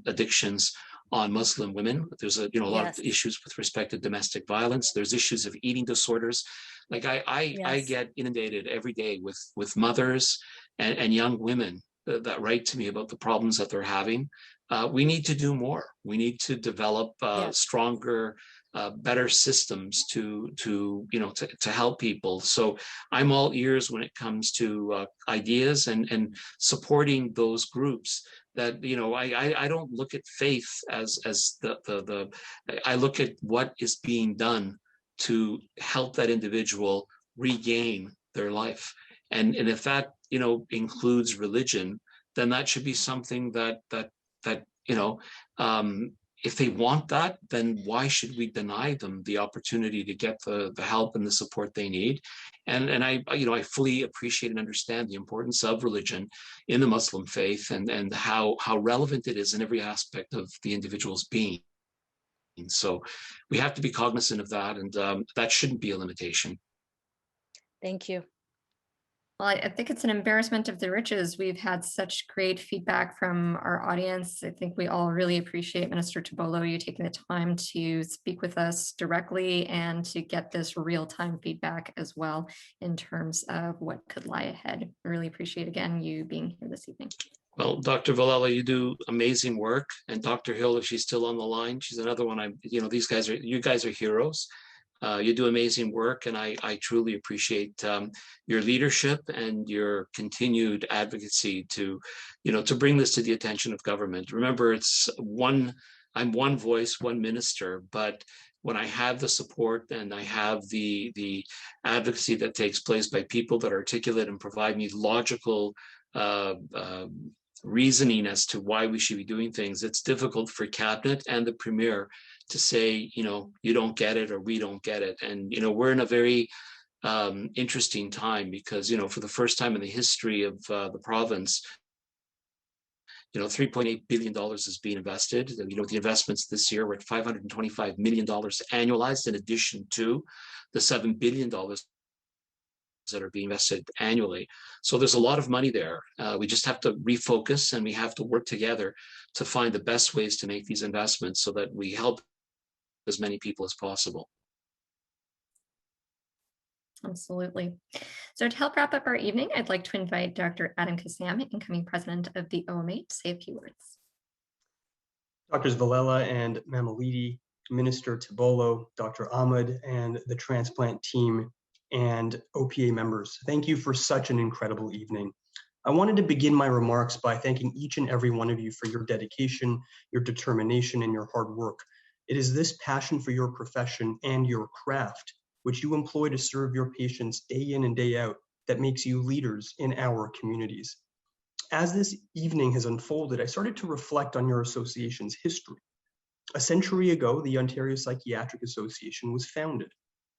addictions on Muslim women. There's a lot of issues with respect to domestic violence. There's issues of eating disorders. Like I get inundated every day with mothers and young women that write to me about the problems that they're having. We need to do more. We need to develop stronger, better systems to help people. So I'm all ears when it comes to ideas and supporting those groups. That I don't look at faith as the I look at what is being done to help that individual regain their life, and if that includes religion, then that should be something that if they want that, then why should we deny them the opportunity to get the help and the support they need? And I fully appreciate and understand the importance of religion in the Muslim faith and how relevant it is in every aspect of the individual's being. So we have to be cognizant of that, and that shouldn't be a limitation. Thank you. Well, I think it's an embarrassment of the riches. We've had such great feedback from our audience. I think we all really appreciate Minister Tibollo, you taking the time to speak with us directly and to get this real-time feedback as well in terms of what could lie ahead. I really appreciate, again, you being here this evening. Well, Dr. Villela, you do amazing work. And Dr. Hill, if she's still on the line, she's another one. You guys are heroes. You do amazing work, and I truly appreciate your leadership and your continued advocacy to bring this to the attention of government. Remember, I'm one voice, one minister, but when I have the support and I have the advocacy that takes place by people that articulate and provide me logical reasoning as to why we should be doing things, it's difficult for cabinet and the premier to say, you don't get it or we don't get it. And, we're in a very interesting time because, for the first time in the history of the province, $3.8 billion is being invested. The investments this year were at $525 million annualized, in addition to the $7 billion that are being invested annually. So there's a lot of money there. We just have to refocus, and we have to work together to find the best ways to make these investments so that we help as many people as possible. Absolutely. So to help wrap up our evening, I'd like to invite Dr. Adam Kassam, incoming president of the OMA, to say a few words. Drs. Villela and Mammoliti, Minister Tibollo, Dr. Ahmed, and the Transplant team and OPA members, thank you for such an incredible evening. I wanted to begin my remarks by thanking each and every one of you for your dedication, your determination, and your hard work. It is this passion for your profession and your craft, which you employ to serve your patients day in and day out, that makes you leaders in our communities. As this evening has unfolded, I started to reflect on your association's history. A century ago, the Ontario Psychiatric Association was founded,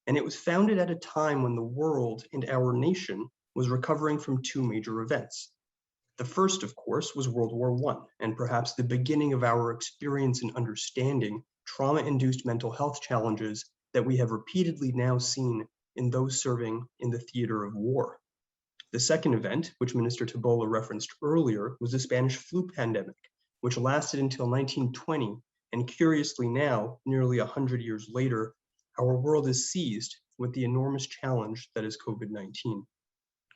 and it was founded at a time when the world and our nation was recovering from two major events. The first, of course, was World War I, and perhaps the beginning of our experience in understanding trauma-induced mental health challenges that we have repeatedly now seen in those serving in the theater of war. The second event, which Minister Tibollo referenced earlier, was the Spanish flu pandemic, which lasted until 1920, and curiously now, nearly 100 years later, our world is seized with the enormous challenge that is COVID-19.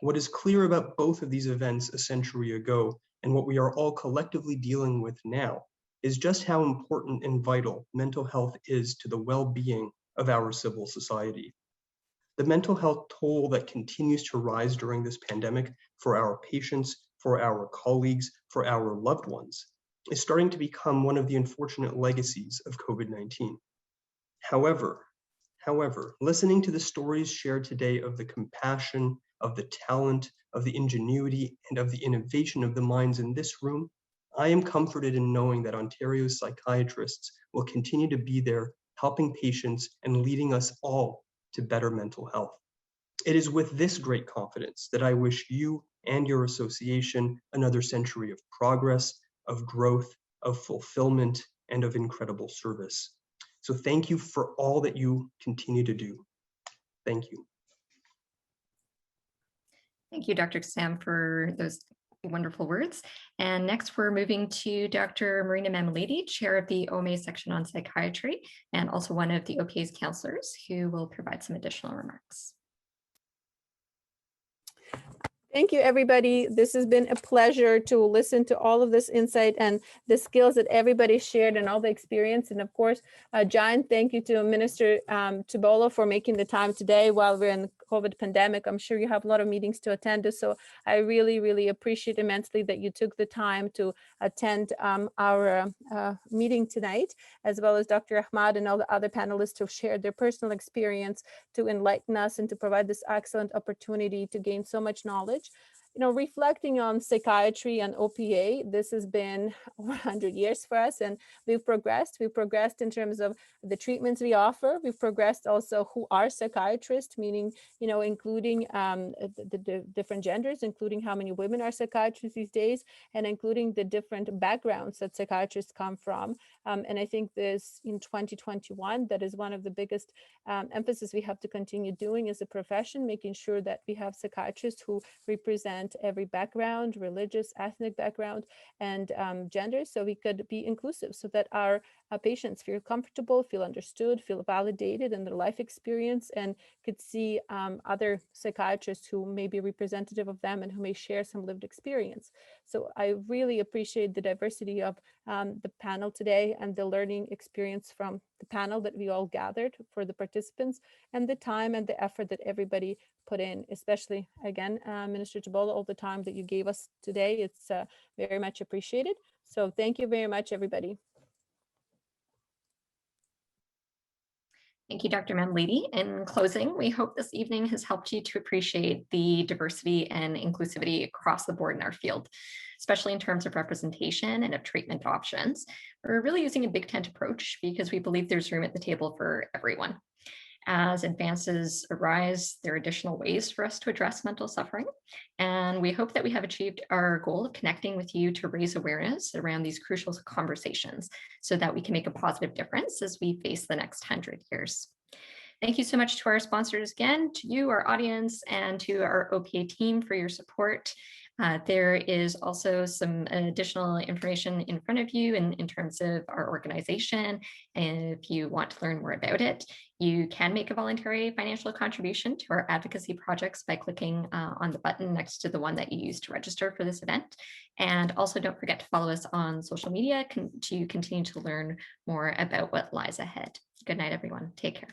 What is clear about both of these events a century ago, and what we are all collectively dealing with now, is just how important and vital mental health is to the well-being of our civil society. The mental health toll that continues to rise during this pandemic for our patients, for our colleagues, for our loved ones, is starting to become one of the unfortunate legacies of COVID-19. However, listening to the stories shared today of the compassion, of the talent, of the ingenuity, and of the innovation of the minds in this room, I am comforted in knowing that Ontario's psychiatrists will continue to be there, helping patients and leading us all to better mental health. It is with this great confidence that I wish you and your association another century of progress, of growth, of fulfillment, and of incredible service. So thank you for all that you continue to do. Thank you. Thank you, Dr. Sam, for those wonderful words. And next, we're moving to Dr. Marina Mammoliti, Chair of the OMA section on psychiatry, and also one of the OPA's counselors, who will provide some additional remarks. Thank you, everybody. This has been a pleasure to listen to all of this insight and the skills that everybody shared and all the experience. And of course, a giant thank you to Minister Tibollo for making the time today while we're in the COVID pandemic. I'm sure you have a lot of meetings to attend to, so I really, really appreciate immensely that you took the time to attend our meeting tonight, as well as Dr. Ahmad and all the other panelists who've shared their personal experience to enlighten us and to provide this excellent opportunity to gain so much knowledge. You know, reflecting on psychiatry and OPA, this has been over 100 years for us, and we've progressed. We've progressed in terms of the treatments we offer. We've progressed also who are psychiatrists, meaning, you know, including the different genders, including how many women are psychiatrists these days, and including the different backgrounds that psychiatrists come from. And I think this in 2021, that is one of the biggest emphasis we have to continue doing as a profession, making sure that we have psychiatrists who represent every background, religious, ethnic background, and gender, so we could be inclusive, so that our patients feel comfortable, feel understood, feel validated in their life experience, and could see other psychiatrists who may be representative of them and who may share some lived experience. So I really appreciate the diversity of the panel today and the learning experience from the panel that we all gathered for the participants, and the time and the effort that everybody put in, especially, again, Minister Tibollo, all the time that you gave us today. It's very much appreciated. So thank you very much, everybody. Thank you, Dr. Mammoliti. In closing, we hope this evening has helped you to appreciate the diversity and inclusivity across the board in our field, especially in terms of representation and of treatment options. We're really using a big tent approach because we believe there's room at the table for everyone. As advances arise, there are additional ways for us to address mental suffering. And we hope that we have achieved our goal of connecting with you to raise awareness around these crucial conversations so that we can make a positive difference as we face the next 100 years. Thank you so much to our sponsors again, to you, our audience, and to our OPA team for your support. There is also some additional information in front of you in terms of our organization. And if you want to learn more about it, you can make a voluntary financial contribution to our advocacy projects by clicking on the button next to the one that you used to register for this event. And also don't forget to follow us on social media to continue to learn more about what lies ahead. Good night, everyone. Take care.